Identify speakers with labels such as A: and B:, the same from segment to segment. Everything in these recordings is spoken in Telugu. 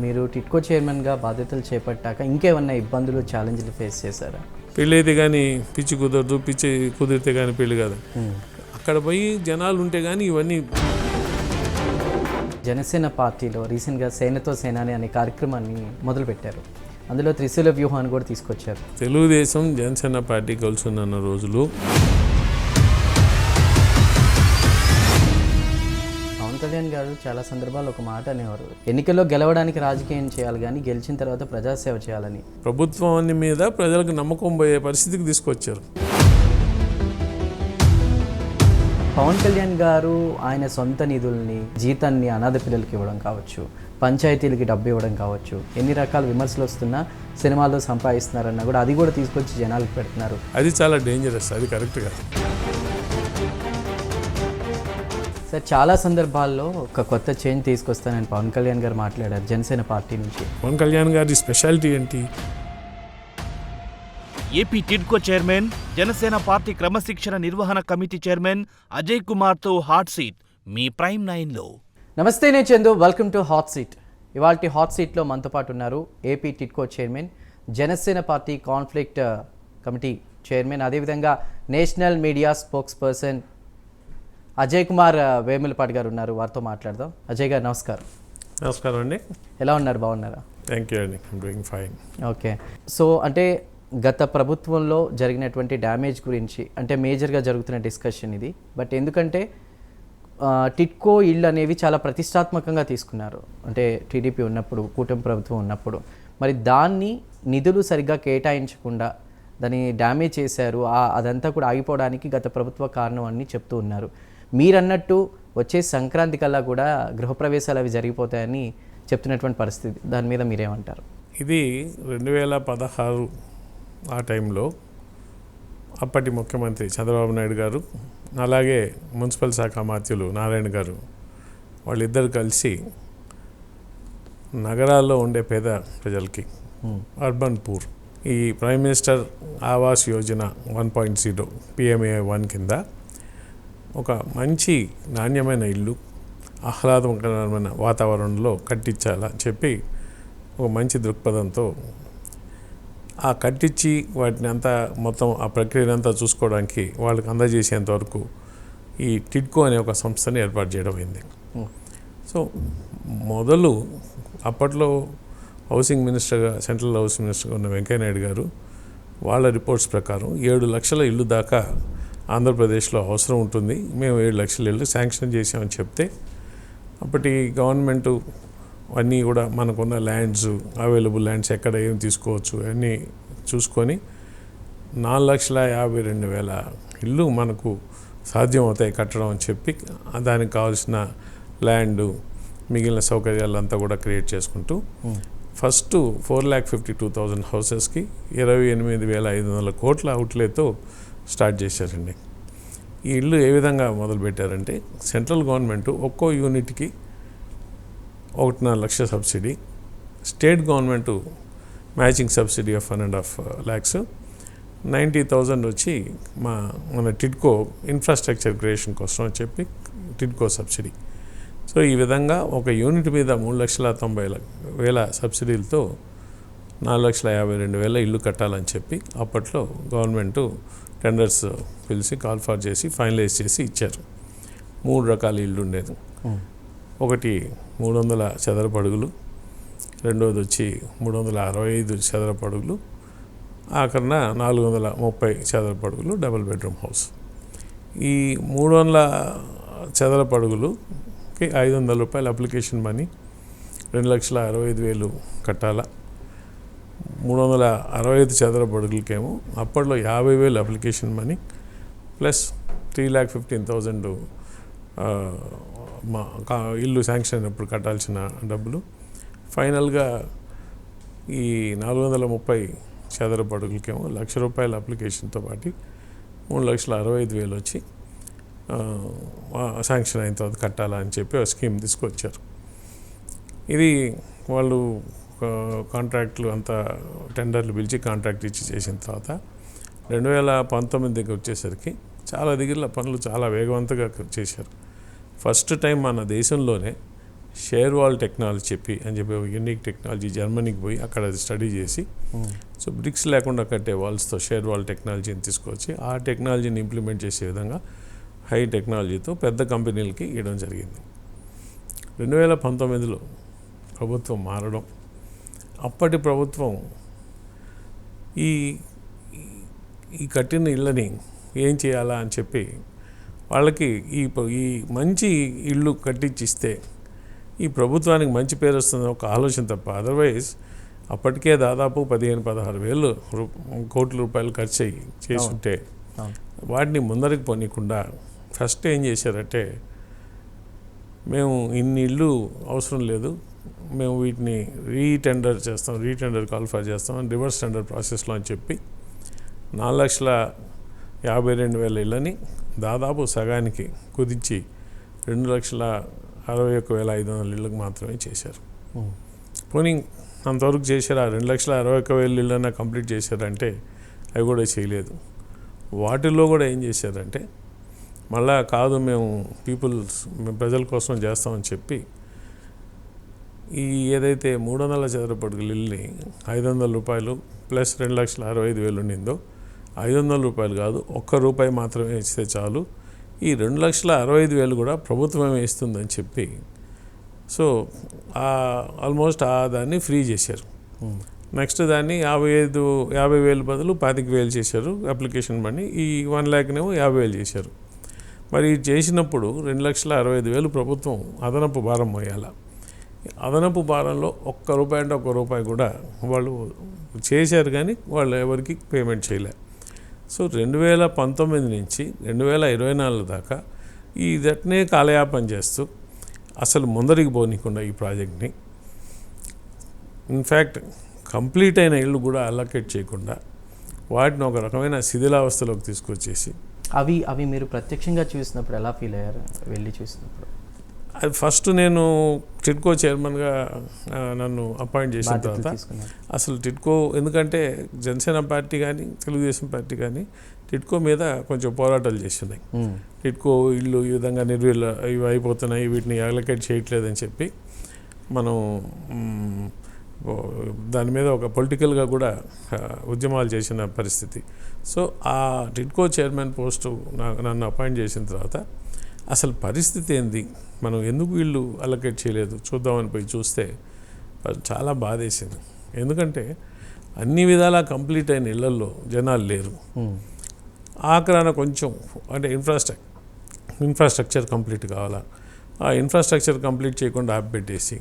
A: మీరు టిట్కో చైర్మన్గా బాధ్యతలు చేపట్టాక ఇంకేమన్నా ఇబ్బందులు ఛాలెంజ్లు ఫేస్ చేశారా?
B: పెళ్ళి అయితే కానీ పిచ్చి కుదరదు, పిచ్చి కుదిరితే కానీ పెళ్ళి కాదు. అక్కడ పోయి జనాలు ఉంటే కానీ ఇవన్నీ.
A: జనసేన పార్టీలో రీసెంట్గా సేనతో సేనాని అనే కార్యక్రమాన్ని మొదలుపెట్టారు. అందులో త్రిశూల వ్యూహాన్ని కూడా తీసుకొచ్చారు.
B: తెలుగుదేశం జనసేన పార్టీ కలుసున్న రోజులు
A: పవన్ కళ్యాణ్ గారు చాలా సందర్భాల్లో ఒక మాట అనేవారు, ఎన్నికల్లో గెలవడానికి రాజకీయం చేయాలి కానీ గెలిచిన తర్వాత ప్రజాసేవ చేయాలని.
B: ప్రభుత్వాన్ని మీద ప్రజలకు నమ్మకం పోయే పరిస్థితికి తీసుకొచ్చారు.
A: పవన్ కళ్యాణ్ గారు ఆయన సొంత నిధుల్ని, జీతాన్ని అనాథ పిల్లలకి ఇవ్వడం కావచ్చు, పంచాయతీలకి డబ్బు ఇవ్వడం కావచ్చు, ఎన్ని రకాల విమర్శలు వస్తున్నా సినిమాల్లో సంపాదిస్తున్నారన్నా కూడా అది కూడా తీసుకొచ్చి జనాలకు పెడుతున్నారు.
B: అది చాలా డేంజరస్, అది కరెక్ట్ కాదు.
A: సార్, చాలా సందర్భాల్లో ఒక కొత్త చేంజ్ తీసుకొస్తానని పవన్ కళ్యాణ్ గారు మాట్లాడారు జనసేన పార్టీ నుంచి.
B: పవన్ కళ్యాణ్ గారి స్పెషాలిటీ ఏంటి?
C: AP TIDCO chairman, Janasena party క్రమశిక్షణ నిర్వహణ కమిటీ చైర్మన్ అజయ్ కుమార్తో హాట్ సీట్ మీ ప్రైమ్ 9లో.
A: నమస్తే, నేను Chandu. Welcome to hot seat. ఇవాల్టి హాట్ సీట్లో మనతో పాటు ఉన్నారు AP TIDCO chairman, Janasena party conflict committee chairman, అదేవిధంగా national media spokesperson Ajay Kumar Vemulapati గారు ఉన్నారు. వారితో మాట్లాడదాం. అజయ్ గారు నమస్కారం.
B: నమస్కారం అండి.
A: ఎలా ఉన్నారు? బాగున్నారా?
B: థ్యాంక్ యూ అండి, I'm doing fine.
A: Okay. So అంటే గత ప్రభుత్వంలో జరిగినటువంటి డ్యామేజ్ గురించి అంటే మేజర్గా జరుగుతున్న డిస్కషన్ ఇది. బట్ ఎందుకంటే టిడ్కో ఇళ్ళు అనేవి చాలా ప్రతిష్టాత్మకంగా తీసుకున్నారు, అంటే టీడీపీ ఉన్నప్పుడు, కూటమి ప్రభుత్వం ఉన్నప్పుడు. మరి దాన్ని నిధులు సరిగ్గా కేటాయించకుండా దాన్ని డ్యామేజ్ చేశారు. అదంతా కూడా ఆగిపోవడానికి గత ప్రభుత్వ కారణం అని చెప్తూ ఉన్నారు. మీరన్నట్టు వచ్చే సంక్రాంతి కల్లా కూడా గృహప్రవేశాలు అవి జరిగిపోతాయని చెప్తున్నటువంటి పరిస్థితి, దాని మీద మీరేమంటారు?
B: ఇది 2016 ఆ టైంలో అప్పటి ముఖ్యమంత్రి చంద్రబాబు నాయుడు గారు, అలాగే మున్సిపల్ శాఖ మంత్రులు నారాయణ గారు, వాళ్ళిద్దరు కలిసి నగరాల్లో ఉండే పేద ప్రజలకి, అర్బన్ పూర్, ఈ prime minister Awas Yojana 1.0 PMAY1 కింద ఒక మంచి నాణ్యమైన ఇల్లు, ఆహ్లాదకరమైన వాతావరణంలో కట్టించాలని చెప్పి ఒక మంచి దృక్పథంతో ఆ కట్టించి వాటిని అంతా మొత్తం ఆ ప్రక్రియనంతా చూసుకోవడానికి వాళ్ళకి అందజేసేంత వరకు ఈ టిడ్కో అనే ఒక సంస్థని ఏర్పాటు చేయడం అయింది. సో మొదలు అప్పట్లో హౌసింగ్ మినిస్టర్గా, సెంట్రల్ హౌసింగ్ మినిస్టర్గా ఉన్న వెంకయ్యనాయుడు గారు వాళ్ళ రిపోర్ట్స్ ప్రకారం 7 లక్షల ఇల్లు దాకా ఆంధ్రప్రదేశ్లో అవసరం ఉంటుంది, మేము 7 లక్షల ఇల్లు శాంక్షన్ చేసామని చెప్తే అప్పటి గవర్నమెంటు అన్నీ కూడా మనకున్న ల్యాండ్స్, అవైలబుల్ ల్యాండ్స్ ఎక్కడ ఏం తీసుకోవచ్చు అన్నీ చూసుకొని 4,52,000 ఇల్లు మనకు సాధ్యం అవుతాయి కట్టడం అని చెప్పి దానికి కావాల్సిన ల్యాండ్, మిగిలిన సౌకర్యాలంతా కూడా క్రియేట్ చేసుకుంటూ ఫస్ట్ 4,52,000 హౌసెస్కి 28,500 కోట్ల అవుట్లేతో స్టార్ట్ చేశారండి. ఈ ఇల్లు ఏ విధంగా మొదలుపెట్టారంటే, సెంట్రల్ గవర్నమెంట్ ఒక్కో యూనిట్కి 1.5 lakh subsidy, state government matching subsidy of 1.5 lakhs, 90,000 వచ్చి మన టిడ్కో ఇన్ఫ్రాస్ట్రక్చర్ క్రియేషన్ కోసం అని చెప్పి టిడ్కో సబ్సిడీ. సో ఈ విధంగా ఒక యూనిట్ మీద 3,90,000 సబ్సిడీలతో 4,52,000 ఇల్లు కట్టాలని చెప్పి అప్పట్లో గవర్నమెంటు టెండర్స్ పిలిచి కాల్ ఫర్ చేసి ఫైనలైజ్ చేసి ఇచ్చారు. 3 రకాల ఇల్లు ఉండేది. ఒకటి 300 చదరపు అడుగులు, రెండోది వచ్చి 365 చదరపు అడుగులు, ఆఖరణ 430 చదరపు అడుగులు డబుల్ బెడ్రూమ్ హౌస్. ఈ 300 చదరపు అడుగులుకి 500 రూపాయలు అప్లికేషన్ మనీ, 2,65,000 కట్టాలా. 365 చదరపు అడుగులకేమో అప్పట్లో 50,000 అప్లికేషన్ మనీ ప్లస్ 3,15,000 ఇల్లు శాంక్షన్ అయినప్పుడు కట్టాల్సిన డబ్బులు. ఫైనల్గా ఈ 430 చదరపు అడుగులకేమో 1,00,000 రూపాయల అప్లికేషన్తో పాటు 3,65,000 వచ్చి శాంక్షన్ అయిన తర్వాత కట్టాలని చెప్పి ఒక స్కీమ్ తీసుకొచ్చారు. ఇది వాళ్ళు కాంట్రాక్ట్లు అంతా టెండర్లు పిలిచి కాంట్రాక్ట్ ఇచ్చి చేసిన తర్వాత 2019 దగ్గర వచ్చేసరికి చాలా దగ్గర పనులు చాలా వేగవంతంగా చేశారు. ఫస్ట్ టైం మన దేశంలోనే షేర్ వాల్ టెక్నాలజీ అని చెప్పి యూనిక్ టెక్నాలజీ జర్మనీకి పోయి అక్కడ అది స్టడీ చేసి సో బ్రిక్స్ లేకుండా కట్టే వాల్స్తో షేర్ వాల్ టెక్నాలజీని తీసుకొచ్చి ఆ టెక్నాలజీని ఇంప్లిమెంట్ చేసే విధంగా హై టెక్నాలజీతో పెద్ద కంపెనీలకి ఇవ్వడం జరిగింది. 2019లో ప్రభుత్వం మారడం, అప్పటి ప్రభుత్వం ఈ కట్టిన ఇళ్ళని ఏం చేయాలా అని చెప్పి వాళ్ళకి ఈ మంచి ఇళ్ళు కట్టించిస్తే ఈ ప్రభుత్వానికి మంచి పేరు వస్తుంది ఒక ఆలోచన తప్ప, అదర్వైజ్ అప్పటికే దాదాపు 15-16 కోట్ల రూపాయలు ఖర్చు అయ్యి చేసుంటే వాటిని ముందరికి పోనీయకుండా ఫస్ట్ ఏం చేశారంటే, మేము ఇన్ని ఇళ్ళు అవసరం లేదు, మేము వీటిని రీటెండర్ క్వాలిఫై చేస్తాం అని రివర్స్ టెండర్ ప్రాసెస్లో అని చెప్పి 4,52,000 ఇళ్ళని దాదాపు సగానికి కుదించి 2,61,500 ఇళ్ళకి మాత్రమే చేశారు. పోనీ అంతవరకు చేశారు. ఆ 2,61,000 ఇళ్ళన్నా కంప్లీట్ చేశారంటే అవి కూడా చేయలేదు. వాటిల్లో కూడా ఏం చేశారంటే మళ్ళా కాదు మేము ప్రజల కోసం చేస్తామని చెప్పి ఈ ఏదైతే 300 చదరపు అడుగుల ఇల్లుని 500 రూపాయలు ప్లస్ 2,65,000 ఉండిందో 500 రూపాయలు కాదు, ₹1 మాత్రమే ఇస్తే చాలు, ఈ 2,65,000 కూడా ప్రభుత్వమే ఇస్తుందని చెప్పి సో ఆల్మోస్ట్ దాన్ని ఫ్రీ చేశారు. నెక్స్ట్ దాన్ని 50,000 బదులు 25,000 చేశారు అప్లికేషన్ మనీ. ఈ 1 lakh-నేమో 50,000 చేశారు. మరి చేసినప్పుడు 2,65,000 ప్రభుత్వం అదనపు భారం మోయాల. అదనపు భారంలో ₹1 అంటే ₹1 కూడా వాళ్ళు చేశారు, కానీ వాళ్ళు ఎవరికి పేమెంట్ చేయలే. సో 2019 నుంచి 2024 దాకా ఈ దట్నే కాలయాపన చేస్తూ అసలు ముందరికి పోనీయకుండా ఈ ప్రాజెక్ట్ని ఇన్ఫ్యాక్ట్ కంప్లీట్ అయిన ఇళ్ళు కూడా అలొకేట్ చేయకుండా వాటిని ఒక రకమైన శిథిలావస్థలోకి తీసుకొచ్చేసి
A: అవి మీరు ప్రత్యక్షంగా చూసినప్పుడు ఎలా ఫీల్ అయ్యారు? వెళ్ళి చూసినప్పుడు
B: అది ఫస్ట్ నేను టిడ్కో చైర్మన్గా నన్ను అపాయింట్ చేసిన తర్వాత అసలు టిడ్కో, ఎందుకంటే జనసేన పార్టీ కానీ తెలుగుదేశం పార్టీ కానీ టిడ్కో మీద కొంచెం పోరాటాలు చేస్తున్నాయి. టిడ్కో ఇల్లు ఈ విధంగా ఇవి అయిపోతున్నాయి, వీటిని అలొకేట్ చేయట్లేదని చెప్పి మనం దాని మీద ఒక పొలిటికల్గా కూడా ఉద్యమాలు చేసిన పరిస్థితి. సో ఆ టిడ్కో చైర్మన్ పోస్టు నన్ను అపాయింట్ చేసిన తర్వాత అసలు పరిస్థితి ఏంది, మనం ఎందుకు వీళ్ళు అలొకేట్ చేయలేదు చూద్దామని పోయి చూస్తే చాలా బాధేసింది. ఎందుకంటే అన్ని విధాలా కంప్లీట్ అయిన ఇళ్లలో జనాలు లేరు. ఆఖరాన కొంచెం అంటే ఇన్ఫ్రాస్ట్రక్చర్ కంప్లీట్ కావాలా, ఆ ఇన్ఫ్రాస్ట్రక్చర్ కంప్లీట్ చేయకుండా ఆపిపెట్టేసి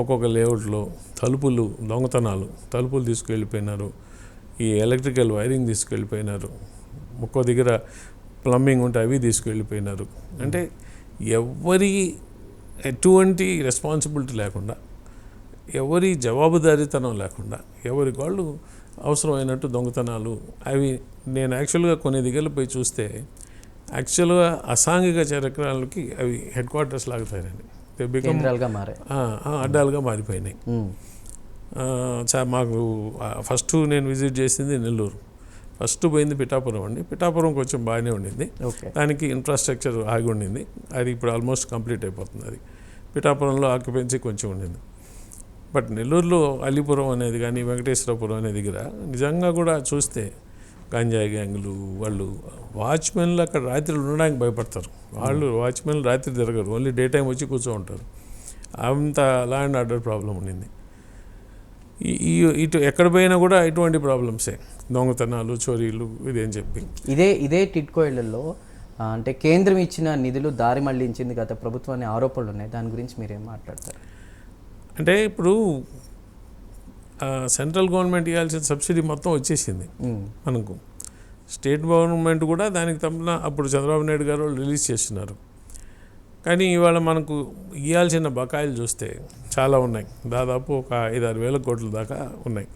B: ఒక్కొక్క లేఅవుట్లో తలుపులు తీసుకువెళ్ళిపోయినారు, ఈ ఎలక్ట్రికల్ వైరింగ్ తీసుకువెళ్ళిపోయినారు, ఒక్కో దగ్గర ప్లంబింగ్ ఉంటే అవి తీసుకువెళ్ళిపోయినారు. అంటే ఎటువంటి రెస్పాన్సిబిలిటీ లేకుండా, ఎవరి జవాబుదారీతనం లేకుండా, ఎవరికి వాళ్ళు అవసరమైనట్టు దొంగతనాలు అవి. నేను యాక్చువల్గా కొన్ని దగ్గరలో పోయి చూస్తే యాక్చువల్గా అసాంఘిక చక్రాలకి అవి హెడ్ క్వార్టర్స్ లాగా తయారండి, అడ్డాలుగా మారిపోయినాయి. మాకు ఫస్ట్ నేను విజిట్ చేసింది నెల్లూరు, ఫస్ట్ పోయింది పిఠాపురం అండి. పిఠాపురం కొంచెం బాగానే ఉండింది, దానికి ఇన్ఫ్రాస్ట్రక్చర్ ఆగి ఉండింది, అది ఇప్పుడు ఆల్మోస్ట్ కంప్లీట్ అయిపోతుంది. అది పిఠాపురంలో ఆక్యుపెన్సీ కొంచెం ఉండింది. బట్ నెల్లూరులో అలీపురం అనేది కానీ వెంకటేశ్వరపురం అనే దగ్గర నిజంగా కూడా చూస్తే గంజాయి గ్యాంగులు, వాళ్ళు వాచ్మెన్లు అక్కడ రాత్రి ఉండడానికి భయపడతారు. వాచ్మెన్లు రాత్రి తిరగరు, ఓన్లీ డే టైం వచ్చి కూర్చో ఉంటారు. అంత లా అండ్ ఆర్డర్ ప్రాబ్లం ఉండింది. ఇటు ఎక్కడ పోయినా కూడా ఇటువంటి ప్రాబ్లమ్సే, దొంగతనాలు, చోరీలు, ఇదేం చెప్పి
A: ఇదే టిడ్కో ఇళ్లలో అంటే కేంద్రం ఇచ్చిన నిధులు దారి మళ్లించింది గత ప్రభుత్వాన్ని ఆరోపణలు ఉన్నాయి. దాని గురించి మీరేం మాట్లాడతారు?
B: అంటే ఇప్పుడు సెంట్రల్ గవర్నమెంట్ ఇవ్వాల్సిన సబ్సిడీ మొత్తం వచ్చేసింది మనకు. స్టేట్ గవర్నమెంట్ కూడా దానికి తప్పన అప్పుడు చంద్రబాబు నాయుడు గారు రిలీజ్ చేస్తున్నారు. కానీ ఇవాళ మనకు ఇవ్వాల్సిన బకాయిలు చూస్తే చాలా ఉన్నాయి, దాదాపు ఒక 5-6 కోట్ల దాకా ఉన్నాయి.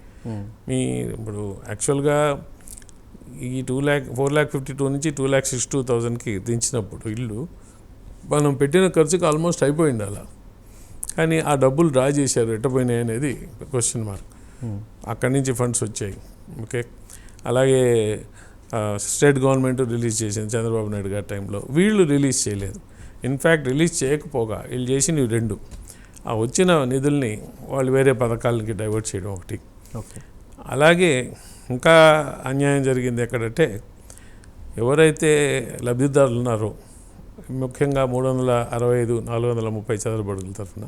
B: ఇప్పుడు యాక్చువల్గా ఈ 4,52,000 నుంచి 2,62,000కి దించినప్పుడు ఇల్లు మనం పెట్టిన ఖర్చుకి ఆల్మోస్ట్ అయిపోయింది అలా. కానీ ఆ డబ్బులు డ్రా చేశారు, ఎట్టపోయినాయి అనేది క్వశ్చన్ మార్క్. అక్కడి నుంచి ఫండ్స్ వచ్చాయి. ఓకే, అలాగే స్టేట్ గవర్నమెంట్ రిలీజ్ చేసింది చంద్రబాబు నాయుడు గారి టైంలో, వీళ్ళు రిలీజ్ చేయలేదు. ఇన్ఫ్యాక్ట్ రిలీజ్ చేయకపోగా వీళ్ళు చేసినవి 2, ఆ వచ్చిన నిధుల్ని వాళ్ళు వేరే పథకాలకి డైవర్ట్ చేయడం ఒకటి.
A: ఓకే.
B: అలాగే ఇంకా అన్యాయం జరిగింది ఎక్కడంటే, ఎవరైతే లబ్ధిదారులు ఉన్నారో ముఖ్యంగా 365, 430 చదరపు అడుగుల తరఫున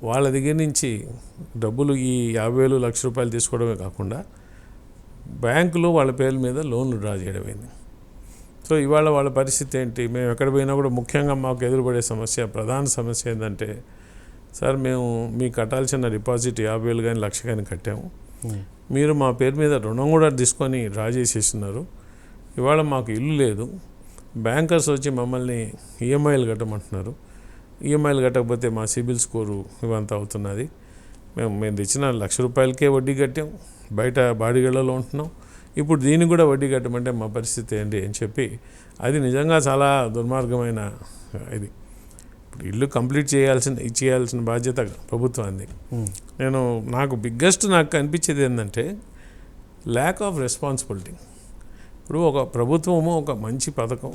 B: వాళ్ళ దగ్గర నుంచి డబ్బులు ఈ 50,000 లక్ష రూపాయలు తీసుకోవడమే కాకుండా బ్యాంకులో వాళ్ళ పేర్ల మీద లోన్లు డ్రా చేయడమైంది. సో ఇవాళ వాళ్ళ పరిస్థితి ఏంటి? మేము ఎక్కడ పోయినా కూడా ముఖ్యంగా మాకు ఎదురుపడే సమస్య, ప్రధాన సమస్య ఏంటంటే, సార్ మేము మీకు కట్టాల్సిన డిపాజిట్ 50,000 కానీ 1,00,000 కానీ కట్టాము, మీరు మా పేరు మీద రుణం కూడా తీసుకొని డ్రా చేసేస్తున్నారు, ఇవాళ మాకు ఇల్లు లేదు, బ్యాంకర్స్ వచ్చి మమ్మల్ని ఈఎంఐలు కట్టమంటున్నారు, ఈఎంఐలు కట్టకపోతే మా సిబిల్ స్కోరు ఇవంతా అవుతున్నది, మేము తెచ్చిన 1,00,000 రూపాయలకే వడ్డీ కట్టాం, బయట బాడిగళ్ళలో ఉంటున్నాం, ఇప్పుడు దీనికి కూడా వడ్డీ కట్టమంటే మా పరిస్థితి ఏంటి అని చెప్పి, అది నిజంగా చాలా దుర్మార్గమైన ఇది. ఇప్పుడు ఇల్లు కంప్లీట్ చేయాల్సిన బాధ్యత ప్రభుత్వాన్ని. నాకు అనిపించేది ఏంటంటే ల్యాక్ ఆఫ్ రెస్పాన్సిబిలిటీ. ఇప్పుడు ఒక ప్రభుత్వము ఒక మంచి పథకం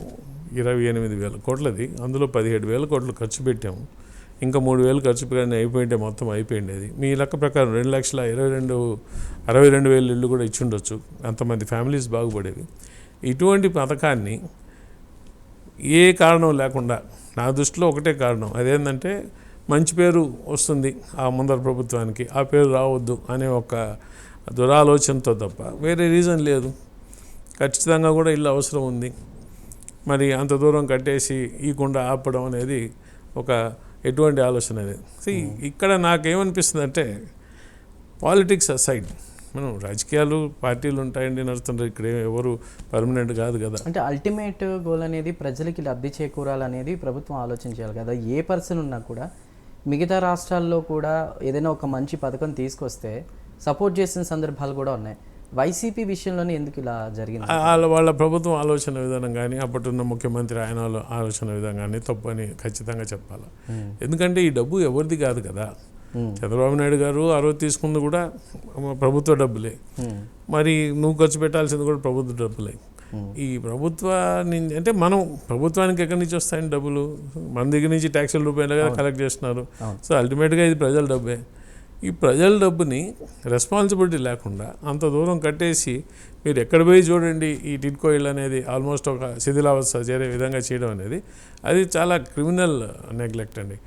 B: 28,000 కోట్లది, అందులో 17,000 కోట్లు ఖర్చు పెట్టాము, ఇంకా 3,000 ఖర్చు పెట్టి అయిపోయింటే మొత్తం అయిపోయిండేది. మీ లెక్క ప్రకారం 2,62,000 ఇళ్ళు కూడా ఇచ్చుండొచ్చు, అంతమంది ఫ్యామిలీస్ బాగుపడేవి. ఇటువంటి పథకాన్ని ఏ కారణం లేకుండా, నా దృష్టిలో ఒకటే కారణం, అదేంటంటే మంచి పేరు వస్తుంది ఆ ముందర ప్రభుత్వానికి, ఆ పేరు రావద్దు అనే ఒక దురాలోచనతో తప్ప వేరే రీజన్ లేదు. ఖచ్చితంగా కూడా ఇల్లు అవసరం ఉంది, మరి అంత దూరం కట్టేసి ఈకుండా ఆపడం అనేది ఒక ఎటువంటి ఆలోచన అనేది. ఇక్కడ నాకేమనిపిస్తుంది అంటే, పాలిటిక్స్ అసైడ్, మనం రాజకీయాలు పార్టీలు ఉంటాయండి, నడుస్తుంటారు, ఇక్కడ ఎవరు పర్మనెంట్ కాదు కదా.
A: అంటే అల్టిమేట్ గోల్ అనేది ప్రజలకి లబ్ధి చేకూరాలనేది ప్రభుత్వం ఆలోచించాలి కదా. ఏ పర్సన్ ఉన్నా కూడా మిగతా రాష్ట్రాల్లో కూడా ఏదైనా ఒక మంచి పథకం తీసుకొస్తే సపోర్ట్ చేసిన సందర్భాలు కూడా ఉన్నాయి. వైసీపీ విషయంలోనే ఎందుకు ఇలా జరిగింది?
B: వాళ్ళ ప్రభుత్వం ఆలోచన విధానం కానీ, అప్పటిన్న ముఖ్యమంత్రి ఆయన ఆలోచన విధానం కానీ తప్పు అని ఖచ్చితంగా చెప్పాలి. ఎందుకంటే ఈ డబ్బు ఎవరిది కాదు కదా. చంద్రబాబు నాయుడు గారు ఆ రోజు తీసుకుంది కూడా ప్రభుత్వ డబ్బులే, మరి నువ్వు ఖర్చు పెట్టాల్సింది కూడా ప్రభుత్వ డబ్బులే. ఈ ప్రభుత్వాన్ని అంటే మనం ప్రభుత్వానికి ఎక్కడి నుంచి వస్తాయని డబ్బులు, మన దగ్గర నుంచి ట్యాక్సుల రూపాయలుగా కలెక్ట్ చేస్తున్నారు. సో అల్టిమేట్గా ఇది ప్రజల డబ్బే. ఈ ప్రజల డబ్బుని రెస్పాన్సిబిలిటీ లేకుండా అంత దూరం కట్టేసి మీరు ఎక్కడ పోయి చూడండి, ఈ టిడ్కో ఇళ్ళు అనేది ఆల్మోస్ట్ ఒక శిథిలావస్థ చేరే విధంగా చేయడం అనేది అది చాలా క్రిమినల్ నెగ్లెక్ట్ అండి.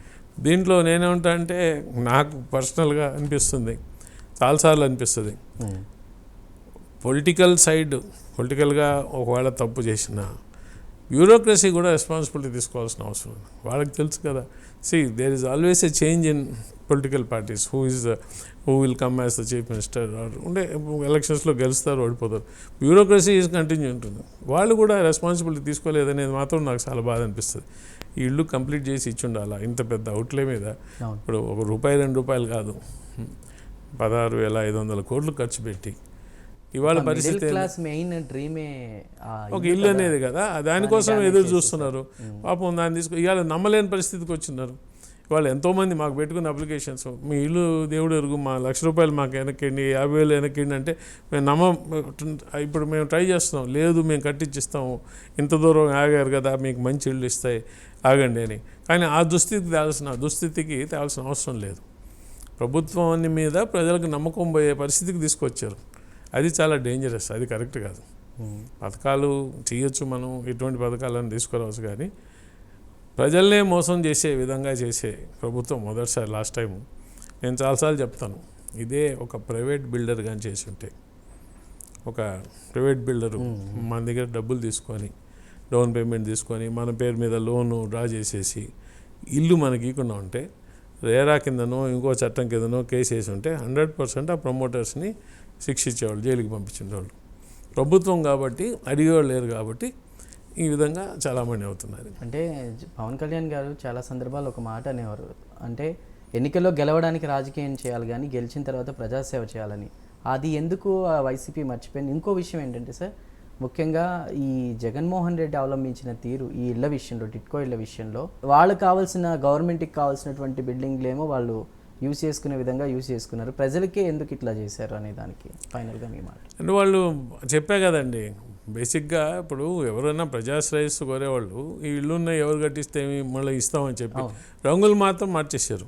B: దీంట్లో నేనేమంటా అంటే, నాకు పర్సనల్గా అనిపిస్తుంది, చాలాసార్లు అనిపిస్తుంది, పొలిటికల్గా ఒకవేళ తప్పు చేసిన బ్యూరోక్రసీ కూడా రెస్పాన్సిబిలిటీ తీసుకోవాల్సిన అవసరం ఉంది. వాళ్ళకి తెలుసు కదా. There is always a change in political parties, who will come as the chief minister, ఉండే ఎలక్షన్స్లో గెలుస్తారు, ఓడిపోతారు, బ్యూరోక్రసీ ఈజ్ కంటిన్యూ ఉంటుంది. వాళ్ళు కూడా రెస్పాన్సిబిలిటీ తీసుకోలేదనేది మాత్రం నాకు చాలా బాధ అనిపిస్తుంది. ఈ ఇల్లు కంప్లీట్ చేసి ఇచ్చుండాలా, ఇంత పెద్ద అవుట్లే మీద. ఇప్పుడు ₹1, ₹2 కాదు, 16,500 కోట్లు ఖర్చు పెట్టి ఇవాళ పరిస్థితి ఒక ఇల్లు అనేది కదా, దానికోసం ఎదురు చూస్తున్నారు. పాపం దాన్ని ఇవాళ నమ్మలేని పరిస్థితికి వచ్చిన్నారు. వాళ్ళు ఎంతోమంది మాకు పెట్టుకున్న అప్లికేషన్స్, మీ ఇల్లు దేవుడు ఎరుగు, మా ₹1,00,000 మాకు వెనక్కిండి, 50,000 వెనక్కిండి అంటే మేము ఇప్పుడు మేము ట్రై చేస్తున్నాం, లేదు మేము కట్టించిస్తాము, ఇంత దూరం ఆగారు కదా, మీకు మంచి ఇల్లు ఇస్తాయి, ఆగండి అని. కానీ ఆ దుస్థితికి తేవాల్సిన అవసరం లేదు. ప్రభుత్వాన్ని మీద ప్రజలకు నమ్మకం పోయే పరిస్థితికి తీసుకొచ్చారు. అది చాలా డేంజరస్, అది కరెక్ట్ కాదు. పథకాలు చేయొచ్చు, మనం ఎటువంటి పథకాలను తీసుకురావచ్చు, కానీ ప్రజల్నే మోసం చేసే విధంగా చేసే ప్రభుత్వం మొదటిసారి. లాస్ట్ టైం నేను చాలాసార్లు చెప్తాను, ఇదే ఒక ప్రైవేట్ బిల్డర్ కానీ చేసి ఉంటే, ఒక ప్రైవేట్ బిల్డరు మన దగ్గర డబ్బులు తీసుకొని, డౌన్ పేమెంట్ తీసుకొని, మన పేరు మీద లోను డ్రా చేసేసి ఇల్లు మనకి ఇవ్వకుండా ఉంటే, రేరా కిందనో ఇంకో చట్టం కిందనో కేసు వేసి ఉంటే 100% ఆ ప్రమోటర్స్ని శిక్షించేవాళ్ళు, జైలుకి పంపించేవాళ్ళు. ప్రభుత్వం కాబట్టి అడిగేవాళ్ళు లేరు కాబట్టి ఈ విధంగా చాలామంది అవుతున్నారు.
A: అంటే పవన్ కళ్యాణ్ గారు చాలా సందర్భాలు ఒక మాట అనేవారు, అంటే ఎన్నికల్లో గెలవడానికి రాజకీయం చేయాలి కానీ గెలిచిన తర్వాత ప్రజాసేవ చేయాలని. అది ఎందుకు వైసీపీ మర్చిపోయింది. ఇంకో విషయం ఏంటంటే సార్, ముఖ్యంగా ఈ జగన్మోహన్ రెడ్డి అవలంబించిన తీరు ఈ ఇళ్ల విషయంలో, టిడ్కో ఇళ్ల విషయంలో, వాళ్ళకి కావాల్సిన గవర్నమెంట్కి కావాల్సినటువంటి బిల్డింగ్లేమో వాళ్ళు యూజ్ చేసుకునే విధంగా యూజ్ చేసుకున్నారు. ప్రజలకే ఎందుకు ఇట్లా చేశారు అనే దానికి ఫైనల్గా మీ మాట.
B: అంటే వాళ్ళు చెప్పా కదండి, బేసిక్గా ఇప్పుడు ఎవరైనా ప్రజాశ్రయస్సు కోరేవాళ్ళు ఈ ఇల్లున్న ఎవరు కట్టిస్తే మళ్ళీ ఇస్తామని చెప్పి రంగులు మాత్రం మార్చేశారు.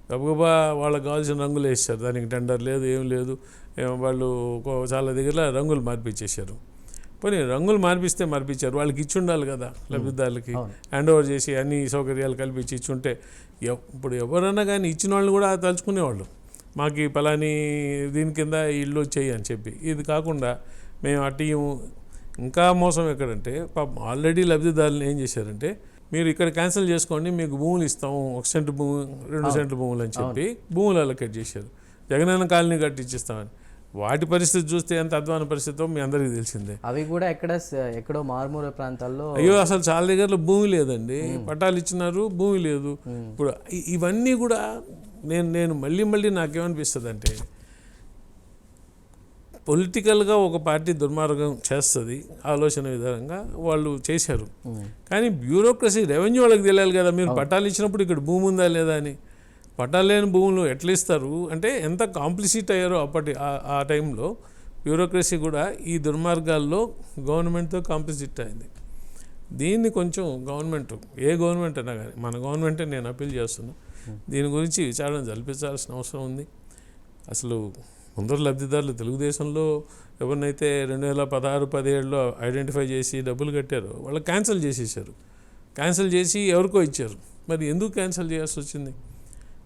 B: గబగబా వాళ్ళకి కావాల్సిన రంగులు వేసారు, దానికి టెండర్ లేదు, ఏం లేదు. వాళ్ళు చాలా దగ్గర రంగులు మార్పిచ్చేసారు. పోనీ రంగులు మార్పించారు, వాళ్ళకి ఇచ్చి ఉండాలి కదా లబ్ధిదారులకి, హ్యాండ్ ఓవర్ చేసి అన్ని సౌకర్యాలు కల్పించి ఇచ్చుంటే ఇప్పుడు ఎవరన్నా కానీ ఇచ్చిన వాళ్ళు కూడా తలుచుకునేవాళ్ళు, మాకు పలాని దీని కింద ఇల్లు వచ్చాయి అని చెప్పి. ఇది కాకుండా మేము అటీయం. ఇంకా మోసం ఎక్కడంటే పాపం ఆల్రెడీ లబ్ధిదారులను ఏం చేశారంటే, మీరు ఇక్కడ క్యాన్సిల్ చేసుకోండి, మీకు భూములు ఇస్తాము, 1 సెంటు భూమి 2 సెంట్ల భూములు అని చెప్పి భూములు అలొకేట్ చేశారు. జగనన్న కాలనీ కట్టించిస్తామని. వాటి పరిస్థితి చూస్తే ఎంత అధ్వాన పరిస్థితో మీ అందరికీ తెలిసిందే.
A: అవి కూడా ఎక్కడో మారుమూల ప్రాంతాల్లో
B: అయ్యో అసలు చాలా దగ్గరలో భూమి లేదండి, పట్టాలు ఇచ్చినారు, భూమి లేదు. ఇప్పుడు ఇవన్నీ కూడా నేను మళ్ళీ నాకేమనిపిస్తుంది అంటే, పొలిటికల్గా ఒక పార్టీ దుర్మార్గం చేస్తుంది ఆలోచన విధానంగా వాళ్ళు చేశారు. కానీ బ్యూరోక్రసీ, రెవెన్యూ వాళ్ళకి తెలియాలి కదా, మీరు పట్టాలు ఇచ్చినప్పుడు ఇక్కడ భూమి ఉందా లేదా అని. పట్టాలు లేని భూములు ఎట్లా ఇస్తారు అంటే ఎంత కాంప్లిసిట్ అయ్యారో ఆ టైంలో. బ్యూరోక్రసీ కూడా ఈ దుర్మార్గాల్లో గవర్నమెంట్తో కాంప్లిసిట్ అయింది. దీన్ని కొంచెం గవర్నమెంట్, ఏ గవర్నమెంట్ అయినా కానీ, మన గవర్నమెంటే నేను అప్పీల్ చేస్తున్నా, దీని గురించి విచారణ జరిపించాల్సిన అవసరం ఉంది. అసలు ముందరు లబ్ధిదారులు తెలుగుదేశంలో ఎవరినైతే 2016-17లో ఐడెంటిఫై చేసి డబ్బులు కట్టారో వాళ్ళకి క్యాన్సిల్ చేసేసారు. క్యాన్సిల్ చేసి ఎవరికో ఇచ్చారు. మరి ఎందుకు క్యాన్సిల్ చేయాల్సి వచ్చింది?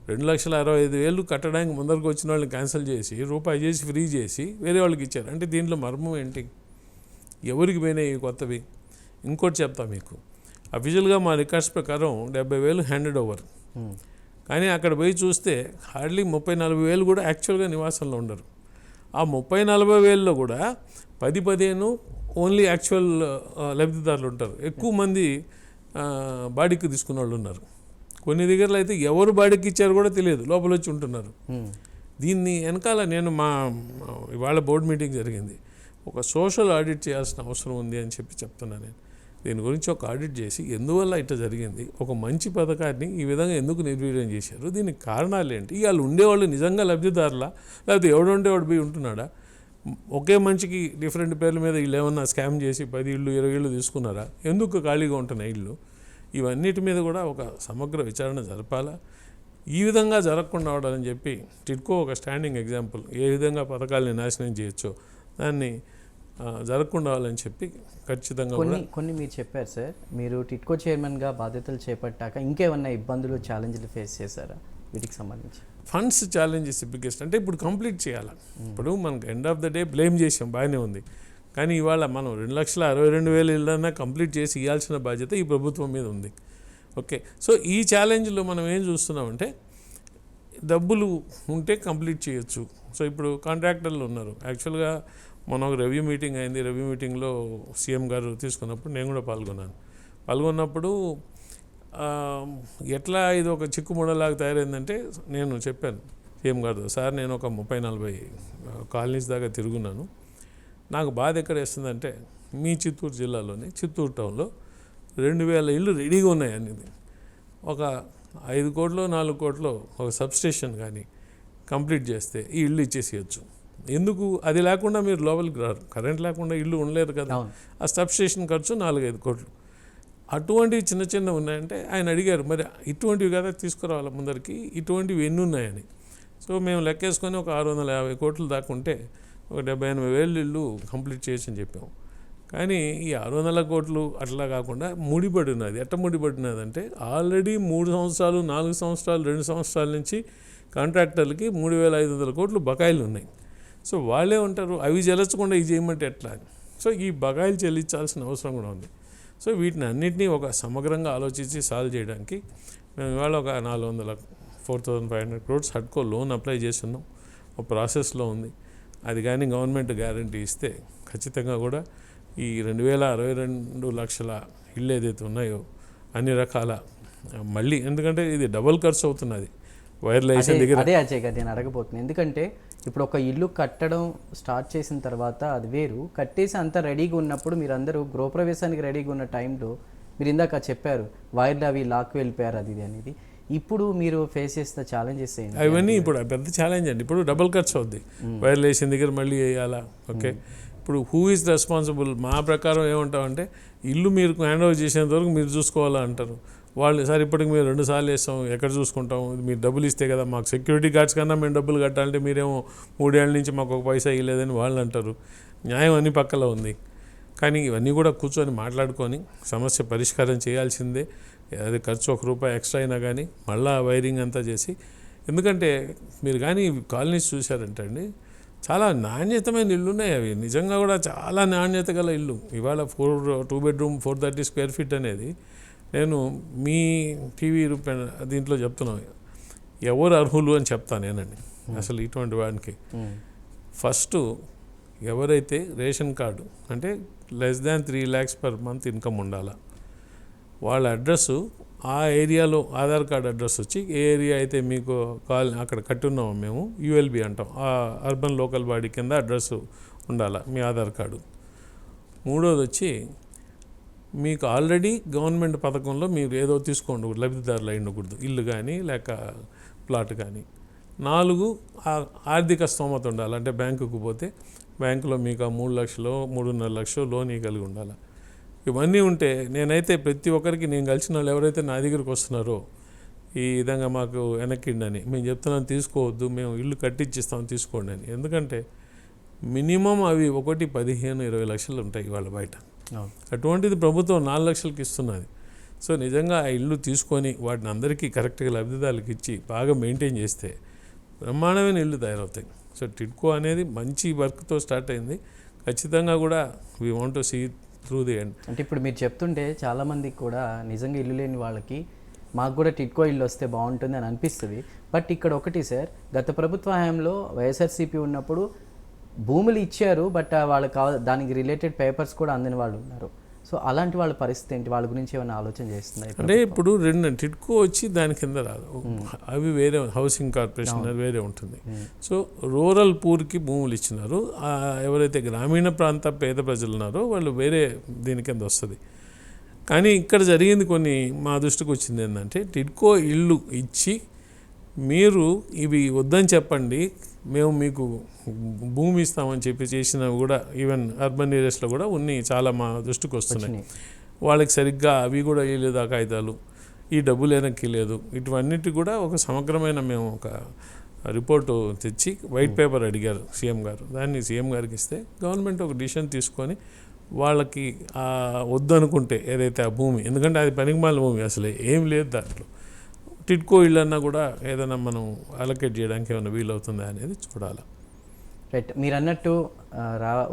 B: 2,65,000 కట్టడానికి ముందరకు వచ్చిన వాళ్ళని క్యాన్సిల్ చేసి రూపాయి చేసి ఫ్రీ చేసి వేరే వాళ్ళకి ఇచ్చారు. అంటే దీంట్లో మర్మం ఏంటి? ఎవరికి పోయినాయి కొత్తవి? ఇంకోటి చెప్తా మీకు. అఫీషియల్గా మా రికార్డ్స్ ప్రకారం 70,000 హ్యాండెడ్ ఓవర్. కానీ అక్కడ పోయి చూస్తే హార్డ్లీ 30,000-40,000 కూడా యాక్చువల్గా నివాసంలో ఉండరు. ఆ 30,000-40,000లో కూడా 10-15 ఓన్లీ యాక్చువల్ లబ్ధిదారులు ఉంటారు. ఎక్కువ మంది బాడీకి తీసుకున్న వాళ్ళు ఉన్నారు. కొన్ని దగ్గరలో అయితే ఎవరు బాడీకి ఇచ్చారు కూడా తెలియదు, లోపల వచ్చి ఉంటున్నారు. దీన్ని వెనకాల నేను ఇవాళ బోర్డు మీటింగ్ జరిగింది, ఒక సోషల్ ఆడిట్ చేయాల్సిన అవసరం ఉంది అని చెప్తున్నాను నేను. దీని గురించి ఒక ఆడిట్ చేసి ఎందువల్ల ఇట్లా జరిగింది, ఒక మంచి పథకాన్ని ఈ విధంగా ఎందుకు నిర్వీర్యం చేశారు, దీనికి కారణాలు ఏంటి, వాళ్ళు ఉండేవాళ్ళు నిజంగా లబ్ధిదారులా లేకపోతే ఎవడుంటే వాడు పోయి ఉంటున్నాడా, ఒకే మనిషికి డిఫరెంట్ పేర్ల మీద వీళ్ళు ఏమన్నా స్కామ్ చేసి 10 ఇళ్ళు 20 ఇళ్ళు తీసుకున్నారా, ఎందుకు ఖాళీగా ఉంటున్నాయి ఇళ్ళు, ఇవన్నిటి మీద కూడా ఒక సమగ్ర విచారణ జరపాలా. ఈ విధంగా జరగకుండా అవడాలని చెప్పి టిడ్కో ఒక స్టాండింగ్ ఎగ్జాంపుల్, ఏ విధంగా పథకాలని నాశనం చేయొచ్చో దాన్ని జరగకుండా అవ్వాలని చెప్పి ఖచ్చితంగా
A: కొన్ని మీరు చెప్పారు సార్. మీరు టిడ్కో చైర్మన్గా బాధ్యతలు చేపట్టాక ఇంకేమన్నా ఇబ్బందులు, ఛాలెంజ్లు ఫేస్ చేశారా వీటికి సంబంధించి?
B: Funds challenges biggest. అంటే ఇప్పుడు కంప్లీట్ చేయాలి. ఇప్పుడు మనకు end of the day blame చేసాం, బాగానే ఉంది. కానీ ఇవాళ మనం 2,62,000 ఇళ్ళన్నా కంప్లీట్ చేసి ఇవ్వాల్సిన బాధ్యత ఈ ప్రభుత్వం మీద ఉంది. ఓకే, సో ఈ ఛాలెంజ్లో మనం ఏం చూస్తున్నామంటే, డబ్బులు ఉంటే కంప్లీట్ చేయొచ్చు. సో ఇప్పుడు కాంట్రాక్టర్లు ఉన్నారు. యాక్చువల్గా మొన్న ఒక రివ్యూ మీటింగ్ అయింది. రివ్యూ మీటింగ్లో సీఎం గారు తీసుకున్నప్పుడు నేను కూడా పాల్గొన్నప్పుడు ఎట్లా ఇది ఒక చిక్కుముడలాగా తయారైందంటే, నేను చెప్పాను సీఎం గారు, సార్ నేను ఒక 30-40 కాలనీస్ దాకా తిరుగున్నాను, నాకు బాధ ఎక్కడ వేస్తుందంటే, మీ చిత్తూరు జిల్లాలోని చిత్తూరు టౌన్లో 2,000 ఇళ్ళు రెడీగా ఉన్నాయి అనేది. ఒక 5 కోట్లు 4 కోట్లు ఒక సబ్స్టేషన్ కానీ కంప్లీట్ చేస్తే ఈ ఇల్లు ఇచ్చేసేయచ్చు. ఎందుకు అది లేకుండా మీరు లోపలికి రారు, కరెంట్ లేకుండా ఇల్లు ఉండలేరు కదా. ఆ సబ్స్టేషన్ ఖర్చు 4-5 కోట్లు. అటువంటివి చిన్న ఉన్నాయంటే ఆయన అడిగారు, మరి ఇటువంటివి కదా తీసుకురావాలి ముందరికి, ఇటువంటివి ఎన్ని ఉన్నాయని. సో మేము లెక్కేసుకొని ఒక 650 కోట్లు దాకా ఉంటే ఒక 70,000-80,000 ఇల్లు కంప్లీట్ చేసి అని చెప్పాము. కానీ ఈ 600 కోట్లు అట్లా కాకుండా ముడిపడి ఉన్నది. ఎట్ట ముడిపడి ఉన్నదంటే, ఆల్రెడీ 3 సంవత్సరాలు 4 సంవత్సరాలు 2 సంవత్సరాల నుంచి కాంట్రాక్టర్లకి 3,500 కోట్లు బకాయిలు ఉన్నాయి. సో వాళ్ళే ఉంటారు, అవి చెల్లించకుండా ఇది చేయమంటే ఎట్లా అని. సో ఈ బకాయిలు చెల్లించాల్సిన అవసరం కూడా ఉంది. సో వీటిని అన్నింటినీ ఒక సమగ్రంగా ఆలోచించి సాల్వ్ చేయడానికి మేము ఇవాళ ఒక 4,500 crores హడ్కో లోన్ అప్లై చేస్తున్నాం. ఒక ప్రాసెస్లో ఉంది. అది కానీ గవర్నమెంట్ గ్యారంటీ ఇస్తే ఖచ్చితంగా కూడా ఈ 2,062 లక్షల ఇళ్ళు ఏదైతే ఉన్నాయో అన్ని రకాల మళ్ళీ, ఎందుకంటే ఇది డబుల్ ఖర్చు అవుతున్నది వైర్లైజేషన్ దగ్గర.
A: అదే అజయ్ గారు నేను అడగబోతున్నాను. ఎందుకంటే ఇప్పుడు ఒక ఇల్లు కట్టడం స్టార్ట్ చేసిన తర్వాత అది వేరు, కట్టేసి అంతా రెడీగా ఉన్నప్పుడు మీరు అందరూ గృహప్రవేశానికి రెడీగా ఉన్న టైంలో మీరు ఇందాక చెప్పారు వైర్లు అవి లాక్కు వెళ్ళిపోయారు అది ఇది అనేది. ఇప్పుడు మీరు ఫేస్ చేసిన ఛాలెంజెస్ ఏంటి?
B: అవన్నీ ఇప్పుడు పెద్ద ఛాలెంజ్ అండి. ఇప్పుడు డబుల్ ఖర్చు అవుద్ది, వైర్లు వేసిన దగ్గర మళ్ళీ వేయాలా. ఓకే, ఇప్పుడు హూ ఈజ్ రెస్పాన్సిబుల్ మా ప్రకారం ఏమంటామంటే ఇల్లు మీరు హ్యాండ్ ఓవర్ చేసేంత వరకు మీరు చూసుకోవాలా అంటారు. వాళ్ళు సార్ ఇప్పటికి మేము 2 సార్లు వేస్తాం, ఎక్కడ చూసుకుంటాం, మీరు డబ్బులు ఇస్తే కదా మాకు సెక్యూరిటీ గార్డ్స్ కన్నా మేము డబ్బులు కట్టాలంటే మీరేమో 3 ఏళ్ళ నుంచి మాకు 1 పైసా ఇవ్వలేదని వాళ్ళు అంటారు. న్యాయం అన్ని పక్కల ఉంది. కానీ ఇవన్నీ కూడా కూర్చొని మాట్లాడుకొని సమస్య పరిష్కారం చేయాల్సిందే. అది ఖర్చు 1 రూపాయి ఎక్స్ట్రా అయినా కానీ మళ్ళీ వైరింగ్ అంతా చేసి, ఎందుకంటే మీరు కానీ కాలనీస్ చూశారంటే అండి చాలా నాణ్యతమైన ఇల్లు ఉన్నాయి. అవి నిజంగా కూడా చాలా నాణ్యత గల ఇల్లు. ఇవాళ 2 బెడ్రూమ్ 430 స్క్వేర్ ఫీట్ అనేది నేను మీ టీవీ దీంట్లో చెప్తున్నాను, ఎవరు అర్హులు అని చెప్తాను నేనండి. అసలు ఇటువంటి వాడికి ఫస్ట్ ఎవరైతే రేషన్ కార్డు అంటే less than 3 lakhs per month income ఉండాలా, వాళ్ళ అడ్రస్సు ఆ ఏరియాలో ఆధార్ కార్డు అడ్రస్ వచ్చి ఏ ఏరియా అయితే మీకు అక్కడ కట్టున్నామో మేము యూఎల్బి అంటాం, ఆ అర్బన్ లోకల్ బాడీ కింద అడ్రస్ ఉండాలా మీ ఆధార్ కార్డు. 3వది వచ్చి మీకు ఆల్రెడీ గవర్నమెంట్ పథకంలో మీరు ఏదో తీసుకోండి, లబ్ధిదారులు అయి ఉండకూడదు, ఇల్లు కానీ లేక ప్లాట్ కానీ. 4 ఆర్థిక స్తోమత ఉండాలి, అంటే బ్యాంకుకు పోతే బ్యాంకులో మీకు ఆ 3 లక్షలు 3.5 లక్షలు లోన్ ఇవ్వగలిగి ఉండాలి. ఇవన్నీ ఉంటే నేనైతే ప్రతి ఒక్కరికి నేను కలిసిన వాళ్ళు ఎవరైతే నా దగ్గరికి వస్తున్నారో ఈ విధంగా మాకు వెనక్కిండని మేము చెప్తున్నాను, తీసుకోవద్దు, మేము ఇల్లు కట్టించిస్తాం తీసుకోండి అని. ఎందుకంటే మినిమం అవి 15-20 లక్షలు ఉంటాయి ఇవాళ బయట. అటువంటిది ప్రభుత్వం 4 లక్షలకి ఇస్తున్నది. సో నిజంగా ఆ ఇల్లు తీసుకొని వాటిని అందరికీ కరెక్ట్గా లబ్ధిదారులకు ఇచ్చి బాగా మెయింటైన్ చేస్తే బ్రహ్మాండమైన ఇల్లు తయారవుతాయి. సో టిడ్కో అనేది మంచి వర్క్తో స్టార్ట్ అయింది. ఖచ్చితంగా కూడా we want to see through the end.
A: అంటే ఇప్పుడు మీరు చెప్తుంటే చాలామందికి కూడా నిజంగా ఇల్లు లేని వాళ్ళకి మాకు కూడా టిడ్కో ఇల్లు వస్తే బాగుంటుంది అని అనిపిస్తుంది. బట్ ఇక్కడ ఒకటి సార్, గత ప్రభుత్వ హయాంలో వైఎస్ఆర్సీపీ ఉన్నప్పుడు భూములు ఇచ్చారు, బట్ వాళ్ళకి దానికి రిలేటెడ్ పేపర్స్ కూడా అందని వాళ్ళు ఉన్నారు. సో అలాంటి వాళ్ళ పరిస్థితి ఏంటి, వాళ్ళ గురించి ఏమైనా ఆలోచన చేస్తున్నాయి?
B: అంటే ఇప్పుడు 2 టిడ్కో వచ్చి దాని కింద రాదు, అవి వేరే హౌసింగ్ కార్పొరేషన్ వేరే ఉంటుంది. సో రూరల్ పూర్కి భూములు ఇచ్చినారు, ఎవరైతే గ్రామీణ ప్రాంత పేద ప్రజలు ఉన్నారో వాళ్ళు వేరే దీని కింద వస్తుంది. కానీ ఇక్కడ జరిగింది కొన్ని మా దృష్టికి వచ్చింది ఏంటంటే, టిడ్కో ఇల్లు ఇచ్చి మీరు ఇవి వద్దని చెప్పండి, మేము మీకు భూమి ఇస్తామని చెప్పి చేసినవి కూడా ఈవెన్ అర్బన్ ఏరియాస్లో కూడా ఉన్నాయి, చాలా మా దృష్టికి వస్తున్నాయి. వాళ్ళకి సరిగ్గా అవి కూడా వేయలేదు ఆ కాగితాలు, ఈ డబ్బులు వెనక్కి లేదు. ఇటువన్నిటి కూడా ఒక సమగ్రమైన మేము ఒక రిపోర్టు తెచ్చి వైట్ పేపర్ అడిగారు సీఎం గారు. దాన్ని సీఎం గారికి ఇస్తే గవర్నమెంట్ ఒక డిసిషన్ తీసుకొని వాళ్ళకి వద్దనుకుంటే ఏదైతే ఆ భూమి, ఎందుకంటే అది పనికిమాలిన భూమి, అసలు ఏం లేదు దాంట్లో, టిడ్కో ఇల్లు అన్నా కూడా ఏదైనా మనం అలొకేట్ చేయడానికి ఏమైనా వీలవుతుందా అనేది చూడాలి.
A: రైట్, మీరు అన్నట్టు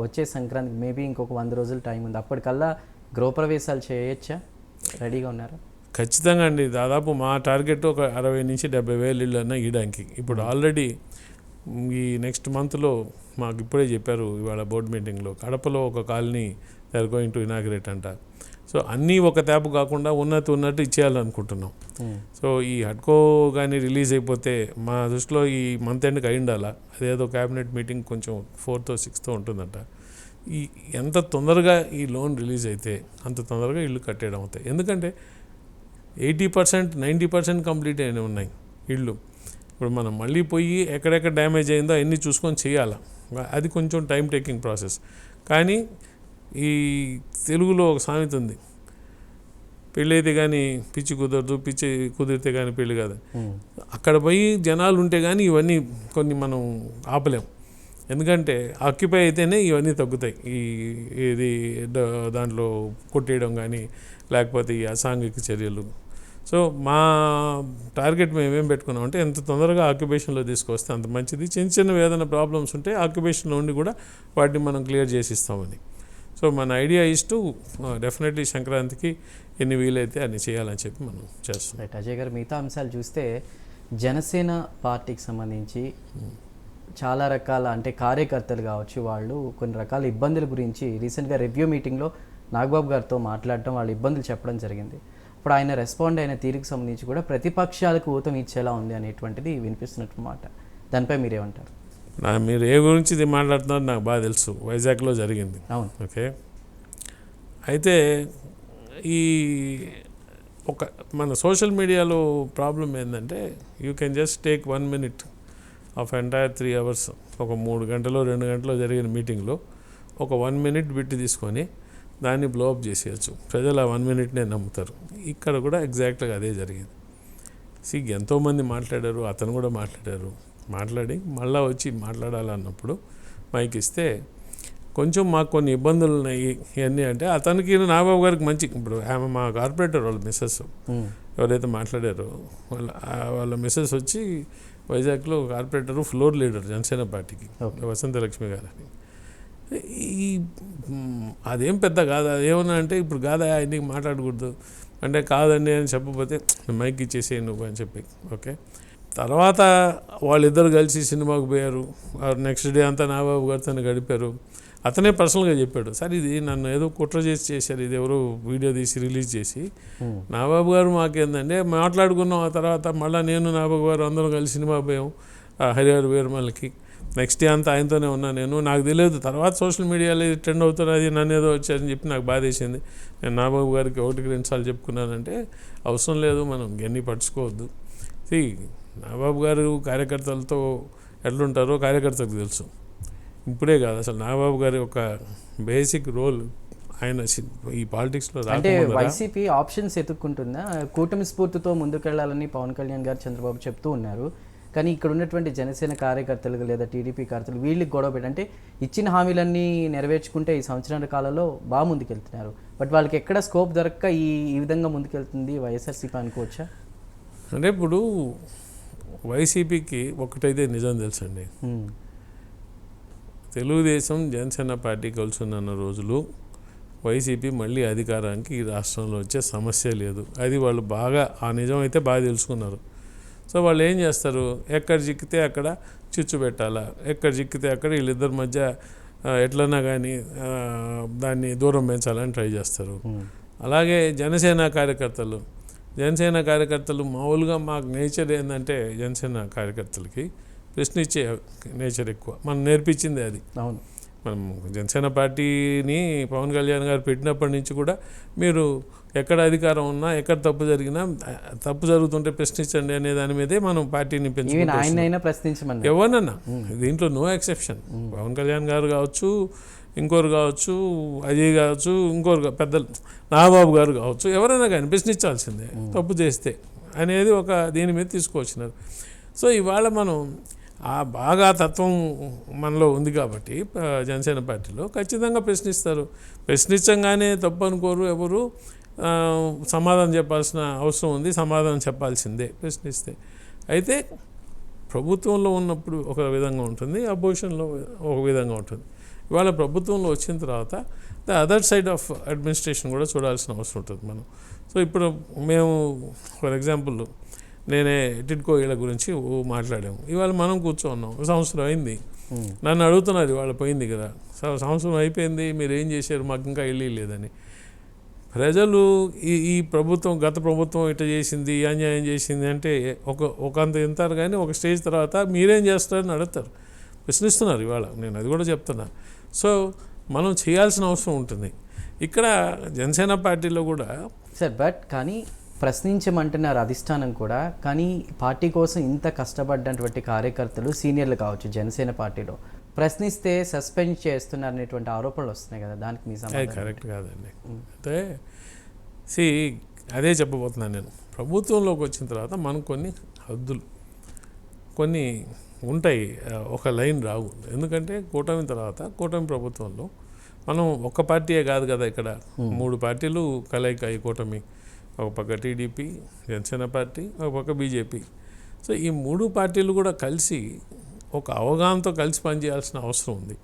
A: వచ్చే సంక్రాంతికి మేబీ ఇంకొక 100 రోజులు టైం ఉంది, అప్పటికల్లా గృహప్రవేశాలు చేయొచ్చా? రెడీగా ఉన్నారా?
B: ఖచ్చితంగా అండి. దాదాపు మా టార్గెట్ ఒక 60,000-70,000 ఇళ్ళు అన్నా ఇవ్వడానికి. ఇప్పుడు ఆల్రెడీ ఈ నెక్స్ట్ మంత్లో మాకు ఇప్పుడే చెప్పారు ఇవాళ బోర్డు మీటింగ్లో, కడపలో ఒక colony they are going to inaugurate అంట. సో అన్నీ ఒక ట్యాప్ కాకుండా ఉన్నట్టు ఇచ్చేయాలనుకుంటున్నాం. సో ఈ హడ్కో కానీ రిలీజ్ అయిపోతే మా దృష్టిలో ఈ మంత్ ఎండ్కి అయి ఉండాలా. అదేదో క్యాబినెట్ మీటింగ్ కొంచెం 4th or 6th ఉంటుందంట. ఎంత తొందరగా ఈ లోన్ రిలీజ్ అయితే అంత తొందరగా ఇల్లు కట్టేయడం అవుతాయి. ఎందుకంటే 80% 90% కంప్లీట్ అయిన ఉన్నాయి ఇళ్ళు. ఇప్పుడు మనం మళ్ళీ పోయి ఎక్కడెక్కడ డ్యామేజ్ అయిందో అన్నీ చూసుకొని చేయాలి. అది కొంచెం టైం టేకింగ్ ప్రాసెస్. కానీ ఈ తెలుగులో ఒక సామెత ఉంది, పెళ్ళి అయితే కానీ పిచ్చి కుదరదు, పిచ్చి కుదిరితే కానీ పెళ్ళి కాదు. అక్కడ పోయి జనాలు ఉంటే కానీ ఇవన్నీ కొన్ని మనం ఆపలేం. ఎందుకంటే ఆక్యుపై అయితేనే ఇవన్నీ తగ్గుతాయి. ఇది దాంట్లో కొట్టేయడం కానీ లేకపోతే ఈ అసాంఘిక చర్యలు. సో మా టార్గెట్ మేము ఏం పెట్టుకున్నామంటే ఎంత తొందరగా ఆక్యుపేషన్లో తీసుకొస్తే అంత మంచిది. చిన్న ఏదైనా ప్రాబ్లమ్స్ ఉంటే ఆక్యుపేషన్లో ఉండి కూడా వాటిని మనం క్లియర్ చేసి ఇస్తామని. సో మన ఐడియా ఇస్ టు డెఫినెట్లీ సంక్రాంతికి ఎన్ని వీలైతే అన్ని చేయాలని చెప్పి మనం చేస్తాం.
A: రైట్, అజయ్ గారు, మిగతా అంశాలు చూస్తే జనసేన పార్టీకి సంబంధించి చాలా రకాల అంటే కార్యకర్తలు కావచ్చు, వాళ్ళు కొన్ని రకాల ఇబ్బందుల గురించి రీసెంట్గా రివ్యూ మీటింగ్లో నాగబాబు గారితో మాట్లాడటం, వాళ్ళ ఇబ్బందులు చెప్పడం జరిగింది. ఇప్పుడు ఆయన రెస్పాండ్ అయిన తీరుకు సంబంధించి కూడా ప్రతిపక్షాలకు ఊతం ఇచ్చేలా ఉంది అనేటువంటిది వినిపిస్తున్నట్టు మాట. దానిపై మీరేమంటారు?
B: మీరు ఏ గురించి ఇది మాట్లాడుతున్నారో నాకు బాగా తెలుసు, వైజాగ్లో జరిగింది.
A: అవును,
B: ఓకే. అయితే ఈ మన సోషల్ మీడియాలో ప్రాబ్లం ఏంటంటే you can just take 1 minute of entire 3 hours, ఒక 3 గంటలో 2 గంటలో జరిగిన మీటింగ్లో ఒక 1 minute బిట్ తీసుకొని దాన్ని బ్లోఅప్ చేసేయచ్చు. ప్రజలు ఆ 1 minute నమ్ముతారు. ఇక్కడ కూడా ఎగ్జాక్ట్గా అదే జరిగింది. ఎంతోమంది మాట్లాడారు, అతను కూడా మాట్లాడి మళ్ళీ వచ్చి మాట్లాడాలన్నప్పుడు మైక్ ఇస్తే కొంచెం మాకు కొన్ని ఇబ్బందులు ఉన్నాయి ఇవన్నీ అంటే అతనికి నాగబాబు గారికి మంచి, ఇప్పుడు ఆమె మా కార్పొరేటర్ వాళ్ళ మిస్సెస్ ఎవరైతే మాట్లాడారో వాళ్ళ మిస్సెస్ వచ్చి వైజాగ్లో కార్పొరేటర్, ఫ్లోర్ లీడర్ జనసేన పార్టీకి, వసంత లక్ష్మి గారు. ఈ అదేం పెద్ద కాదు, ఏమన్నా అంటే ఇప్పుడు కాదా ఆయనకి మాట్లాడకూడదు అంటే కాదండి అని చెప్పకపోతే మైక్ ఇచ్చేసేయి నువ్వు అని చెప్పి. ఓకే, తర్వాత వాళ్ళిద్దరు కలిసి సినిమాకు పోయారు. నెక్స్ట్ డే అంతా నాగబాబు గారితో గడిపారు. అతనే పర్సనల్గా చెప్పాడు, సార్ ఇది నన్ను ఏదో కుట్ర చేశారు, ఇది ఎవరో వీడియో తీసి రిలీజ్ చేసి. నాగబాబు గారు మాకేందంటే మాట్లాడుకున్నాం. ఆ తర్వాత మళ్ళీ నేను నాగబాబు గారు అందరం కలిసి సినిమా పోయాం హరిహర వీరమల్కి. నెక్స్ట్ డే అంతా ఆయనతోనే ఉన్నా నేను. నాకు తెలియదు, తర్వాత సోషల్ మీడియాలో ట్రెండ్ అవుతున్నది, నన్ను ఏదో వచ్చారని చెప్పి నాకు బాధేసింది. నేను నాగబాబు గారికి 1-2 సార్లు చెప్పుకున్నానంటే అవసరం లేదు, మనం ఇవన్నీ పట్టించుకోవద్దు. నాగబాబు గారు కార్యకర్తలతో ఎట్లుంటారో కార్యకర్తలకు తెలుసు. ఇప్పుడే కాదు, అసలు నాగబాబు గారి ఒక బేసిక్ రోల్ ఆయన ఈ పాలిటిక్స్లో
A: అంటే వైసీపీ ఆప్షన్స్ ఎత్తుక్కుంటుందా? కూటమి స్ఫూర్తితో ముందుకెళ్లాలని పవన్ కళ్యాణ్ గారు, చంద్రబాబు చెప్తూ ఉన్నారు. కానీ ఇక్కడ ఉన్నటువంటి జనసేన కార్యకర్తలు లేదా టీడీపీ కార్యకర్తలు వీళ్ళకి గొడవ పెట్టి, అంటే ఇచ్చిన హామీలన్నీ నెరవేర్చుకుంటే ఈ సంవత్సరాల కాలంలో బాగా ముందుకెళ్తున్నారు. బట్ వాళ్ళకి ఎక్కడ స్కోప్ దొరక్క ఈ విధంగా ముందుకెళ్తుంది వైఎస్ఆర్సీపీ అనుకోవచ్చా?
B: అంటే ఇప్పుడు వైసీపీకి ఒకటైతే నిజం తెలుసండి, తెలుగుదేశం జనసేన పార్టీ కలుసున్న రోజులు వైసీపీ మళ్ళీ అధికారానికి ఈ రాష్ట్రంలో వచ్చే సమస్య లేదు. అది వాళ్ళు బాగా ఆ నిజం అయితే బాగా తెలుసుకున్నారు. సో వాళ్ళు ఏం చేస్తారు, ఎక్కడ చిక్కితే అక్కడ చిచ్చు పెట్టాలా, ఎక్కడ చిక్కితే అక్కడ వీళ్ళిద్దరి మధ్య ఎట్లన్నా కానీ దాన్ని దూరం పెంచాలని ట్రై చేస్తారు. అలాగే జనసేన కార్యకర్తలు మామూలుగా మాకు నేచర్ ఏంటంటే జనసేన కార్యకర్తలకి ప్రశ్నించే నేచర్ ఎక్కువ. మనం నేర్పించింది అది.
A: అవును,
B: మనం జనసేన పార్టీని పవన్ కళ్యాణ్ గారు పెట్టినప్పటి నుంచి కూడా మీరు ఎక్కడ అధికారం ఉన్నా, ఎక్కడ తప్పు జరుగుతుంటే ప్రశ్నించండి అనే దాని మీదే మనం పార్టీని
A: ప్రశ్నించమని
B: ఎవరన్నా, దీంట్లో నో ఎక్సెప్షన్. పవన్ కళ్యాణ్ గారు కావచ్చు, ఇంకోరు కావచ్చు, అజయ్ కావచ్చు, ఇంకోరు పెద్దలు నాగబాబు గారు కావచ్చు, ఎవరైనా కానీ ప్రశ్నించాల్సిందే తప్పు చేస్తే అనేది ఒక దీని మీద తీసుకువచ్చినారు. సో ఇవాళ మనం ఆ బాగా తత్వం మనలో ఉంది కాబట్టి జనసేన పార్టీలో ఖచ్చితంగా ప్రశ్నిస్తారు. ప్రశ్నించంగానే తప్పు అనుకోరు ఎవరు, సమాధానం చెప్పాల్సిన అవసరం ఉంది, సమాధానం చెప్పాల్సిందే ప్రశ్నిస్తే. అయితే ప్రభుత్వంలో ఉన్నప్పుడు ఒక విధంగా ఉంటుంది, అపోజిషన్లో ఒక విధంగా ఉంటుంది. ఇవాళ ప్రభుత్వంలో వచ్చిన తర్వాత the other side of administration కూడా చూడాల్సిన అవసరం ఉంటుంది మనం. సో ఇప్పుడు మేము ఫర్ ఎగ్జాంపుల్ నేనే టిడ్కో ఇళ్ళ గురించి మాట్లాడాము. ఇవాళ మనం కూర్చోన్నాం, సంవత్సరం అయింది. నన్ను అడుగుతున్నారు ఇవాళ పోయింది కదా, సంవత్సరం అయిపోయింది, మీరు ఏం చేశారు, మాకు ఇంకా ఇల్లు లేదని. ప్రజలు ఈ ప్రభుత్వం, గత ప్రభుత్వం ఇట్లా చేసింది, అన్యాయం చేసింది అంటే ఒకంత వింటారు, కానీ ఒక స్టేజ్ తర్వాత మీరేం చేస్తారని అడుగుతారు, ప్రశ్నిస్తున్నారు. ఇవాళ నేను అది కూడా చెప్తున్నా. సో మనం చేయాల్సిన అవసరం ఉంటుంది. ఇక్కడ జనసేన పార్టీలో కూడా
A: సార్, బట్ కానీ ప్రశ్నించమంటున్నారు అధిష్టానం కూడా. కానీ పార్టీ కోసం ఇంత కష్టపడ్డటువంటి కార్యకర్తలు, సీనియర్లు కావచ్చు జనసేన పార్టీలో, ప్రశ్నిస్తే సస్పెండ్ చేస్తున్నారు అనేటువంటి ఆరోపణలు వస్తున్నాయి కదా, దానికి మీ సమాధానం?
B: కరెక్ట్ కాదండి. అంటే అదే చెప్పబోతున్నాను నేను. ప్రభుత్వంలోకి వచ్చిన తర్వాత మనకు కొన్ని హద్దులు కొన్ని ఉంటాయి, ఒక లైన్ రావు. ఎందుకంటే కూటమి తర్వాత, కూటమి ప్రభుత్వంలో మనం ఒక్క పార్టీయే కాదు కదా, ఇక్కడ 3 పార్టీలు కలయిక ఈ కూటమి. ఒక పక్క టీడీపీ, జనసేన పార్టీ, ఒక పక్క బీజేపీ. సో ఈ 3 పార్టీలు కూడా కలిసి ఒక అవగాహనతో కలిసి పనిచేయాల్సిన అవసరం ఉంది.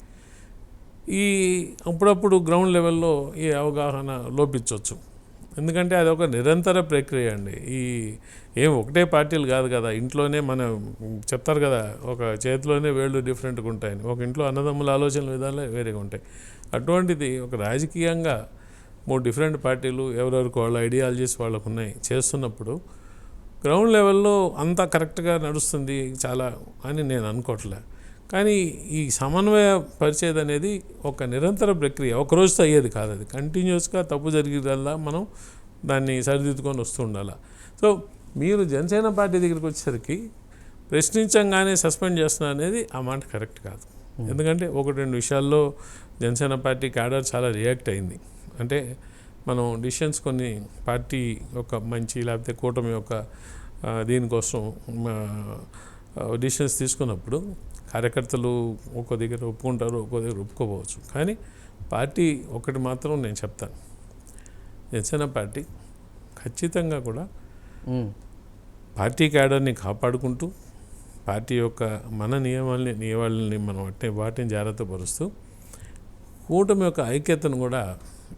B: అప్పుడప్పుడు గ్రౌండ్ లెవెల్లో ఈ అవగాహన లోపించవచ్చు. ఎందుకంటే అది ఒక నిరంతర ప్రక్రియ అండి. ఒకటే పార్టీలు కాదు కదా, ఇంట్లోనే మనం చెప్తారు కదా, ఒక చేతిలోనే వేళ్ళు డిఫరెంట్గా ఉంటాయని. ఒక ఇంట్లో అన్నదమ్ముల ఆలోచన విధానాలు వేరేగా ఉంటాయి. అటువంటిది ఒక రాజకీయంగా 3 డిఫరెంట్ పార్టీలు ఎవరెవరికి వాళ్ళ ఐడియాలజీస్ వాళ్ళకు ఉన్నాయి చేస్తున్నప్పుడు గ్రౌండ్ లెవెల్లో అంతా కరెక్ట్గా నడుస్తుంది చాలా అని నేను అనుకోవట్లే. కానీ ఈ సమన్వయ పరిచేది అనేది ఒక నిరంతర ప్రక్రియ, ఒకరోజుతో అయ్యేది కాదు. అది కంటిన్యూస్గా తప్పు జరిగేదల్లా మనం దాన్ని సరిదిద్దుకొని వస్తూ ఉండాలి. సో మీరు జనసేన పార్టీ దగ్గరికి వచ్చేసరికి ప్రశ్నించంగానే సస్పెండ్ చేస్తున్నారు అనేది ఆ మాట కరెక్ట్ కాదు. ఎందుకంటే ఒకటి రెండు విషయాల్లో జనసేన పార్టీ క్యాడర్ చాలా రియాక్ట్ అయింది. అంటే మనం డిసిషన్స్ కొన్ని పార్టీ యొక్క మంచి లేకపోతే కూటమి యొక్క దీనికోసం డిసిషన్స్ తీసుకున్నప్పుడు కార్యకర్తలు ఒక్కో దగ్గర ఒప్పుకుంటారు, ఒక్కో దగ్గర ఒప్పుకోవచ్చు. కానీ పార్టీ ఒకటి మాత్రం నేను చెప్తాను, జనసేన పార్టీ ఖచ్చితంగా కూడా పార్టీ క్యాడర్ని కాపాడుకుంటూ పార్టీ యొక్క మన నియమాలని మనం వాటిని జాగ్రత్త పరుస్తూ కూటమి యొక్క ఐక్యతను కూడా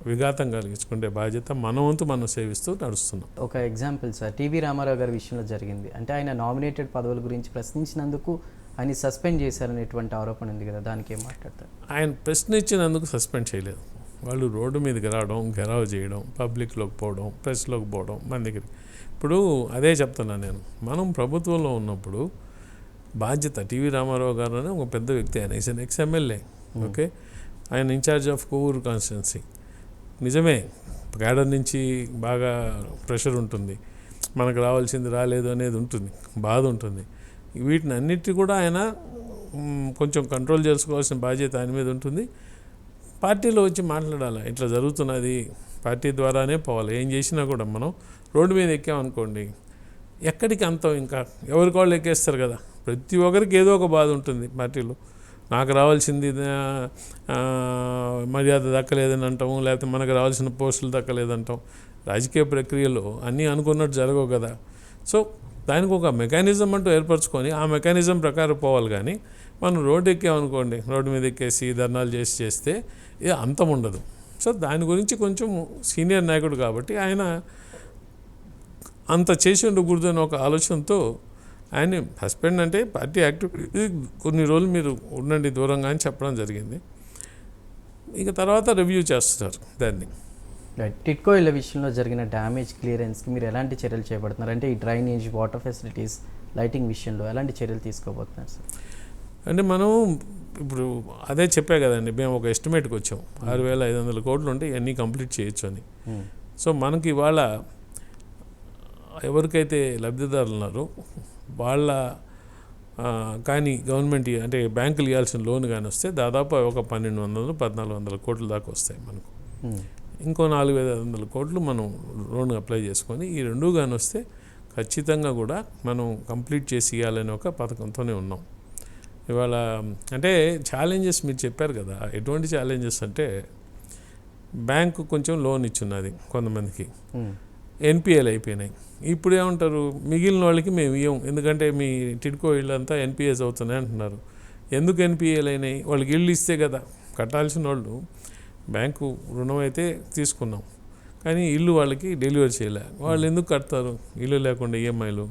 B: విఘాతం కలిగించుకునే బాధ్యత మన వంతు మనం సేవిస్తూ నడుస్తున్నాం.
A: ఒక ఎగ్జాంపుల్ సార్, టీవీ రామారావు గారి విషయంలో జరిగింది. అంటే ఆయన నామినేటెడ్ పదవుల గురించి ప్రశ్నించినందుకు ఆయన సస్పెండ్ చేశారనేటువంటి ఆరోపణ ఉంది కదా, దానికి ఏం మాట్లాడతారు?
B: ఆయన ప్రశ్నించినందుకు సస్పెండ్ చేయలేదు. వాళ్ళు రోడ్డు మీదకి రావడం, గెరావ్ చేయడం, పబ్లిక్లోకి పోవడం, ప్రెస్లోకి పోవడం మన దగ్గర. ఇప్పుడు అదే చెప్తున్నాను నేను, మనం ప్రభుత్వంలో ఉన్నప్పుడు బాధ్యత టీవీ రామారావు గారు అనే ఒక పెద్ద వ్యక్తి, ఆయన ఈజ్ ఎన్ ఎక్స్-ఎమ్మెల్యే. ఓకే, ఆయన ఇన్ఛార్జ్ ఆఫ్ కోవూరు కాన్స్టిట్యున్సీ. నిజమే, క్యాడర్ నుంచి బాగా ప్రెషర్ ఉంటుంది, మనకు రావాల్సింది రాలేదు అనేది ఉంటుంది, బాధ ఉంటుంది. వీటిని అన్నిటి కూడా ఆయన కొంచెం కంట్రోల్ చేసుకోవాల్సిన బాధ్యత ఆయన మీద ఉంటుంది. పార్టీలో వచ్చి మాట్లాడాలి, ఇట్లా జరుగుతున్నది, పార్టీ ద్వారానే పోవాలి. ఏం చేసినా కూడా మనం రోడ్డు మీద ఎక్కామనుకోండి, ఎక్కడికి అంతం, ఇంకా ఎవరికి వాళ్ళు ఎక్కేస్తారు కదా. ప్రతి ఒక్కరికి ఏదో ఒక బాధ ఉంటుంది పార్టీలో. నాకు రావాల్సింది మర్యాద దక్కలేదని అంటాము, లేకపోతే మనకు రావాల్సిన పోస్టులు దక్కలేదంటాం. రాజకీయ ప్రక్రియలో అన్నీ అనుకున్నట్టు జరగవు కదా. సో దానికి ఒక మెకానిజం అంటూ ఏర్పరచుకొని ఆ మెకానిజం ప్రకారం పోవాలి. కానీ మనం రోడ్డు ఎక్కామనుకోండి, రోడ్డు మీద ఎక్కేసి ధర్నాలు చేస్తే ఇది అంతం ఉండదు. సో దాని గురించి కొంచెం సీనియర్ నాయకుడు కాబట్టి ఆయన అంత చేసి ఉండకూడదని ఒక ఆలోచనతో ఆయన సస్పెండ్, అంటే పార్టీ యాక్టివిటీ కొన్ని రోజులు మీరు ఉండండి దూరంగా అని చెప్పడం జరిగింది. ఇక తర్వాత రివ్యూ చేస్తున్నారు దాన్ని.
A: టిట్కో ఇళ్ళ విషయంలో జరిగిన డ్యామేజ్ క్లియరెన్స్కి మీరు ఎలాంటి చర్యలు చేపడుతున్నారు? అంటే ఈ డ్రైనేజ్, వాటర్ ఫెసిలిటీస్, లైటింగ్ విషయంలో ఎలాంటి చర్యలు తీసుకోబోతున్నారు సార్?
B: అంటే మనం ఇప్పుడు అదే చెప్పే కదండి, మేము ఒక ఎస్టిమేట్కి వచ్చాం, 6,500 కోట్లు ఉంటే ఇవన్నీ కంప్లీట్ చేయొచ్చు అని. సో మనకి ఇవాళ ఎవరికైతే లబ్ధిదారులు ఉన్నారో వాళ్ళ కానీ గవర్నమెంట్ అంటే బ్యాంకులు ఇవ్వాల్సిన లోన్ కానీ వస్తే దాదాపు ఒక 1,200-1,400 కోట్ల దాకా వస్తాయి మనకు. ఇంకో 4,500 కోట్లు మనం లోన్ అప్లై చేసుకొని ఈ రెండు కానీ వస్తే ఖచ్చితంగా కూడా మనం కంప్లీట్ చేసి ఇవ్వాలని ఒక పథకంతోనే ఉన్నాం. ఇవాళ అంటే ఛాలెంజెస్ మీరు చెప్పారు కదా, ఎటువంటి ఛాలెంజెస్ అంటే బ్యాంకు కొంచెం లోన్ ఇచ్చున్నది కొంతమందికి, ఎన్పిఏలు అయిపోయినాయి. ఇప్పుడు ఏమంటారు, మిగిలిన వాళ్ళకి మేము ఇవ్వం, ఎందుకంటే మీ టిడ్కో ఇళ్ళంతా ఎన్పిఎస్ అవుతున్నాయి అంటున్నారు. ఎందుకు ఎన్పిఏలు అయినాయి? వాళ్ళకి ఇళ్ళు ఇస్తే కదా కట్టాల్సిన వాళ్ళు. బ్యాంకు రుణం అయితే తీసుకున్నాం కానీ ఇల్లు వాళ్ళకి డెలివరీ చేయలే, వాళ్ళు ఎందుకు కడతారు ఇల్లు లేకుండా ఈఎంఐలు?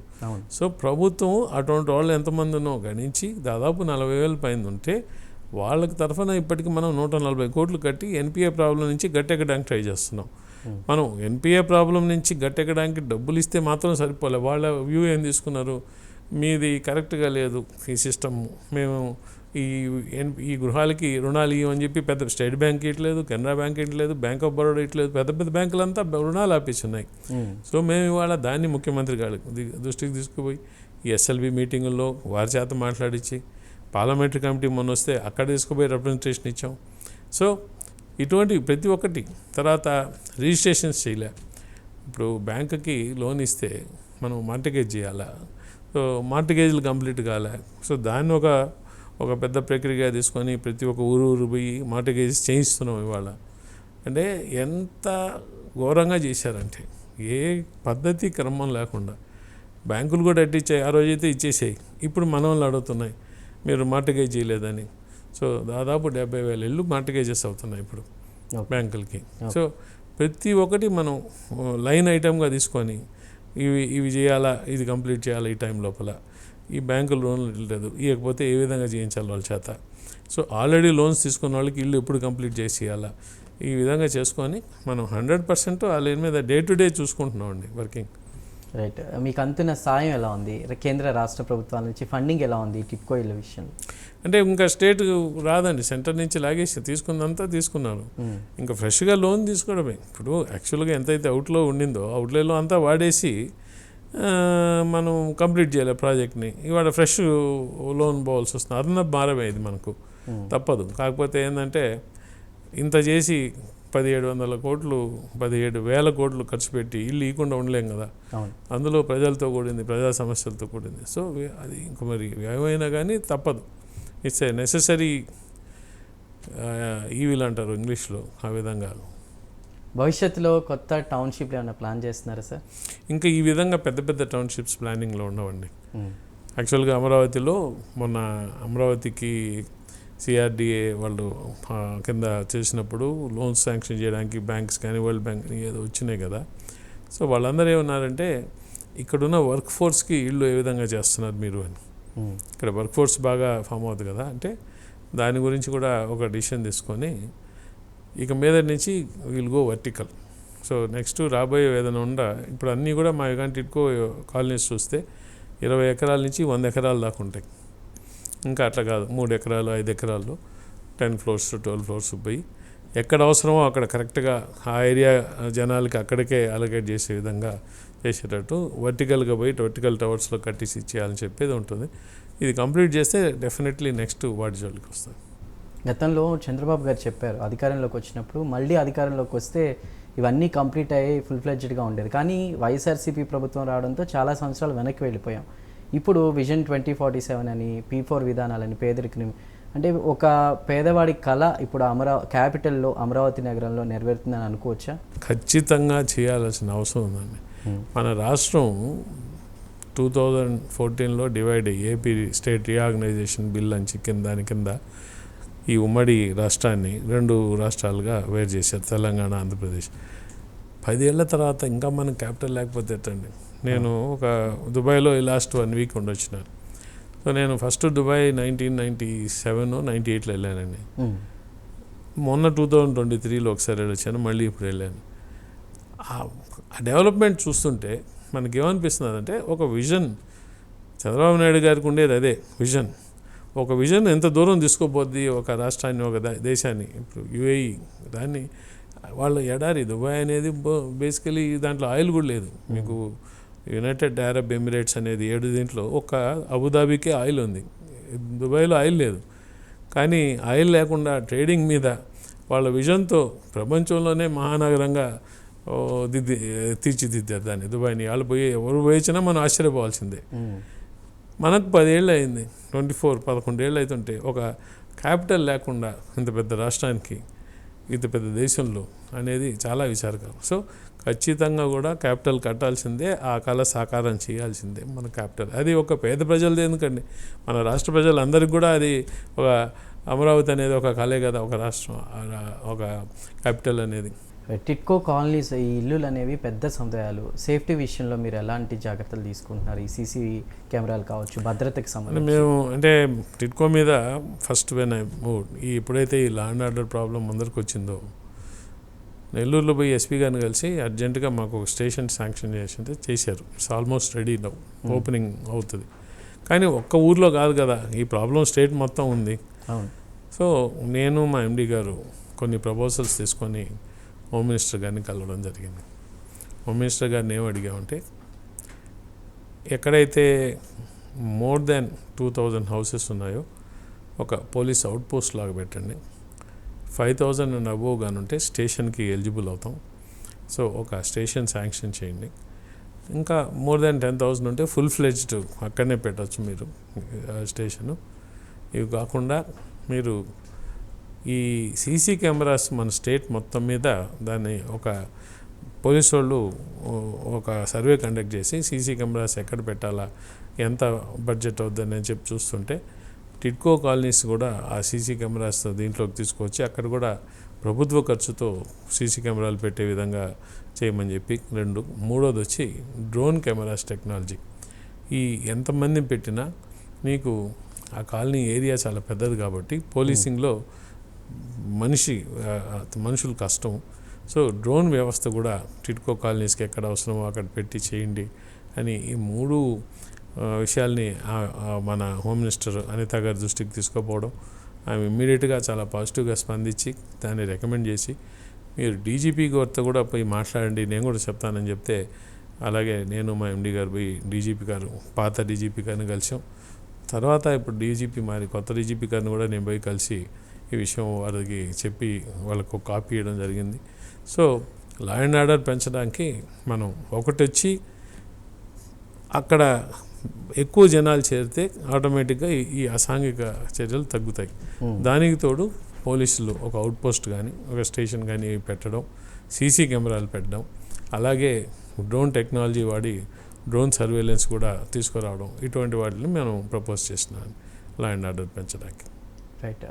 B: సో ప్రభుత్వం అటువంటి వాళ్ళు ఎంతమంది ఉన్నో గణించి దాదాపు 40,000 పైన ఉంటే వాళ్ళకి తరఫున ఇప్పటికీ మనం 140 కోట్లు కట్టి ఎన్పిఏ ప్రాబ్లం నుంచి గట్టెక్కడానికి ట్రై చేస్తున్నాం. మనం ఎన్పిఏ ప్రాబ్లం నుంచి గట్టెక్కడానికి డబ్బులు ఇస్తే మాత్రం సరిపోలే. వాళ్ళ వ్యూ ఏం తీసుకున్నారు, మీది కరెక్ట్గా లేదు ఈ సిస్టమ్, మేము ఈ గృహాలకి రుణాలు ఇవ్వని చెప్పి పెద్ద స్టేట్ బ్యాంక్ ఇట్లేదు, కెనరా బ్యాంక్ ఇట్లేదు, బ్యాంక్ ఆఫ్ బరోడా ఇట్లేదు, పెద్ద పెద్ద బ్యాంకులంతా రుణాలు ఆపేస్తున్నాయి. సో మేము ఇవాళ దాన్ని ముఖ్యమంత్రి గారి దృష్టికి తీసుకుపోయి ఈ ఎస్ఎల్బి మీటింగుల్లో వారి చేత మాట్లాడించి, పార్లమెంటరీ కమిటీ మొన్న వస్తే అక్కడ తీసుకుపోయి రిప్రజెంటేషన్ ఇచ్చాం. సో ఇటువంటి ప్రతి ఒక్కటి. తర్వాత రిజిస్ట్రేషన్స్ చేయలే. ఇప్పుడు బ్యాంకుకి లోన్ ఇస్తే మనం మార్టిగేజ్ చేయాలా, సో మార్టిగేజ్లు కంప్లీట్ కాలే. సో దాన్ని ఒక పెద్ద ప్రక్రియగా తీసుకొని ప్రతి ఒక్క ఊరు పోయి మార్టిగేజ్ చేయిస్తున్నాం ఇవాళ. అంటే ఎంత ఘోరంగా చేశారంటే ఏ పద్ధతి క్రమం లేకుండా బ్యాంకులు కూడా అట్టిచ్చాయి. ఆ రోజైతే ఇచ్చేసాయి, ఇప్పుడు మన వాళ్ళు అడుగుతున్నాయి మీరు మార్టిగేజ్ చేయలేదని. సో దాదాపు 70,000 ఇళ్ళు మార్టిగేజెస్ అవుతున్నాయి ఇప్పుడు బ్యాంకులకి. సో ప్రతి ఒక్కటి మనం లైన్ ఐటమ్గా తీసుకొని ఇవి చేయాలా, ఇది కంప్లీట్ చేయాలా ఈ టైం లోపల, ఈ బ్యాంకులు లోన్లు లేదు ఇవ్వకపోతే ఏ విధంగా చేయించాలి వాళ్ళ చేత. సో ఆల్రెడీ లోన్స్ తీసుకున్న వాళ్ళకి ఇల్లు ఎప్పుడు కంప్లీట్ చేసి ఇవ్వాలా, ఈ విధంగా చేసుకొని మనం 100% ఆ లైన్ మీద డే టు డే చూసుకుంటున్నామండి వర్కింగ్.
A: రైట్. మీకు అందుతున్న సాయం ఎలా ఉంది? కేంద్ర రాష్ట్ర ప్రభుత్వాల నుంచి ఫండింగ్ ఎలా ఉంది టిట్కో ఇళ్ళ విషయంలో?
B: అంటే ఇంకా స్టేట్ రాదండి, సెంటర్ నుంచి లాగేసి తీసుకున్నంతా తీసుకున్నారు. ఇంకా ఫ్రెష్గా లోన్ తీసుకోవడమే. ఇప్పుడు యాక్చువల్గా ఎంతైతే అవుట్లో ఉండిందో అవుట్లేలో అంతా వాడేసి మనం కంప్లీట్ చేయాలి ప్రాజెక్ట్ని. ఇవాళ ఫ్రెష్ లోన్ పోవాల్సి వస్తుంది. అదన భారమే ఇది మనకు. తప్పదు. కాకపోతే ఏంటంటే ఇంత చేసి 1700 కోట్లు 17,000 కోట్లు ఖర్చు పెట్టి ఇల్లు ఇవ్వకుండా ఉండలేం కదా.
A: అవును.
B: అందులో ప్రజలతో కూడింది, ప్రజా సమస్యలతో కూడింది. సో అది ఇంక మరి ఏమైనా కానీ తప్పదు. ఇట్స్ ఏ నెససరీ ఈవిల్ అంటారు ఇంగ్లీష్లో, ఆ విధంగా.
A: భవిష్యత్తులో కొత్త టౌన్షిప్లు ఏమైనా ప్లాన్ చేస్తున్నారా సార్?
B: ఇంకా ఈ విధంగా పెద్ద పెద్ద టౌన్షిప్స్ ప్లానింగ్లో ఉండవండి. యాక్చువల్గా అమరావతిలో మొన్న అమరావతికి సిఆర్డిఏ వాళ్ళు కింద చేసినప్పుడు లోన్స్ శాంక్షన్ చేయడానికి బ్యాంక్స్ కానీ వరల్డ్ బ్యాంక్ ఏదో వచ్చినాయి కదా. సో వాళ్ళందరూ ఏమన్నారంటే ఇక్కడున్న వర్క్ ఫోర్స్కి ఇళ్ళు ఏ విధంగా చేస్తున్నారు మీరు అని. ఇక్కడ వర్క్ ఫోర్స్ బాగా ఫామ్ అవుతుంది కదా, అంటే దాని గురించి కూడా ఒక డిసిషన్ తీసుకొని ఇక మీద నుంచి will go vertical. So next రాబోయే ఏదైనా ఇప్పుడు అన్నీ కూడా మా యుగాంటి టిడ్కో కాలనీస్ చూస్తే 20 ఎకరాల నుంచి 100 ఎకరాల దాకా ఉంటాయి. ఇంకా అట్లా కాదు, 3 ఎకరాలు 5 ఎకరాల్లో 10 ఫ్లోర్స్ 12 ఫ్లోర్స్ పోయి ఎక్కడ అవసరమో అక్కడ కరెక్ట్గా ఆ ఏరియా జనాలకి అక్కడికే అలొకేట్ చేసే విధంగా చేసేటట్టు వర్టికల్గా పోయి వర్టికల్ టవర్స్లో కట్టేసి ఇచ్చేయాలని చెప్పేది ఉంటుంది. ఇది కంప్లీట్ చేస్తే డెఫినెట్లీ నెక్స్ట్ వాటి జోలికి వస్తుంది.
A: గతంలో చంద్రబాబు గారు చెప్పారు అధికారంలోకి వచ్చినప్పుడు మళ్ళీ అధికారంలోకి వస్తే ఇవన్నీ కంప్లీట్ అయ్యి ఫుల్ ఫ్లెడ్జ్డ్గా ఉండేది. కానీ వైఎస్ఆర్సీపీ ప్రభుత్వం రావడంతో చాలా సంవత్సరాలు వెనక్కి వెళ్ళిపోయాం. ఇప్పుడు విజన్ 2047 అని, P4 విధానాలని, పేదరికం అంటే ఒక పేదవాడి కళ ఇప్పుడు క్యాపిటల్లో అమరావతి నగరంలో నెరవేరుతుందని అనుకోవచ్చా?
B: ఖచ్చితంగా చేయాల్సిన అవసరం ఉందండి. మన రాష్ట్రం 2014లో డివైడ్ అయ్యి ఏపీ స్టేట్ రీఆర్గనైజేషన్ బిల్ అని దాని కింద ఈ ఉమ్మడి రాష్ట్రాన్ని 2 రాష్ట్రాలుగా వేరు చేశారు, తెలంగాణ ఆంధ్రప్రదేశ్. 10 ఏళ్ల తర్వాత ఇంకా మనం క్యాపిటల్ లేకపోతే ఎట్టండి. నేను ఒక దుబాయ్లో లాస్ట్ 1 వీక్ ఉండొచ్చినాను. సో నేను ఫస్ట్ దుబాయ్ 1997 98లో వెళ్ళానండి. మొన్న 2023లో ఒకసారి వెళ్ళొచ్చాను, మళ్ళీ ఇప్పుడు వెళ్ళాను. ఆ డెవలప్మెంట్ చూస్తుంటే మనకి ఏమనిపిస్తుంది, ఒక విజన్ చంద్రబాబు నాయుడు గారికి ఉండేది అదే విజన్. ఒక విజన్ ఎంత దూరం తీసుకోపోద్ది ఒక రాష్ట్రాన్ని, ఒక దేశాన్ని. ఇప్పుడు యుఏఈ దాన్ని వాళ్ళు ఎడారి, దుబాయ్ అనేది బేసికలీ దాంట్లో ఆయిల్ కూడా లేదు. మీకు యునైటెడ్ అరబ్ ఎమిరేట్స్ అనేది 7 దీంట్లో ఒక అబుదాబీకే ఆయిల్ ఉంది, దుబాయ్లో ఆయిల్ లేదు. కానీ ఆయిల్ లేకుండా ట్రేడింగ్ మీద వాళ్ళ విజన్తో ప్రపంచంలోనే మహానగరంగా తీర్చిదిద్దారు దాన్ని, దుబాయ్ని. వాళ్ళు ఎవరు పోయించినా మనం ఆశ్చర్యపోవాల్సిందే. మనకు 10 ఏళ్ళు అయింది, 11 ఏళ్ళు అవుతుంటే ఒక క్యాపిటల్ లేకుండా ఇంత పెద్ద రాష్ట్రానికి, ఇంత పెద్ద దేశంలో అనేది చాలా విచారకరం. సో ఖచ్చితంగా కూడా క్యాపిటల్ కట్టాల్సిందే, ఆ కళ సాకారం చేయాల్సిందే మన క్యాపిటల్. అది ఒక పేద ప్రజలది ఎందుకండి, మన రాష్ట్ర ప్రజలందరికీ కూడా అది ఒక అమరావతి అనేది ఒక కళే కదా, ఒక రాష్ట్రం, ఒక క్యాపిటల్ అనేది.
A: టిడ్కో కాలనీస్ ఈ ఇల్లులు అనేవి పెద్ద సముదాయాలు. సేఫ్టీ విషయంలో మీరు ఎలాంటి జాగ్రత్తలు తీసుకుంటున్నారు? ఈ సీసీ కెమెరాలు కావచ్చు, భద్రతకి సంబంధించి.
B: మేము అంటే టిడ్కో మీద ఫస్ట్ ఎప్పుడైతే ఈ లా అండ్ ఆర్డర్ ప్రాబ్లం అందరికి వచ్చిందో, నెల్లూరులో పోయి ఎస్పీ గారిని కలిసి అర్జెంటుగా మాకు ఒక స్టేషన్ శాంక్షన్ చేశారు. It's almost ready now, opening అవుతుంది. కానీ ఒక్క ఊర్లో కాదు కదా, ఈ ప్రాబ్లం స్టేట్ మొత్తం ఉంది. సో నేను మా ఎండి గారు కొన్ని ప్రపోజల్స్ తీసుకొని హోమ్ మినిస్టర్ గారిని కలవడం జరిగింది. హోమ్ మినిస్టర్ గారిని ఏం అడిగామంటే, ఎక్కడైతే మోర్ దాన్ 2000 హౌసెస్ ఉన్నాయో ఒక పోలీస్ అవుట్ పోస్ట్ లాగా పెట్టండి. 5000 అండ్ అబోవ్ కానీ ఉంటే స్టేషన్కి ఎలిజిబుల్ అవుతాం. సో ఒక స్టేషన్ శాంక్షన్ చేయండి. ఇంకా మోర్ దాన్ 10,000 ఉంటే ఫుల్ ఫ్లెడ్జ్డ్ అక్కడనే పెట్టచ్చు మీరు స్టేషను. ఇవి కాకుండా మీరు ఈ సీసీ కెమెరాస్ మన స్టేట్ మొత్తం మీద దాన్ని ఒక పోలీసు వాళ్ళు ఒక సర్వే కండక్ట్ చేసి సీసీ కెమెరాస్ ఎక్కడ పెట్టాలా, ఎంత బడ్జెట్ అవుతుందని చెప్పి చూస్తుంటే టిడ్కో కాలనీస్ కూడా ఆ సీసీ కెమెరాస్ దీంట్లోకి తీసుకొచ్చి అక్కడ కూడా ప్రభుత్వ ఖర్చుతో సీసీ కెమెరాలు పెట్టే విధంగా చేయమని చెప్పి 2. 3వది వచ్చి డ్రోన్ కెమెరాస్ టెక్నాలజీ. ఈ ఎంతమందిని పెట్టినా మీకు ఆ కాలనీ ఏరియా చాలా పెద్దది కాబట్టి పోలీసింగ్లో మనుషులు కష్టం. సో డ్రోన్ వ్యవస్థ కూడా టిడ్కో కాలనీస్కి ఎక్కడ అవసరమో అక్కడ పెట్టి చేయండి అని ఈ 3 విషయాల్ని మన హోమ్ మినిస్టర్ అనిత గారి దృష్టికి తీసుకుపోవడం, ఆమె ఇమ్మీడియట్గా చాలా పాజిటివ్గా స్పందించి దాన్ని రికమెండ్ చేసి మీరు డీజీపీ గారితో కూడా పోయి మాట్లాడండి, నేను కూడా చెప్తానని చెప్తే, అలాగే నేను మా ఎండి గారు పోయి డీజీపీ గారు పాత డీజీపీ గారిని కలిసాం. తర్వాత ఇప్పుడు డీజీపీ మారి కొత్త డీజీపీ గారిని కూడా నేను పోయి కలిసి ఈ విషయం వారికి చెప్పి వాళ్ళకు కాపీ ఇవ్వడం జరిగింది. సో లా అండ్ ఆర్డర్ పెంచడానికి మనం ఒకటి వచ్చి అక్కడ ఎక్కువ జనాలు చేరితే ఆటోమేటిక్గా ఈ అసాంఘిక చర్యలు తగ్గుతాయి. దానికి తోడు పోలీసులు ఒక అవుట్ పోస్ట్ కానీ ఒక స్టేషన్ కానీ పెట్టడం, సీసీ కెమెరాలు పెట్టడం, అలాగే డ్రోన్ టెక్నాలజీ వాడి డ్రోన్ సర్వేలెన్స్ కూడా తీసుకురావడం, ఇటువంటి వాటిని మేము ప్రపోజ్ చేస్తున్నాను లా అండ్ ఆర్డర్ పెంచడానికి.
A: రైట్.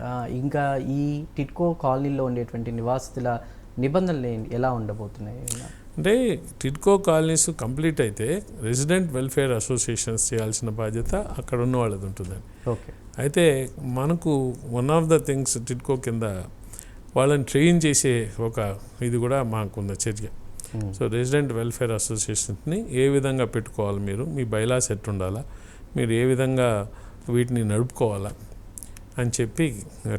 A: ఇంకా ఈ టిట్కో కాలనీలో ఉండేటువంటి నివాసితుల నిబంధనలు ఎలా ఉండబోతున్నాయి?
B: అంటే టిట్కో కాలనీస్ కంప్లీట్ అయితే రెసిడెంట్ వెల్ఫేర్ అసోసియేషన్స్ చేయాల్సిన బాధ్యత అక్కడ ఉన్న వాళ్ళది ఉంటుందండి.
A: ఓకే. అయితే
B: మనకు one of the things TIDCO కింద వాళ్ళని ట్రైన్ చేసే ఒక ఇది కూడా మాకున్న చర్య. సో రెసిడెంట్ వెల్ఫేర్ అసోసియేషన్స్ని ఏ విధంగా పెట్టుకోవాలి, మీరు మీ బైలాస్ ఎట్టుండాలా, మీరు ఏ విధంగా వీటిని నడుపుకోవాలా అని చెప్పి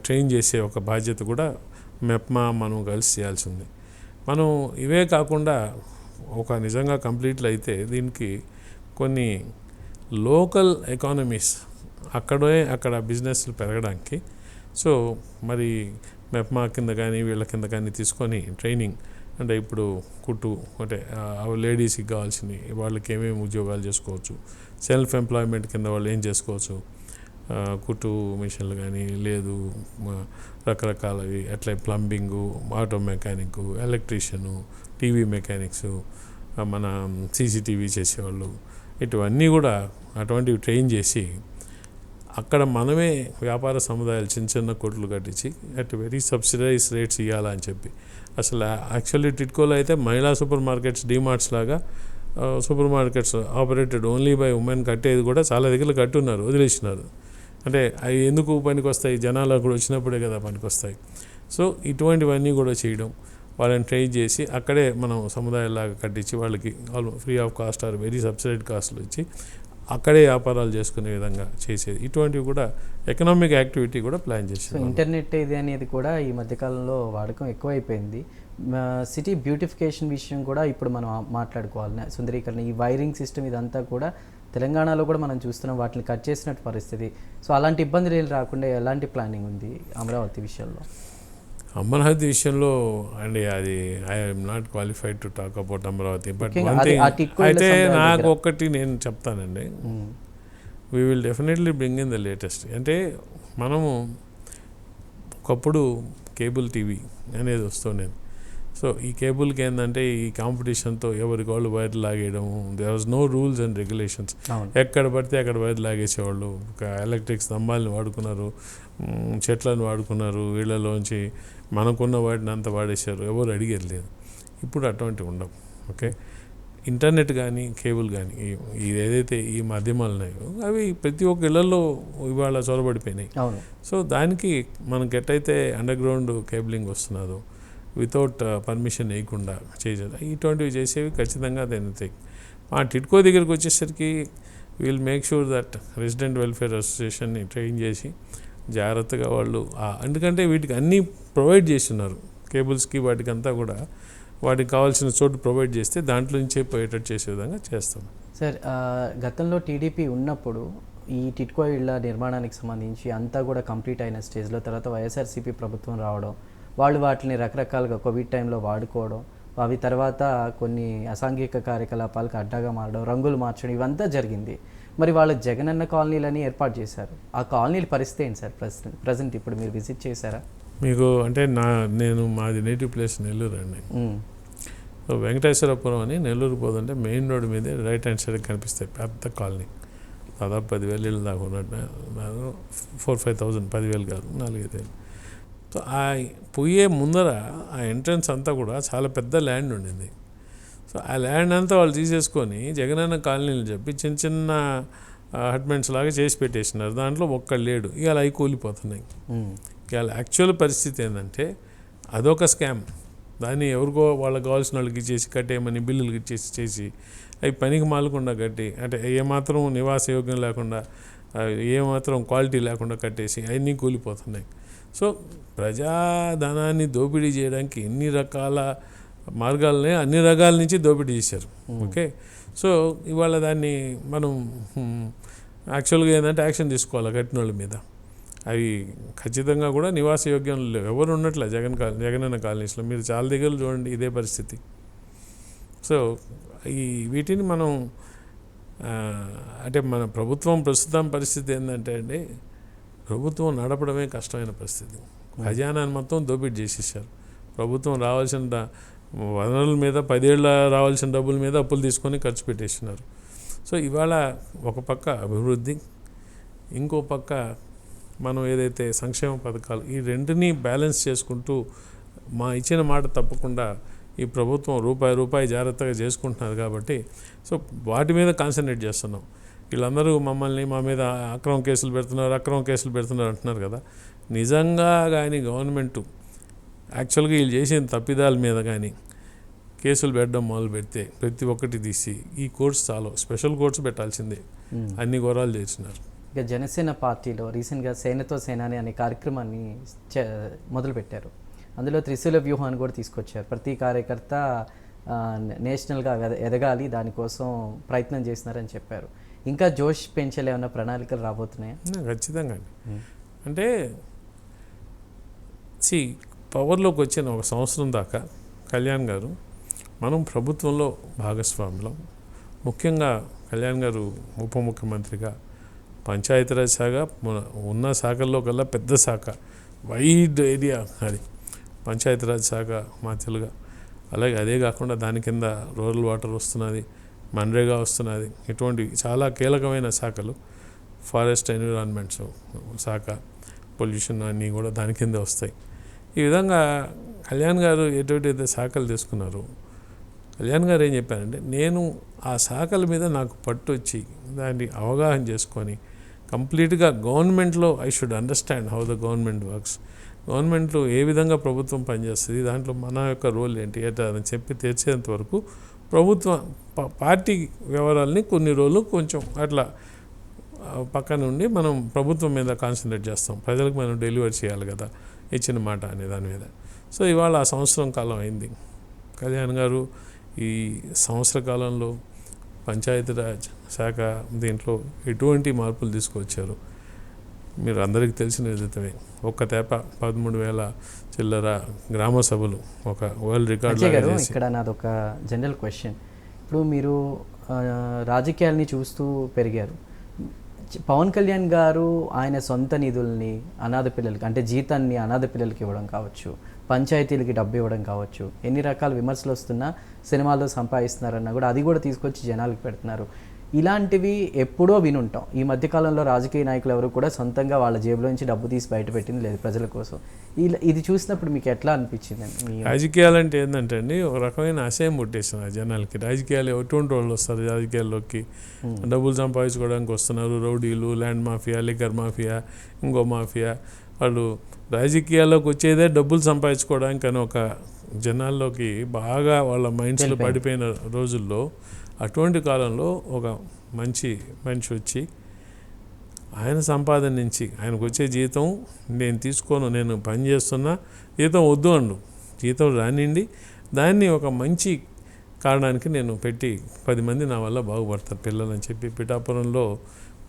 B: ట్రైన్ చేసే ఒక బాధ్యత కూడా మెప్మా మనం కలిసి చేయాల్సి ఉంది. మనం ఇవే కాకుండా ఒక నిజంగా కంప్లీట్లు అయితే దీనికి కొన్ని లోకల్ ఎకానమీస్ అక్కడ బిజినెస్లు పెరగడానికి సో మరి మెప్మా కింద కానీ వీళ్ళ కింద కానీ తీసుకొని ట్రైనింగ్, అంటే ఇప్పుడు కుట్టు అంటే లేడీస్కి కావాల్సినవి వాళ్ళకి ఏమేమి ఉద్యోగాలు చేసుకోవచ్చు, సెల్ఫ్ ఎంప్లాయ్మెంట్ కింద వాళ్ళు ఏం చేసుకోవచ్చు, కుట్టు మిషన్లు కానీ లేదు రకరకాలవి, అట్లా plumbing, auto mechanic, electrician, TV mechanics, మన సీసీటీవీ చేసేవాళ్ళు, ఇటువన్నీ కూడా అటువంటివి ట్రైన్ చేసి అక్కడ మనమే వ్యాపార సముదాయాలు చిన్న చిన్న కొట్లు కట్టించి అట్ వెరీ సబ్సిడైజ్ రేట్స్ ఇవ్వాలని చెప్పి. అసలు యాక్చువల్లీ టిట్కోలో అయితే మహిళా సూపర్ మార్కెట్స్, డీమార్ట్స్ లాగా super markets operated only by women కట్టేది కూడా చాలా దగ్గర కట్టున్నారు, వదిలేసినారు. అంటే అవి ఎందుకు పనికి వస్తాయి, జనాలు అక్కడ వచ్చినప్పుడే కదా పనికి వస్తాయి. సో ఇటువంటివన్నీ కూడా చేయడం, వాళ్ళని ట్రైన్ చేసి అక్కడే మనం సముదాయాలాగా కట్టించి వాళ్ళకి free of cost or very subsidized కాస్ట్లు ఇచ్చి అక్కడే వ్యాపారాలు చేసుకునే విధంగా చేసేది. ఇటువంటివి కూడా ఎకనామిక్ యాక్టివిటీ కూడా ప్లాన్ చేసేది.
A: ఇంటర్నెట్ ఇది అనేది కూడా ఈ మధ్యకాలంలో వాడకం ఎక్కువైపోయింది. సిటీ బ్యూటిఫికేషన్ విషయం కూడా ఇప్పుడు మనం మాట్లాడుకోవాలి. సుందరీకరణ, ఈ వైరింగ్ సిస్టమ్ ఇదంతా కూడా తెలంగాణలో కూడా మనం చూస్తున్నాం, వాటిని కట్ చేసినట్టు పరిస్థితి. సో అలాంటి ఇబ్బందులు ఏం రాకుండా ఎలాంటి ప్లానింగ్ ఉంది అమరావతి విషయంలో?
B: అమరావతి విషయంలో అండి అది I'm not qualified to talk about Amaravati. But అయితే నాకు ఒక్కటి నేను చెప్తానండి, we will definitely bring in the latest. అంటే మనము ఒకప్పుడు కేబుల్ టీవీ అనేది వస్తుండేది. సో ఈ కేబుల్కి ఏంటంటే ఈ కాంపిటీషన్తో ఎవరికి వాళ్ళు వైర్ లాగేయడం, there was no rules and regulations. ఎక్కడ పడితే అక్కడ వైర్ లాగేసేవాళ్ళు. ఎలక్ట్రిక్ స్తంభాలను వాడుకున్నారు, చెట్లను వాడుకున్నారు, వీళ్ళలోంచి మనకున్న వాటిని అంతా వాడేశారు, ఎవరు అడిగేది లేదు. ఇప్పుడు అటువంటివి ఉండవు. ఓకే, ఇంటర్నెట్ కానీ కేబుల్ కానీ ఇది ఏదైతే ఈ మాధ్యమాలు ఉన్నాయో అవి ప్రతి ఒక్క ఇళ్లలో ఇవాళ చొరబడిపోయినాయి. సో దానికి మనకి ఎట్టయితే అండర్ గ్రౌండ్ కేబులింగ్ వస్తున్నదో వితౌట్ పర్మిషన్ వేయకుండా చేసేది, ఇటువంటివి చేసేవి ఖచ్చితంగా తిరుగుతాయి. మా టిట్కో దగ్గరికి వచ్చేసరికి will make sure that resident welfare అసోసియేషన్ని ట్రైన్ చేసి జాగ్రత్తగా వాళ్ళు, ఎందుకంటే వీటికి అన్నీ ప్రొవైడ్ చేస్తున్నారు, కేబుల్స్కి వాటికి అంతా కూడా వాటికి కావాల్సిన చోటు ప్రొవైడ్ చేస్తే దాంట్లో నుంచే పోయేటట్టు చేసే విధంగా చేస్తాం.
A: సార్, గతంలో టీడీపీ ఉన్నప్పుడు ఈ టిట్కో ఇళ్ల నిర్మాణానికి సంబంధించి అంతా కూడా కంప్లీట్ అయిన స్టేజ్లో తర్వాత వైఎస్ఆర్సీపీ ప్రభుత్వం రావడం, వాళ్ళు వాటిని రకరకాలుగా కోవిడ్ టైంలో వాడుకోవడం, అవి తర్వాత కొన్ని అసాంఘిక కార్యకలాపాలకు అడ్డాగా మారడం, రంగులు మార్చడం, ఇవంతా జరిగింది. మరి వాళ్ళ జగనన్న కాలనీలని ఏర్పాటు చేశారు. ఆ కాలనీల పరిస్థితి ఏంటి సార్ ప్రజెంట్? ఇప్పుడు మీరు విజిట్ చేశారా?
B: మీకు అంటే నేను మాది నేటివ్ ప్లేస్ నెల్లూరు అండి. సో వెంకటేశ్వరపురం అని నెల్లూరు పోతుంటే మెయిన్ రోడ్ మీదే రైట్ హ్యాండ్ సైడ్ కనిపిస్తాయి పెద్ద కాలనీ, దాదాపు 10,000 ఇళ్ళు దాకా ఉన్నట్టు, 4-5,000, 10,000 కాదు 4-5,000. సో ఆ పోయే ముందర ఆ ఎంట్రన్స్ అంతా కూడా చాలా పెద్ద ల్యాండ్ ఉండింది. సో ఆ ల్యాండ్ అంతా వాళ్ళు తీసేసుకొని జగనన్న కాలనీలు చెప్పి చిన్న చిన్న హట్మెంట్స్ లాగా చేసి పెట్టేసినారు. దాంట్లో ఒక్కడు లేడు. ఇవాళ అవి కూలిపోతున్నాయి. ఇవాళ యాక్చువల్ పరిస్థితి ఏంటంటే అదొక స్కామ్. దాన్ని ఎవరికో వాళ్ళకి కావాల్సిన వాళ్ళకి ఇచ్చేసి కట్టేయమని బిల్లులు ఇచ్చేసి అవి పనికి మాలకుండా కట్టి, అంటే ఏమాత్రం నివాస యోగ్యం లేకుండా, ఏమాత్రం క్వాలిటీ లేకుండా కట్టేసి అవన్నీ కూలిపోతున్నాయి. సో ప్రజాధనాన్ని దోపిడీ చేయడానికి ఎన్ని రకాల మార్గాలనే అన్ని రకాల నుంచి దోపిడీ చేశారు. ఓకే, సో ఇవాళ దాన్ని మనం యాక్చువల్గా ఏంటంటే యాక్షన్ తీసుకోవాలి కట్టిన వాళ్ళ మీద. అవి ఖచ్చితంగా కూడా నివాస యోగ్యం లేవు, ఎవరు ఉన్నట్లే జగనన్న కాలనీస్లో. మీరు చాలా దగ్గర చూడండి ఇదే పరిస్థితి. సో వీటిని మనం అంటే మన ప్రభుత్వం ప్రస్తుతం పరిస్థితి ఏంటంటే అండి, ప్రభుత్వం నడపడమే కష్టమైన పరిస్థితి. ఖజానాన్ని మొత్తం దోపిడీ చేసేసారు. ప్రభుత్వం రావాల్సిన వనరుల మీద 10 ఏళ్ళ రావాల్సిన డబ్బుల మీద అప్పులు తీసుకొని ఖర్చు పెట్టేసినారు. సో ఇవాళ ఒక పక్క అభివృద్ధి, ఇంకో పక్క మనం ఏదైతే సంక్షేమ పథకాలు, ఈ రెంటిని బ్యాలెన్స్ చేసుకుంటూ మా ఇచ్చిన మాట తప్పకుండా ఈ ప్రభుత్వం రూపాయి జాగ్రత్తగా చేసుకుంటున్నారు కాబట్టి సో వాటి మీద కాన్సన్ట్రేట్ చేస్తున్నాం. వీళ్ళందరూ మా మీద అక్రమ కేసులు పెడుతున్నారు అంటున్నారు కదా. నిజంగా కానీ గవర్నమెంట్ యాక్చువల్గా వీళ్ళు చేసిన తప్పిదాల మీద కానీ కేసులు పెట్టడం మొదలు పెడితే ప్రతి ఒక్కటి తీసి ఈ కోర్ట్స్ చాలు, స్పెషల్ కోర్ట్స్ పెట్టాల్సిందే. అన్ని ఘోరాలు చేసినారు.
A: ఇక జనసేన పార్టీలో రీసెంట్గా సేనతో సేనాని అనే కార్యక్రమాన్ని మొదలుపెట్టారు. అందులో త్రిశూల వ్యూహాన్ని కూడా తీసుకొచ్చారు. ప్రతి కార్యకర్త నేషనల్గా ఎదగాలి, దానికోసం ప్రయత్నం చేస్తున్నారని చెప్పారు. ఇంకా జోష్ పెంచేలా ఏమైనా ప్రణాళికలు రాబోతున్నాయా?
B: ఖచ్చితంగా. అంటే పవర్లోకి వచ్చిన 1 సంవత్సరం దాకా కళ్యాణ్ గారు మనం ప్రభుత్వంలో భాగస్వాములం. ముఖ్యంగా కళ్యాణ్ గారు ఉప ముఖ్యమంత్రిగా పంచాయతీరాజ్ శాఖ ఉన్న శాఖల్లో కల్లా పెద్ద శాఖ, వైడ్ ఏరియా అది పంచాయతీరాజ్ శాఖ మాత్రలుగా. అలాగే అదే కాకుండా దాని కింద రూరల్ వాటర్ వస్తున్నది, మన్రేగా వస్తున్నది. ఇటువంటి చాలా కీలకమైన శాఖలు, ఫారెస్ట్ ఎన్విరాన్మెంట్స్ శాఖ, పొల్యూషన్ అన్నీ కూడా దాని కింద వస్తాయి. ఈ విధంగా కళ్యాణ్ గారు ఎటువంటిదైతే శాఖలు తీసుకున్నారు, కళ్యాణ్ గారు ఏం చెప్పారంటే, నేను ఆ శాఖల మీద నాకు పట్టు వచ్చి దాన్ని అవగాహన చేసుకొని కంప్లీట్గా గవర్నమెంట్లో I should understand how the government works, గవర్నమెంట్లో ఏ విధంగా ప్రభుత్వం పనిచేస్తుంది, దాంట్లో మన యొక్క రోల్ ఏంటి అని చెప్పి తెచ్చేంత వరకు ప్రభుత్వ పార్టీ వ్యవహారాలని కొన్ని రోజులు కొంచెం అట్లా పక్కన ఉండి మనం ప్రభుత్వం మీద కాన్సన్ట్రేట్ చేస్తాం. ప్రజలకు మనం డెలివరీ చేయాలి కదా ఇచ్చిన మాట అనే దాని మీద. సో ఇవాళ ఆ సంవత్సరం కాలం అయింది. కళ్యాణ్ గారు ఈ సంవత్సర కాలంలో పంచాయతీరాజ్ శాఖ దీంట్లో ఎటువంటి మార్పులు తీసుకొచ్చారు మీరు అందరికీ తెలిసిన విధమే. ఒక్క తేప 13,000 చిల్లర గ్రామ సభలు, ఒక వరల్డ్ రికార్డ్.
A: ఇక్కడ నాదొక జనరల్ క్వశ్చన్. ఇప్పుడు మీరు రాజకీయాల్ని చూస్తూ పెరిగారు. పవన్ కళ్యాణ్ గారు ఆయన సొంత నిధుల్ని అనాథ పిల్లలకి, అంటే జీతాన్ని అనాథ పిల్లలకి ఇవ్వడం కావచ్చు, పంచాయతీలకి డబ్బు ఇవ్వడం కావచ్చు, ఎన్ని రకాల విమర్శలు వస్తున్నా సినిమాల్లో సంపాదిస్తున్నారన్నా కూడా అది కూడా తీసుకొచ్చి జనాలకు పెడుతున్నారు. ఇలాంటివి ఎప్పుడో వినుంటాం. ఈ మధ్యకాలంలో రాజకీయ నాయకులు ఎవరు కూడా సొంతంగా వాళ్ళ జేబులో నుంచి డబ్బు తీసి బయట పెట్టింది లేదు ప్రజల కోసం. ఇది చూసినప్పుడు మీకు ఎట్లా అనిపించింది?
B: రాజకీయాలు అంటే ఏంటంటే అండి, ఒక రకమైన అసహ్యం పుట్టేస్తున్నారు జనాలకి. రాజకీయాలు ఎటువంటి వాళ్ళు వస్తారు రాజకీయాల్లోకి, డబ్బులు సంపాదించుకోవడానికి వస్తున్నారు. రౌడీలు, ల్యాండ్ మాఫియా, లిక్కర్ మాఫియా, ఇంకో మాఫియా, వాళ్ళు రాజకీయాల్లోకి వచ్చేదే డబ్బులు సంపాదించుకోవడానికి అని ఒక జనాల్లోకి బాగా వాళ్ళ మైండ్స్లో పడిపోయిన రోజుల్లో, అటువంటి కాలంలో ఒక మంచి మనిషి వచ్చి ఆయన సంపాదన నుంచి ఆయనకు వచ్చే జీతం నేను తీసుకోను, నేను పని చేస్తున్నా, జీతం వద్దు అండు, జీతం రానిండి దాన్ని ఒక మంచి కారణానికి నేను పెట్టి 10 మంది నా వల్ల బాగుపడతారు పిల్లలని చెప్పి పిఠాపురంలో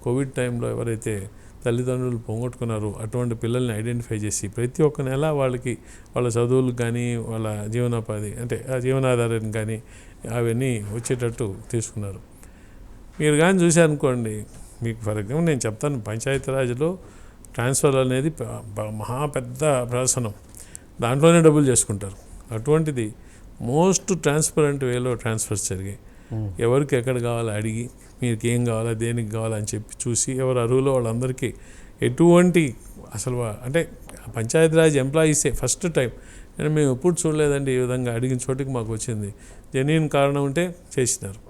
B: కోవిడ్ టైంలో ఎవరైతే తల్లిదండ్రులు పోగొట్టుకున్నారు అటువంటి పిల్లల్ని ఐడెంటిఫై చేసి ప్రతి ఒక్క నెల వాళ్ళకి వాళ్ళ చదువులకు కానీ వాళ్ళ జీవనోపాధి అంటే ఆ జీవనాధారాన్ని కానీ అవన్నీ వచ్చేటట్టు తీసుకున్నారు. మీరు కానీ చూశారనుకోండి, మీకు ఫర్ ఎగ్జాంపుల్ నేను చెప్తాను, పంచాయతీరాజ్లో ట్రాన్స్ఫర్ అనేది మహా పెద్ద ప్రహసనం, దాంట్లోనే డబ్బులు చేసుకుంటారు. అటువంటిది మోస్ట్ ట్రాన్స్పరెంట్ వేలో ట్రాన్స్ఫర్స్ జరిగాయి. ఎవరికి ఎక్కడ కావాలో అడిగి మీకు ఏం కావాలా, దేనికి కావాలని చెప్పి చూసి ఎవరు అర్హులో వాళ్ళందరికీ ఎటువంటి అసలు అంటే పంచాయతీరాజ్ ఎంప్లాయీసే ఫస్ట్ టైం నేను మేము ఎప్పుడు చూడలేదండి ఈ విధంగా అడిగిన చోటికి మాకు వచ్చింది. జెన్యూన్ కారణం ఉంటే చేసినారు.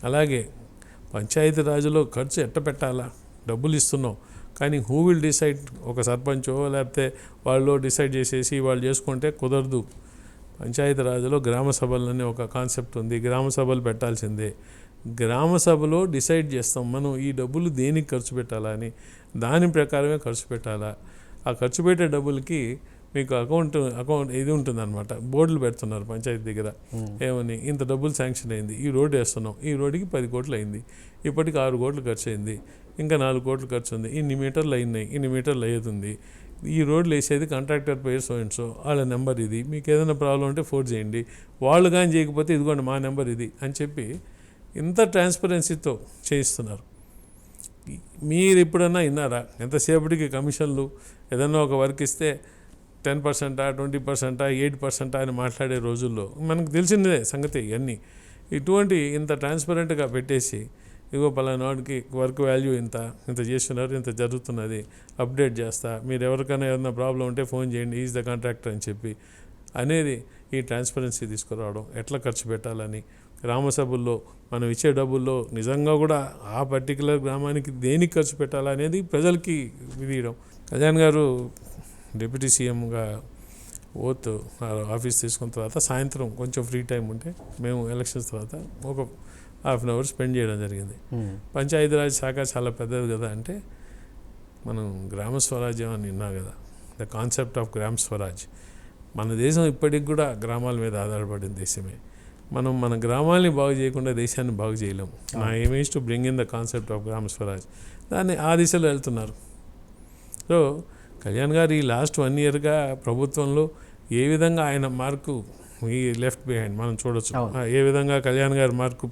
B: అలాగే పంచాయతీరాజ్లో ఖర్చు ఎట్ట పెట్టాలా, డబ్బులు ఇస్తున్నాం కానీ హూ విల్ డిసైడ్, ఒక సర్పంచో లేకపోతే వాళ్ళు డిసైడ్ చేసేసి వాళ్ళు చేసుకుంటే కుదరదు. పంచాయతీరాజ్లో గ్రామ సభలని ఒక కాన్సెప్ట్ ఉంది, గ్రామ సభలు పెట్టాల్సిందే. గ్రామ సభలో డిసైడ్ చేస్తాం మనం ఈ డబ్బులు దేనికి ఖర్చు పెట్టాలని, దాని ప్రకారమే ఖర్చు పెట్టాలా. ఆ ఖర్చు పెట్టే డబ్బులకి మీకు అకౌంట్ ఇది ఉంటుందన్నమాట, బోర్డులు పెడుతున్నారు పంచాయతీ దగ్గర. ఏమని, ఇంత డబ్బులు శాంక్షన్ అయింది, ఈ రోడ్డు వేస్తున్నాం, ఈ రోడ్డుకి 10 కోట్లు అయింది, ఇప్పటికి 6 కోట్లు ఖర్చు అయింది, ఇంకా 4 కోట్లు ఖర్చు ఉంది, ఇన్ని మీటర్లు అయినాయి, ఇన్ని మీటర్లు అయ్యేది, ఈ రోడ్లు వేసేది కాంట్రాక్టర్ పేరు సో అండ్ సో, వాళ్ళ నెంబర్ ఇది, మీకు ఏదైనా ప్రాబ్లం ఉంటే ఫోన్ చేయండి, వాళ్ళు కానీ చేయకపోతే ఇదిగోండి మా నెంబర్ ఇది అని చెప్పి ఇంత ట్రాన్స్పరెన్సీతో చేయిస్తున్నారు. మీరు ఎప్పుడన్నా విన్నారా? ఎంతసేపటికి కమిషన్లు, ఏదన్నా ఒక వర్క్ ఇస్తే 10%, 20%, 8% అని మాట్లాడే రోజుల్లో మనకు తెలిసిందే సంగతి ఇవన్నీ. ఇటువంటి ఇంత ట్రాన్స్పరెంట్గా పెట్టేసి ఇగో పలానా వాడికి వర్క్ వాల్యూ ఇంత చేస్తున్నారు, ఇంత జరుగుతున్నది, అప్డేట్ చేస్తా, మీరు ఎవరికైనా ఏదైనా ప్రాబ్లం ఉంటే ఫోన్ చేయండి, ఈజ్ ద కాంట్రాక్టర్ అని చెప్పి అనేది ఈ ట్రాన్స్పరెన్సీ తీసుకురావడం, ఎట్లా ఖర్చు పెట్టాలని, గ్రామసభల్లో మనం ఇచ్చే డబ్బుల్లో నిజంగా కూడా ఆ పర్టికులర్ గ్రామానికి దేనికి ఖర్చు పెట్టాలనేది ప్రజలకి విధియడం. కళ్యాణ్ గారు డిప్యూటీ సీఎంగా ఓత్ ఆఫీస్ తీసుకున్న తర్వాత సాయంత్రం కొంచెం ఫ్రీ టైం ఉంటే మేము ఎలక్షన్స్ తర్వాత ఒక ½ అవర్ స్పెండ్ చేయడం జరిగింది. పంచాయతీరాజ్ శాఖ చాలా పెద్దది కదా, అంటే మనం గ్రామ స్వరాజ్యం అని విన్నా కదా, the concept of Gram Swaraj. మన దేశం ఇప్పటికి కూడా గ్రామాల మీద ఆధారపడిన దేశమే. మనం మన గ్రామాలని బాగు చేయకుండా దేశాన్ని బాగు చేయలేం. నా aim is to bring in the concept of Gram Swaraj. దాన్ని ఆ దిశలో వెళ్తున్నారు. సో కళ్యాణ్ గారు ఈ లాస్ట్ 1 yearగా ప్రభుత్వంలో ఏ విధంగా ఆయన మార్కు ఈ లెఫ్ట్ బిహైండ్ మనం చూడొచ్చు. ఏ విధంగా కళ్యాణ్ గారి మార్కు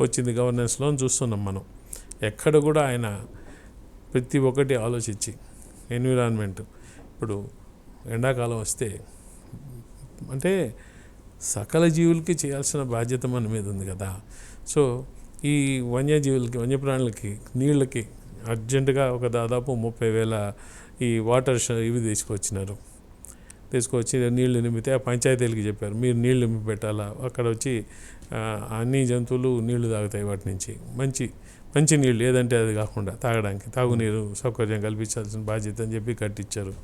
B: వచ్చింది గవర్నెన్స్లో చూస్తున్నాం మనం. ఎక్కడ కూడా ఆయన ప్రతి ఒక్కటి ఆలోచించి, ఎన్విరాన్మెంట్, ఇప్పుడు ఎండాకాలం వస్తే అంటే సకల జీవులకి చేయాల్సిన బాధ్యత మన మీద ఉంది కదా. సో ఈ వన్యజీవులకి, వన్యప్రాణులకి, నీళ్ళకి అర్జెంటుగా ఒక దాదాపు 30,000 ఈ వాటర్ ఇవి తీసుకొచ్చి నీళ్లు నింపితే ఆ పంచాయతీలకి చెప్పారు, మీరు నీళ్లు నింపి పెట్టాలా, అక్కడ వచ్చి అన్ని జంతువులు నీళ్లు తాగుతాయి, వాటి నుంచి మంచి నీళ్ళు ఏదంటే అది కాకుండా తాగడానికి తాగునీరు సౌకర్యం కల్పించాల్సిన బాధ్యత అని చెప్పి కట్టించారు.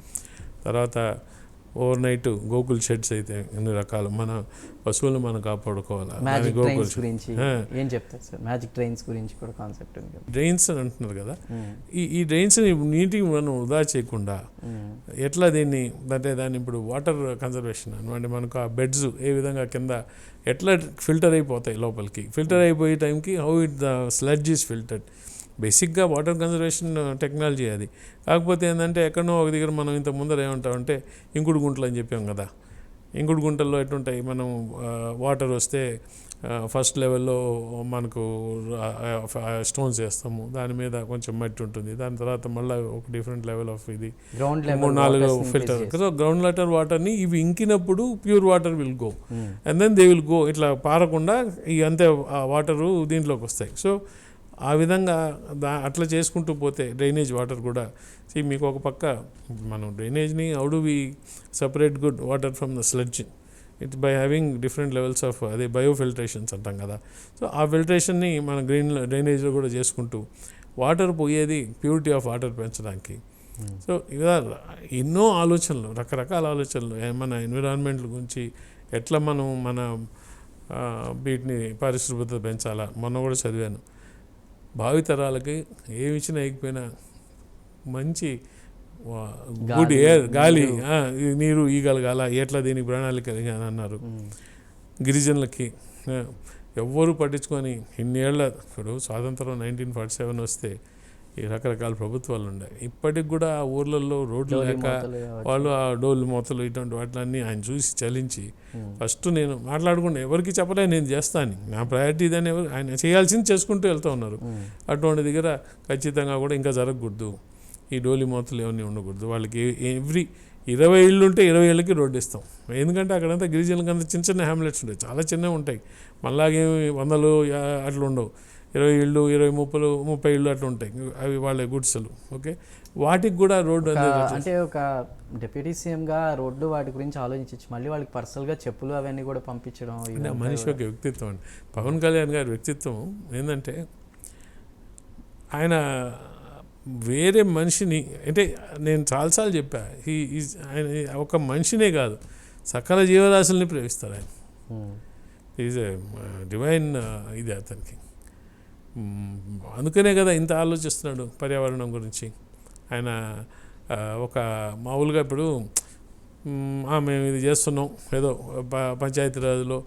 B: తర్వాత ఓవర్ నైట్ గోకుల్ షెడ్స్ అయితే ఎన్ని రకాలు, మన పశువులను మనం కాపాడుకోవాలి. డ్రైన్స్ అని అంటున్నారు కదా, ఈ డ్రైన్స్ని నీటికి మనం వృధా చేయకుండా ఎట్లా దీన్ని అంటే దాన్ని ఇప్పుడు వాటర్ కన్జర్వేషన్ అనమాట. మనకు ఆ బెడ్స్ ఏ విధంగా కింద ఎట్లా ఫిల్టర్ అయిపోతాయి లోపలికి, ఫిల్టర్ అయిపోయే టైంకి how it the sludge is filtered. బేసిక్గా వాటర్ కన్జర్వేషన్ టెక్నాలజీ అది. కాకపోతే ఏంటంటే ఎక్కడో ఒక దగ్గర మనం ఇంత ముందర ఏమంటామంటే ఇంకుడు గుంటలు అని చెప్పాం కదా. ఇంకుడు గుంటల్లో ఎట్లుంటాయి, మనం వాటర్ వస్తే ఫస్ట్ లెవెల్లో మనకు స్టోన్స్ వేస్తాము, దాని మీద కొంచెం మట్టి ఉంటుంది, దాని తర్వాత మళ్ళీ ఒక డిఫరెంట్ లెవెల్ ఆఫ్ ఇది 3-4 ఫిల్టర్. సో గ్రౌండ్ వాటర్ వాటర్ని ఇవి ఇంకినప్పుడు pure water will go and then they will go, ఇట్లా పారకుండా ఈ అంతే వాటరు దీంట్లోకి వస్తాయి. సో ఆ విధంగా అట్లా చేసుకుంటూ పోతే డ్రైనేజ్ వాటర్ కూడా మీకు ఒక పక్క మనం డ్రైనేజ్ని how do we separate good water from the sludge, it's by having different levels of అదే బయోఫిల్ట్రేషన్స్ అంటాం కదా. సో ఆ ఫిల్ట్రేషన్ని మన డ్రైనేజ్లో కూడా చేసుకుంటూ వాటర్ పోయేది ప్యూరిటీ ఆఫ్ వాటర్ పెంచడానికి. సో ఇలా ఎన్నో ఆలోచనలు, రకరకాల ఆలోచనలు మన ఎన్విరాన్మెంట్ గురించి, ఎట్లా మనం మన వీటిని పరిశుభ్రత పెంచాలా. మొన్న కూడా చదివాను, భావితరాలకి ఏమి ఇచ్చినా ఎగిపోయినా మంచి గుడ్ ఎయిర్, గాలి, నీరు ఇవ్వగలగాల, ఎట్లా దీనికి ప్రణాళిక అని అన్నారు. గిరిజనులకి ఎవ్వరూ పట్టించుకొని ఇన్నేళ్ల, ఇప్పుడు స్వాతంత్రం 1947 వస్తే ఈ రకరకాల ప్రభుత్వాలు ఉన్నాయి. ఇప్పటికి కూడా ఆ ఊర్లలో రోడ్లు లేక వాళ్ళు ఆ డోలు మూతలు ఇటువంటి వాటిలన్నీ ఆయన చూసి చలించి ఫస్ట్ నేను మాట్లాడకుండా ఎవరికి చెప్పలే నేను చేస్తాను, నా ప్రయారిటీ ఇదని ఆయన చేయాల్సింది చేసుకుంటూ వెళ్తూ ఉన్నారు. అటువంటి దగ్గర ఖచ్చితంగా కూడా ఇంకా జరగకూడదు, ఈ డోలి మూతలు ఏమన్నీ ఉండకూడదు. వాళ్ళకి ఎవ్రీ 20 ఇళ్ళు ఉంటే 20 ఏళ్ళకి రోడ్డు ఇస్తాం. ఎందుకంటే అక్కడంతా గిరిజనులకంతా చిన్న చిన్న హ్యామ్లెట్స్ ఉంటాయి, చాలా చిన్నవి ఉంటాయి, మళ్ళాగేమి 100 అట్లా ఉండవు. 20 ఇళ్ళు, 20-30 ఇళ్ళు అట్లా ఉంటాయి, అవి వాళ్ళ గుడ్సలు. ఓకే, వాటికి కూడా రోడ్డు
A: అంటే ఒక డిప్యూటీ సీఎంగా రోడ్డు వాటి గురించి ఆలోచించి మళ్ళీ వాళ్ళకి పర్సనల్గా చెప్పులు అవన్నీ కూడా పంపించడం
B: మనిషి యొక్క వ్యక్తిత్వం అండి. పవన్ కళ్యాణ్ గారి వ్యక్తిత్వం ఏంటంటే ఆయన వేరే మనిషిని, అంటే నేను చాలాసార్లు చెప్పా, ఆయన ఒక మనిషినే కాదు సకల జీవరాశుల్ని ప్రేమిస్తారు ఆయన. ఈజ్ ఏ డివైన్ ఇది అతనికి. అందుకనే కదా ఇంత ఆలోచిస్తున్నాడు పర్యావరణం గురించి. ఆయన ఒక మామూలుగా ఇప్పుడు మేము ఇది చేస్తున్నాం ఏదో పంచాయతీరాజ్లో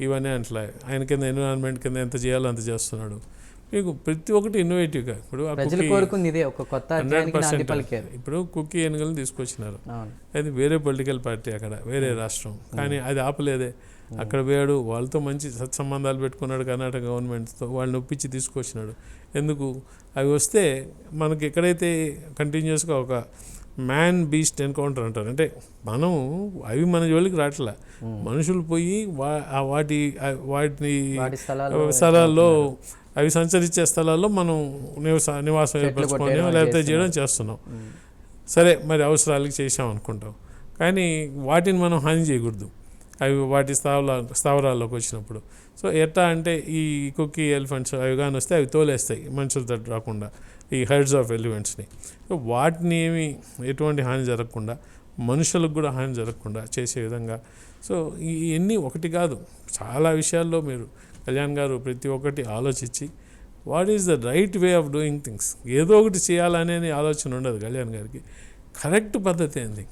B: ఇవన్నీ అట్లా, ఆయన కింద ఎన్విరాన్మెంట్ కింద ఎంత చేయాలో అంత చేస్తున్నాడు. మీకు ప్రతి ఒక్కటి ఇన్నోవేటివ్గా ఇప్పుడు ఆ
A: ప్రజలు
B: cookie
A: కోరుకుంది ఇదే, ఒక కొత్త అధ్యాయానికి నాంది
B: 100%
A: పలికారు.
B: ఇప్పుడు కుక్కీ ఎన్నికలను తీసుకొచ్చినారు.
A: అవును.
B: అది వేరే పొలిటికల్ పార్టీ, అక్కడ వేరే రాష్ట్రం, కానీ అది ఆపలేదే. అక్కడ పోయాడు, వాళ్ళతో మంచి సత్సంబంధాలు పెట్టుకున్నాడు కర్ణాటక గవర్నమెంట్తో, వాళ్ళని ఒప్పించి తీసుకొచ్చినాడు. ఎందుకు? అవి వస్తే మనకి ఎక్కడైతే కంటిన్యూస్గా ఒక మ్యాన్ బీస్ట్ ఎన్కౌంటర్ అంటారు, అంటే మనం అవి మన జోలికి రావట్లే, మనుషులు పోయి వాటిని
A: వాటి
B: స్థలాల్లో అవి సంచరించే స్థలాల్లో మనం నివాసం ఏర్పరచుకొని
A: కొట్టేయడం
B: లేకపోతే
A: చేస్తున్నారు.
B: చేయడం చేస్తున్నాం. సరే, మరి అవసరాలకి చేసాం అనుకుంటాం, కానీ వాటిని మనం హాని చేయకూడదు అవి వాటి స్థావరాల్లోకి వచ్చినప్పుడు. సో ఎట్లా అంటే ఈ కుక్కీ ఎలిఫెంట్స్ అవి కానీ వస్తే అవి తోలేస్తాయి మనుషులతో రాకుండా, ఈ హెర్డ్స్ ఆఫ్ ఎలిఫెంట్స్ని. సో వాటిని ఏమి ఎటువంటి హాని జరగకుండా, మనుషులకు కూడా హాని జరగకుండా చేసే విధంగా. సో ఇవన్నీ ఒకటి కాదు, చాలా విషయాల్లో మీరు కళ్యాణ్ గారు ప్రతి ఒక్కటి ఆలోచించి what is the right way of doing things, ఏదో ఒకటి చేయాలనేది ఆలోచన ఉండదు కళ్యాణ్ గారికి. కరెక్ట్ పద్ధతి ఏంది,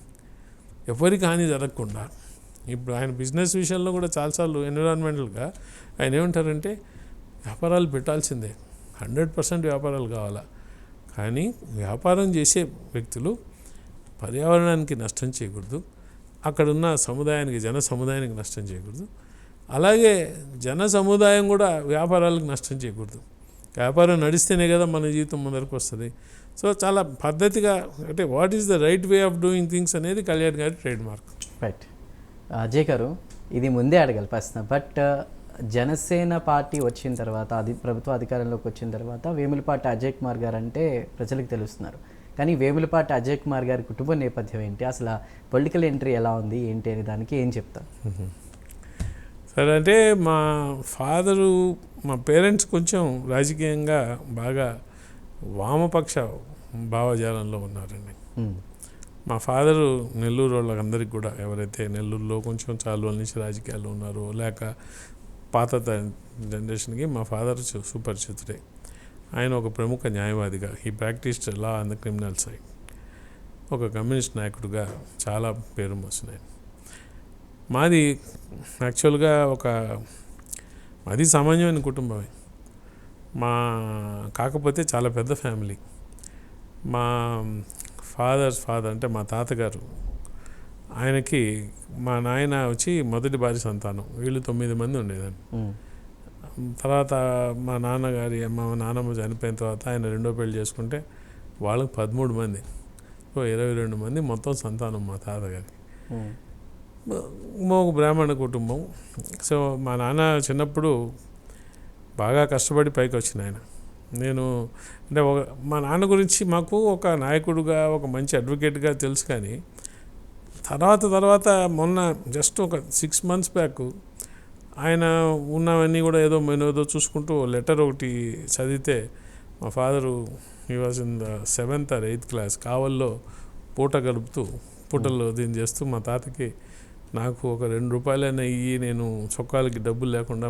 B: ఎవరికి హాని జరగకుండా. ఇప్పుడు ఆయన బిజినెస్ విషయంలో కూడా చాలాసార్లు ఎన్విరాన్మెంటల్గా ఆయన ఏమంటారంటే వ్యాపారాలు పెట్టాల్సిందే, 100% వ్యాపారాలు కావాలా, కానీ వ్యాపారం చేసే వ్యక్తులు పర్యావరణానికి నష్టం చేయకూడదు, అక్కడున్న సముదాయానికి జన సముదాయానికి నష్టం చేయకూడదు, అలాగే జన సముదాయం కూడా వ్యాపారాలకు నష్టం చేయకూడదు. వ్యాపారం నడిస్తేనే కదా మన జీవితం ముందరకు వస్తుంది. సో చాలా పద్ధతిగా, అంటే what is the right way of doing things అనేది కళ్యాణ్ గారి ట్రేడ్ మార్క్.
A: రైట్. అజయ్ గారు, ఇది ముందే అడగాలి ప్రశ్న, బట్ జనసేన పార్టీ వచ్చిన తర్వాత, ప్రభుత్వ అధికారంలోకి వచ్చిన తర్వాత వేములపాటి అజయ్ కుమార్ గారు అంటే ప్రజలకు తెలుస్తున్నారు, కానీ వేములపాటి అజయ్ కుమార్ గారి కుటుంబ నేపథ్యం ఏంటి, అసలు పొలిటికల్ ఎంట్రీ ఎలా ఉంది ఏంటి అనే దానికి ఏం చెప్తారు?
B: సరే, అంటే మా పేరెంట్స్ కొంచెం రాజకీయంగా బాగా వామపక్ష భావజాలంలో ఉన్నారండి. మా ఫాదరు నెల్లూరు వాళ్ళందరికీ కూడా, ఎవరైతే నెల్లూరులో కొంచెం చాలా రోజుల నుంచి రాజకీయాల్లో ఉన్నారో లేక పాత జనరేషన్కి మా ఫాదర్ సుపరిచితుడే. ఆయన ఒక ప్రముఖ న్యాయవాదిగా, he practised law on the criminal side, ఒక కమ్యూనిస్ట్ నాయకుడిగా చాలా పేరు మోసినాయి. మాది యాక్చువల్గా మాది సామాన్యమైన కుటుంబమే, కాకపోతే చాలా పెద్ద ఫ్యామిలీ. మా ఫాదర్ అంటే మా తాతగారు, ఆయనకి మా నాయన వచ్చి మొదటి భార్య సంతానం, వీళ్ళు 9 మంది ఉండేదాన్ని. తర్వాత మా నాన్నమ్మ చనిపోయిన తర్వాత ఆయన రెండో పెళ్లి చేసుకుంటే వాళ్ళకి 13 మంది, 22 మంది మొత్తం సంతానం మా తాతగారికి. ఒక బ్రాహ్మణ కుటుంబం. సో మా నాన్న చిన్నప్పుడు బాగా కష్టపడి పైకి వచ్చిన ఆయన. అంటే మా నాన్న గురించి మాకు ఒక నాయకుడుగా, ఒక మంచి అడ్వకేట్గా తెలుసు, కానీ తర్వాత మొన్న జస్ట్ ఒక 6 months బ్యాక్ ఆయన ఉన్నవన్నీ కూడా ఏదో చూసుకుంటూ లెటర్ ఒకటి చదివితే, మా father he was in the 7th or 8th class, కావల్లో పూట గడుపుతూ పూటల్లో దీన్ని చేస్తూ మా తాతకి నాకు ఒక 2 రూపాయలైనా ఇయ్యి, నేను చొక్కాలకి డబ్బులు లేకుండా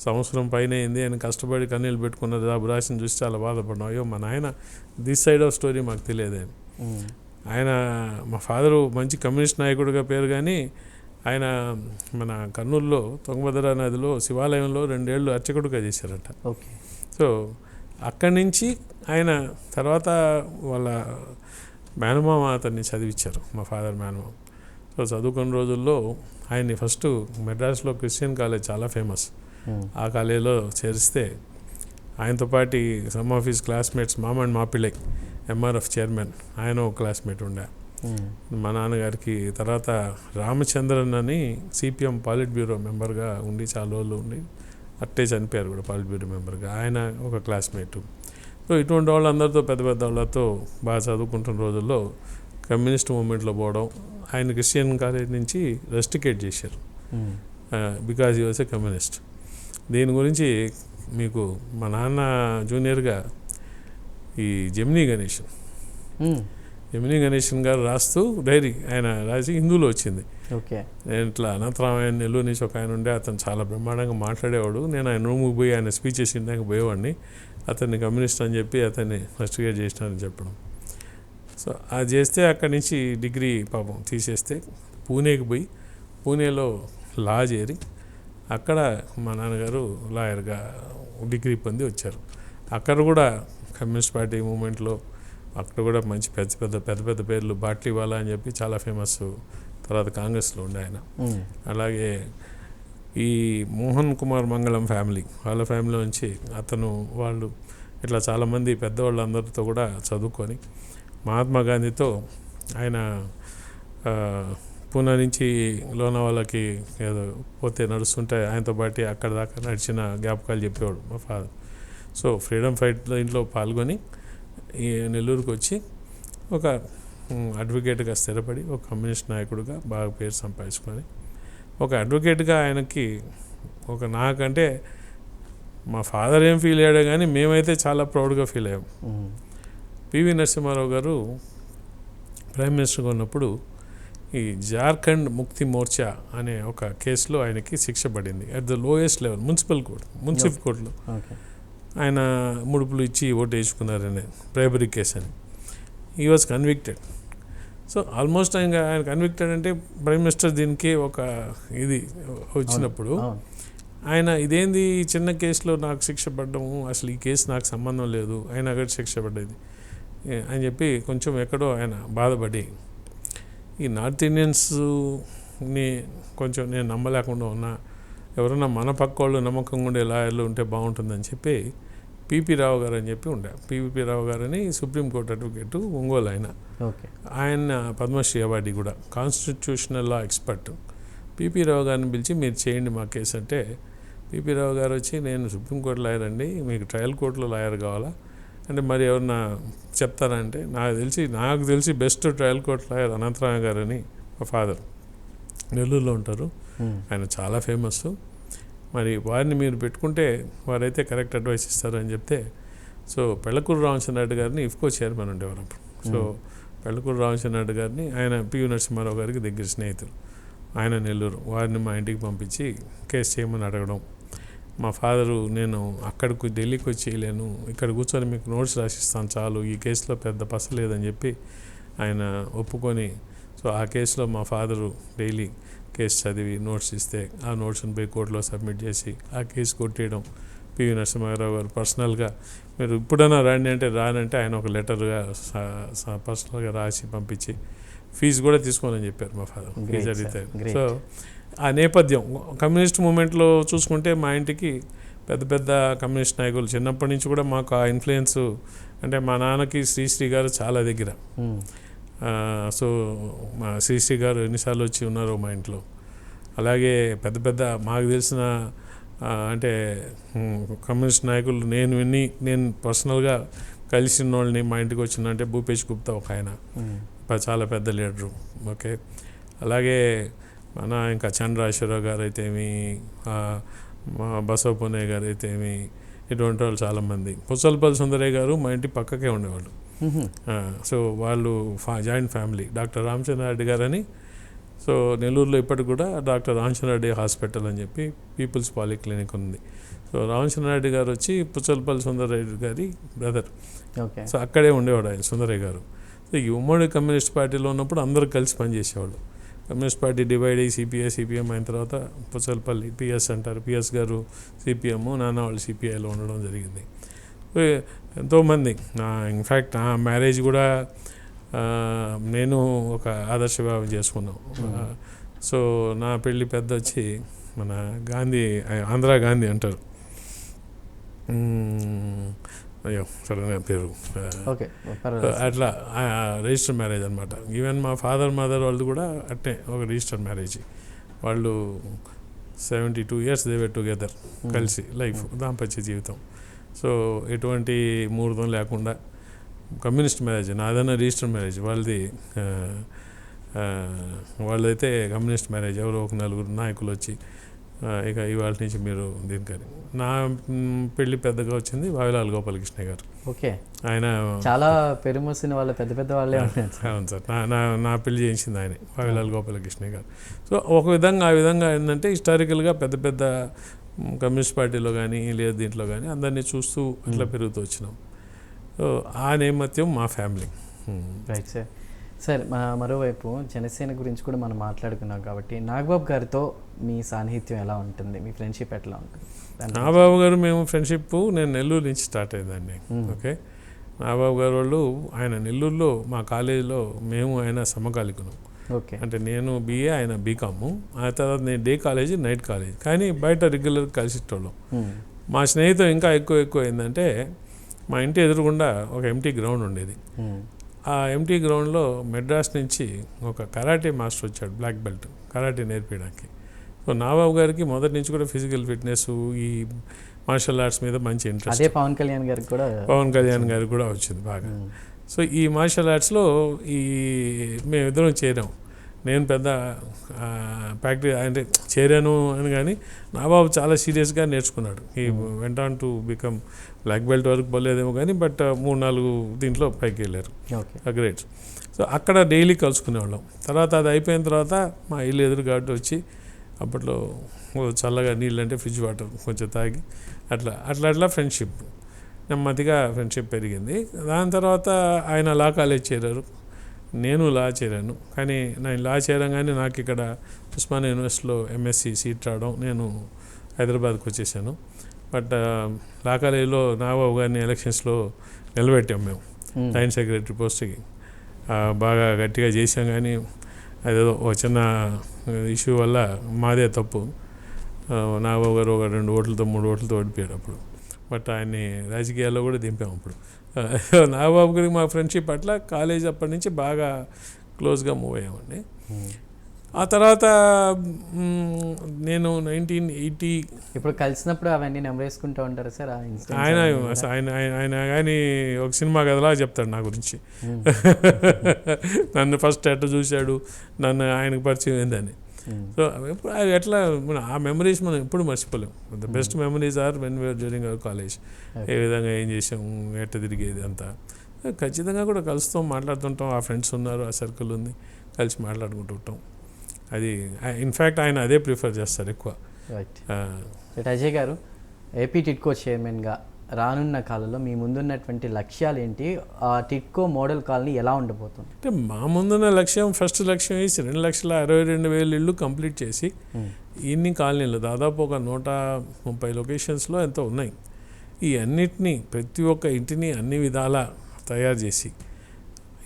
B: సంవత్సరం పైన అయింది, ఆయన కష్టపడి కన్నీళ్ళు పెట్టుకున్న జాబు రాసిని చూసి చాలా బాధపడ్డాం. అయ్యో మా నాయన దిస్ సైడ్ ఆఫ్ స్టోరీ మాకు తెలియదు. ఆయన మా ఫాదరు మంచి కమ్యూనిస్ట్ నాయకుడిగా పేరు, కానీ ఆయన మన కర్నూలులో తుంగభద్ర నదిలో శివాలయంలో 2 ఏళ్ళు అర్చకుడిగా చేశారట.
A: ఓకే.
B: సో అక్కడి నుంచి ఆయన తర్వాత వాళ్ళ మేనమామ అతన్ని చదివించారు, మా ఫాదర్ మేనమామ. సో చదువుకున్న రోజుల్లో ఆయన్ని ఫస్ట్ మెడ్రాస్లో క్రిస్టియన్ కాలేజ్ చాలా ఫేమస్, ఆ కాలేజీలో చేరిస్తే ఆయనతో పాటు some of his classmates Mappillai MRF chairman, ఆయన ఒక క్లాస్మేట్ ఉండే. మా నాన్నగారికి తర్వాత రామచంద్రన్ అని సిపిఎం పాలిట్ బ్యూరో మెంబర్గా ఉండి చాలా రోజులు ఉండి అట్టే చనిపోయారు కూడా పాలిట్ బ్యూరో మెంబర్గా, ఆయన ఒక క్లాస్మేటు. సో ఇటువంటి వాళ్ళందరితో పెద్ద వాళ్ళతో బాగా చదువుకుంటున్న రోజుల్లో కమ్యూనిస్ట్ మూమెంట్లో పోవడం, ఆయన క్రిస్టియన్ కాలేజ్ నుంచి రెస్టికేట్ చేశారు because he was a communist. దీని గురించి మీకు మా నాన్న జూనియర్గా ఈ జమినీ గణేషన్ గారు రాస్తూ డైరీ ఆయన రాసి హిందూలో వచ్చింది.
A: ఓకే.
B: నేను ఇట్లా అనంతరామాయణ నెల్లూరు నుంచి ఒక ఆయన ఉండే, అతను చాలా బ్రహ్మాండంగా మాట్లాడేవాడు. నేను ఆయన రూమ్కి పోయి ఆయన స్పీచెస్ వినడానికి పోయేవాడిని. అతన్ని కమ్యూనిస్ట్ అని చెప్పి అతన్ని రెస్టికేట్ చేసినారని చెప్పడం. సో అది చేస్తే అక్కడి నుంచి డిగ్రీ పాపం తీసేస్తే పూణేకి పోయి పూణేలో లా చేరి అక్కడ మా నాన్నగారు లాయర్గా డిగ్రీ పొంది వచ్చారు. అక్కడ కూడా కమ్యూనిస్ట్ పార్టీ మూమెంట్లో అక్కడ కూడా మంచి పెద్ద పేర్లు బాట్లీవాలా అని చెప్పి చాలా ఫేమస్, తర్వాత కాంగ్రెస్లో ఉండే ఆయన. అలాగే ఈ మోహన్ కుమార్ మంగళం ఫ్యామిలీ, వాళ్ళ ఫ్యామిలీ నుంచి వాళ్ళు ఇట్లా చాలామంది పెద్దవాళ్ళు అందరితో కూడా చదువుకొని మహాత్మా గాంధీతో ఆయన పూనా నుంచి లోనావాలాకి ఏదో పోతే నడుస్తుంటే ఆయనతో పాటు అక్కడ దాకా నడిచిన జ్ఞాపకాలు చెప్పేవాడు మా ఫాదర్. సో ఫ్రీడమ్ ఫైట్లో ఇంట్లో పాల్గొని ఈ నెల్లూరుకు వచ్చి ఒక అడ్వకేట్గా స్థిరపడి ఒక కమ్యూనిస్ట్ నాయకుడిగా బాగా పేరు సంపాదించుకొని ఒక అడ్వకేట్గా ఆయనకి నాకంటే మా ఫాదర్ ఏం ఫీల్ అయ్యాడో కానీ మేమైతే చాలా ప్రౌడ్గా ఫీల్ అయ్యాం. పివి నరసింహారావు గారు ప్రైమ్ మినిస్టర్గా ఉన్నప్పుడు ఈ జార్ఖండ్ ముక్తి మోర్చా అనే ఒక కేసులో ఆయనకి శిక్ష పడింది at the lowest level, municipal కోర్టులో. ఆయన ముడుపులు ఇచ్చి ఓటు వేసుకున్నారని బ్రైబరీ కేసు అని. He was convicted. So almost ఆయన కన్విక్టెడ్ అంటే ప్రైమ్ మినిస్టర్ దీనికి ఒక ఇది వచ్చినప్పుడు ఆయన ఇదేంది ఈ చిన్న కేసులో నాకు శిక్ష పడ్డము, అసలు ఈ కేసు నాకు సంబంధం లేదు, ఆయన అక్కడ శిక్ష పడ్డది అని చెప్పి కొంచెం ఎక్కడో ఆయన బాధపడి ఈ నార్త్ ఇండియన్స్ని కొంచెం నేను నమ్మలేకుండా ఉన్నా, ఎవరన్నా మన పక్క వాళ్ళు నమ్మకంగా ఉండే లాయర్లు ఉంటే బాగుంటుందని చెప్పి పిపి రావు గారు అని చెప్పి ఉండే. పిపి రావు గారని సుప్రీంకోర్టు అడ్వకేటు, ఒంగోలు ఆయన పద్మశ్రీ అవార్డు కూడా, కాన్స్టిట్యూషనల్ లా ఎక్స్పర్ట్. పిపి రావు గారిని పిలిచి మీరు చేయండి మా కేసు అంటే పిపి రావు గారు వచ్చి నేను సుప్రీంకోర్టు లాయర్ అండి, మీకు ట్రయల్ కోర్టులో లాయర్ కావాలా అంటే మరి ఎవరన్నా చెప్తారంటే నాకు తెలిసి బెస్ట్ ట్రయల్ కోర్టు లాయర్ అనంతరాయ గారు అని మా ఫాదర్ నెల్లూరులో ఉంటారు, ఆయన చాలా ఫేమస్, మరి వారిని మీరు పెట్టుకుంటే వారైతే కరెక్ట్ అడ్వైస్ ఇస్తారు అని చెప్తే, సో పెళ్ళకూరు రామచంద్రరెడ్డి గారిని ఇఫ్కో చైర్మన్ ఉండేవారు అప్పుడు. సో పెళ్ళకూరు రామచంద్రరెడ్డి గారిని ఆయన పివి నరసింహారావు గారికి దగ్గర స్నేహితులు, ఆయన నెల్లూరు, వారిని మా ఇంటికి పంపించి కేసు చేయమని అడగడం. మా ఫాదరు నేను అక్కడికి ఢిల్లీకి వచ్చి చేయలేను, ఇక్కడ కూర్చొని మీకు నోట్స్ రాసిస్తాను చాలు, ఈ కేసులో పెద్ద పస లేదని చెప్పి ఆయన ఒప్పుకొని, సో ఆ కేసులో మా ఫాదరు డైలీ కేసు చదివి నోట్స్ ఇస్తే ఆ నోట్స్ని పోయి కోర్టులో సబ్మిట్ చేసి ఆ కేసు కొట్టేయడం. పివి నరసింహారావు గారు పర్సనల్గా మీరు ఇప్పుడైనా రాండి అంటే రానంటే ఆయన ఒక లెటర్గా పర్సనల్గా రాసి పంపించి ఫీజు కూడా తీసుకోవాలని చెప్పారు మా ఫాదర్, ఫీజు అడిగితే. సో ఆ నేపథ్యం కమ్యూనిస్ట్ మూమెంట్లో చూసుకుంటే మా ఇంటికి పెద్ద కమ్యూనిస్ట్ నాయకులు చిన్నప్పటి నుంచి కూడా మాకు ఆ ఇన్ఫ్లుయెన్స్, అంటే మా నాన్నకి శ్రీశ్రీ గారు చాలా దగ్గర. సో మా శ్రీశ్రీ గారు ఎన్నిసార్లు వచ్చి ఉన్నారో మా ఇంట్లో. అలాగే పెద్ద మాకు తెలిసిన అంటే కమ్యూనిస్ట్ నాయకులు నేను పర్సనల్గా కలిసిన వాళ్ళని మా ఇంటికి వచ్చిందంటే భూపేష్ గుప్తా ఒక ఆయన చాలా పెద్ద లీడరు. ఓకే, అలాగే ఇంకా చంద్రశేఖరరావు గారు అయితేమి, మా బసవపునే గారు అయితేమి, ఇటువంటి వాళ్ళు చాలామంది. పుచ్చలపల్లి సుందరయ్య గారు మా ఇంటి పక్కకే ఉండేవాళ్ళు. సో వాళ్ళు జాయింట్ ఫ్యామిలీ. డాక్టర్ రామచంద్రారెడ్డి గారని, సో నెల్లూరులో ఇప్పటికి కూడా డాక్టర్ రామచంద్రారెడ్డి హాస్పిటల్ అని చెప్పి పీపుల్స్ పాలిక్లినిక్ ఉంది. సో రామచంద్రారెడ్డి గారు వచ్చి పుచ్చలపల్లి సుందరయ్య గారి బ్రదర్. సో అక్కడే ఉండేవాడు ఆయన సుందరయ్య గారు. సో ఈ ఉమ్మడి కమ్యూనిస్ట్ పార్టీలో ఉన్నప్పుడు అందరూ కలిసి పనిచేసేవాళ్ళు. కమ్యూనిస్ట్ పార్టీ డివైడ్ అయ్యి సిపిఎం అయిన తర్వాత పుచ్చలపల్లి పిఎస్ అంటారు, పిఎస్ గారు సిపిఎం, నాన్న వాళ్ళు సిపిఐలో ఉండడం జరిగింది. ఎంతోమంది ఇన్ఫ్యాక్ట్ నా మ్యారేజ్ కూడా నేను ఒక ఆదర్శ వివాహం చేసుకున్నాం. సో నా పెళ్ళి పెద్ద వచ్చి మన గాంధీ, ఆంధ్రా గాంధీ అంటారు, అయ్యో సరే పేరు, అట్లా రిజిస్టర్ మ్యారేజ్ అనమాట. ఈవెన్ మా ఫాదర్ మదర్ వాళ్ళు కూడా అట్టే ఒక రిజిస్టర్ మ్యారేజ్. వాళ్ళు 72 years దే వేర్ టుగెదర్, కలిసి లైఫ్, దాంపత్య జీవితం. సో ఎటువంటి ముహూర్తం లేకుండా కమ్యూనిస్ట్ మ్యారేజ్. నాదైనా రిజిస్టర్ మ్యారేజ్, వాళ్ళైతే కమ్యూనిస్ట్ మ్యారేజ్. ఎవరో ఒక నలుగురు నాయకులు వచ్చి ఇక ఇవాళ నుంచి మీరు దీనికని. నా పెళ్ళి పెద్దగా వచ్చింది వావిలాల్ గోపాలకృష్ణ గారు.
A: ఓకే,
B: ఆయన
A: చాలా పెరుమోసిన వాళ్ళ పెద్ద వాళ్ళే.
B: అవును సార్, నా పెళ్లి చేయించింది ఆయన, వావిలాల్ గోపాలకృష్ణ గారు. సో ఒక విధంగా ఆ విధంగా ఏంటంటే హిస్టారికల్గా పెద్ద కమ్యూనిస్ట్ పార్టీలో కానీ లేదు దీంట్లో కానీ అందరినీ చూస్తూ అట్లా పెరుగుతూ వచ్చినాం. సో ఆ నేపథ్యం మా ఫ్యామిలీ.
A: Right sir. సార్ మరోవైపు జనసేన గురించి కూడా మనం మాట్లాడుకున్నాం కాబట్టి నాగబాబు గారితో మీ సాన్నిహిత్యం ఎలా ఉంటుంది, మీ ఫ్రెండ్షిప్ ఎట్లా ఉంటుంది?
B: నాగబాబు గారు మేము ఫ్రెండ్షిప్ నేను నెల్లూరు నుంచి స్టార్ట్ అయ్యిందండి. ఓకే, నాగబాబు గారు వాళ్ళు ఆయన నెల్లూరులో మా కాలేజీలో మేము ఆయన సమకాలికులం.
A: ఓకే,
B: అంటే నేను BA ఆయన బీకాము, ఆ తర్వాత నేను డే కాలేజీ నైట్ కాలేజీ, కానీ బయట రెగ్యులర్ కలిసేటోళ్ళం. మా స్నేహితం ఇంకా ఎక్కువ ఏంటంటే మా ఇంటి ఎదురుగుండా ఒక ఎంటీ గ్రౌండ్ ఉండేది. ఆ ఎంటీ గ్రౌండ్లో మెడ్రాస్ నుంచి ఒక కరాటే మాస్టర్ వచ్చాడు, బ్లాక్ బెల్ట్ కరాటే నేర్పించడానికి. సో నాగబాబు గారికి మొదటి నుంచి కూడా ఫిజికల్ ఫిట్నెస్, ఈ మార్షల్ ఆర్ట్స్ మీద మంచి ఇంట్రెస్ట్.
A: అదే పవన్ కళ్యాణ్ గారికి
B: కూడా వచ్చింది బాగా. సో ఈ మార్షల్ ఆర్ట్స్లో మేమిద్దరం చేరాం. నేను పెద్ద ప్రాక్టీస్ అంటే చేరాను అని, కానీ నాగబాబు చాలా సీరియస్గా నేర్చుకున్నాడు. He went on to become black belt వరకు పోలేదేమో కానీ, బట్ 3-4 దీంట్లో పైకి వెళ్ళారు, గ్రేట్స్. సో అక్కడ డైలీ కలుసుకునేవాళ్ళం. తర్వాత అది అయిపోయిన తర్వాత మా ఇల్లు ఎదురుగాడు వచ్చి అప్పట్లో చల్లగా నీళ్ళు అంటే ఫ్రిడ్జ్ వాటర్ కొంచెం తాగి అట్లా ఫ్రెండ్షిప్ నెమ్మదిగా ఫ్రెండ్షిప్ పెరిగింది. దాని తర్వాత ఆయన లా కాలేజ్ చేరారు, నేను లా చేరాను. కానీ నేను లా చేరంగానే నాకు ఇక్కడ ఉస్మానియా యూనివర్సిటీలో MSc సీట్ రావడం, నేను హైదరాబాద్కి వచ్చేసాను. బట్ లా కాలేజీలో నాగబాబు గారిని ఎలక్షన్స్లో నిలబెట్టాం మేము లైన్ సెక్రటరీ పోస్ట్కి. బాగా గట్టిగా చేసాం, కానీ అదేదో ఒక చిన్న ఇష్యూ వల్ల మాదే తప్పు. నాగబాబు గారు ఒక 2 ఓట్లతో 3 ఓట్లతో ఓడిపోయాడు అప్పుడు. బట్ ఆయన్ని రాజకీయాల్లో కూడా దింపాము అప్పుడు. నాగబాబు గారికి మా ఫ్రెండ్షిప్ అట్లా కాలేజ్ అప్పటి నుంచి బాగా క్లోజ్గా మూవ్ అయ్యామండి. ఆ తర్వాత నేను 1980
A: ఇప్పుడు కలిసినప్పుడు అవన్నీ నెమరేసుకుంటూ ఉంటారు సార్?
B: ఆయన కానీ ఒక సినిమా కథలా చెప్తాడు నా గురించి. నన్ను ఫస్ట్ ఎట్లా చూశాడు, నన్ను ఆయనకు పరిచయం ఏందని. సో అవి ఎట్లా ఆ మెమరీస్ మనం ఎప్పుడు మర్చిపోలేం. The best memories are when we're during our college. ఏ విధంగా ఏం చేసాము, ఎట్లా తిరిగేది అంతా ఖచ్చితంగా కూడా కలుస్తాం, మాట్లాడుతుంటాం. ఆ ఫ్రెండ్స్ ఉన్నారు, ఆ సర్కిల్ ఉంది, కలిసి మాట్లాడుకుంటుంటాం. అది ఇన్ఫ్యాక్ట్ ఆయన అదే ప్రిఫర్ చేస్తారు ఎక్కువ.
A: రైట్. అజయ్ గారు, ఏపీ టిడ్కో చైర్మన్గా రానున్న కాలంలో మీ ముందున్నటువంటి లక్ష్యాలు ఏంటి? ఆ టిడ్కో మోడల్ కాలనీ ఎలా ఉండబోతుంది?
B: అంటే మా ముందున్న లక్ష్యం, ఫస్ట్ లక్ష్యం వేసి 2,62,000 ఇళ్ళు కంప్లీట్ చేసి ఇన్ని కాలనీలు దాదాపు ఒక 130 లొకేషన్స్లో ఎంతో ఉన్నాయి. ఈ అన్నిటినీ ప్రతి ఒక్క ఇంటిని అన్ని విధాలా తయారు చేసి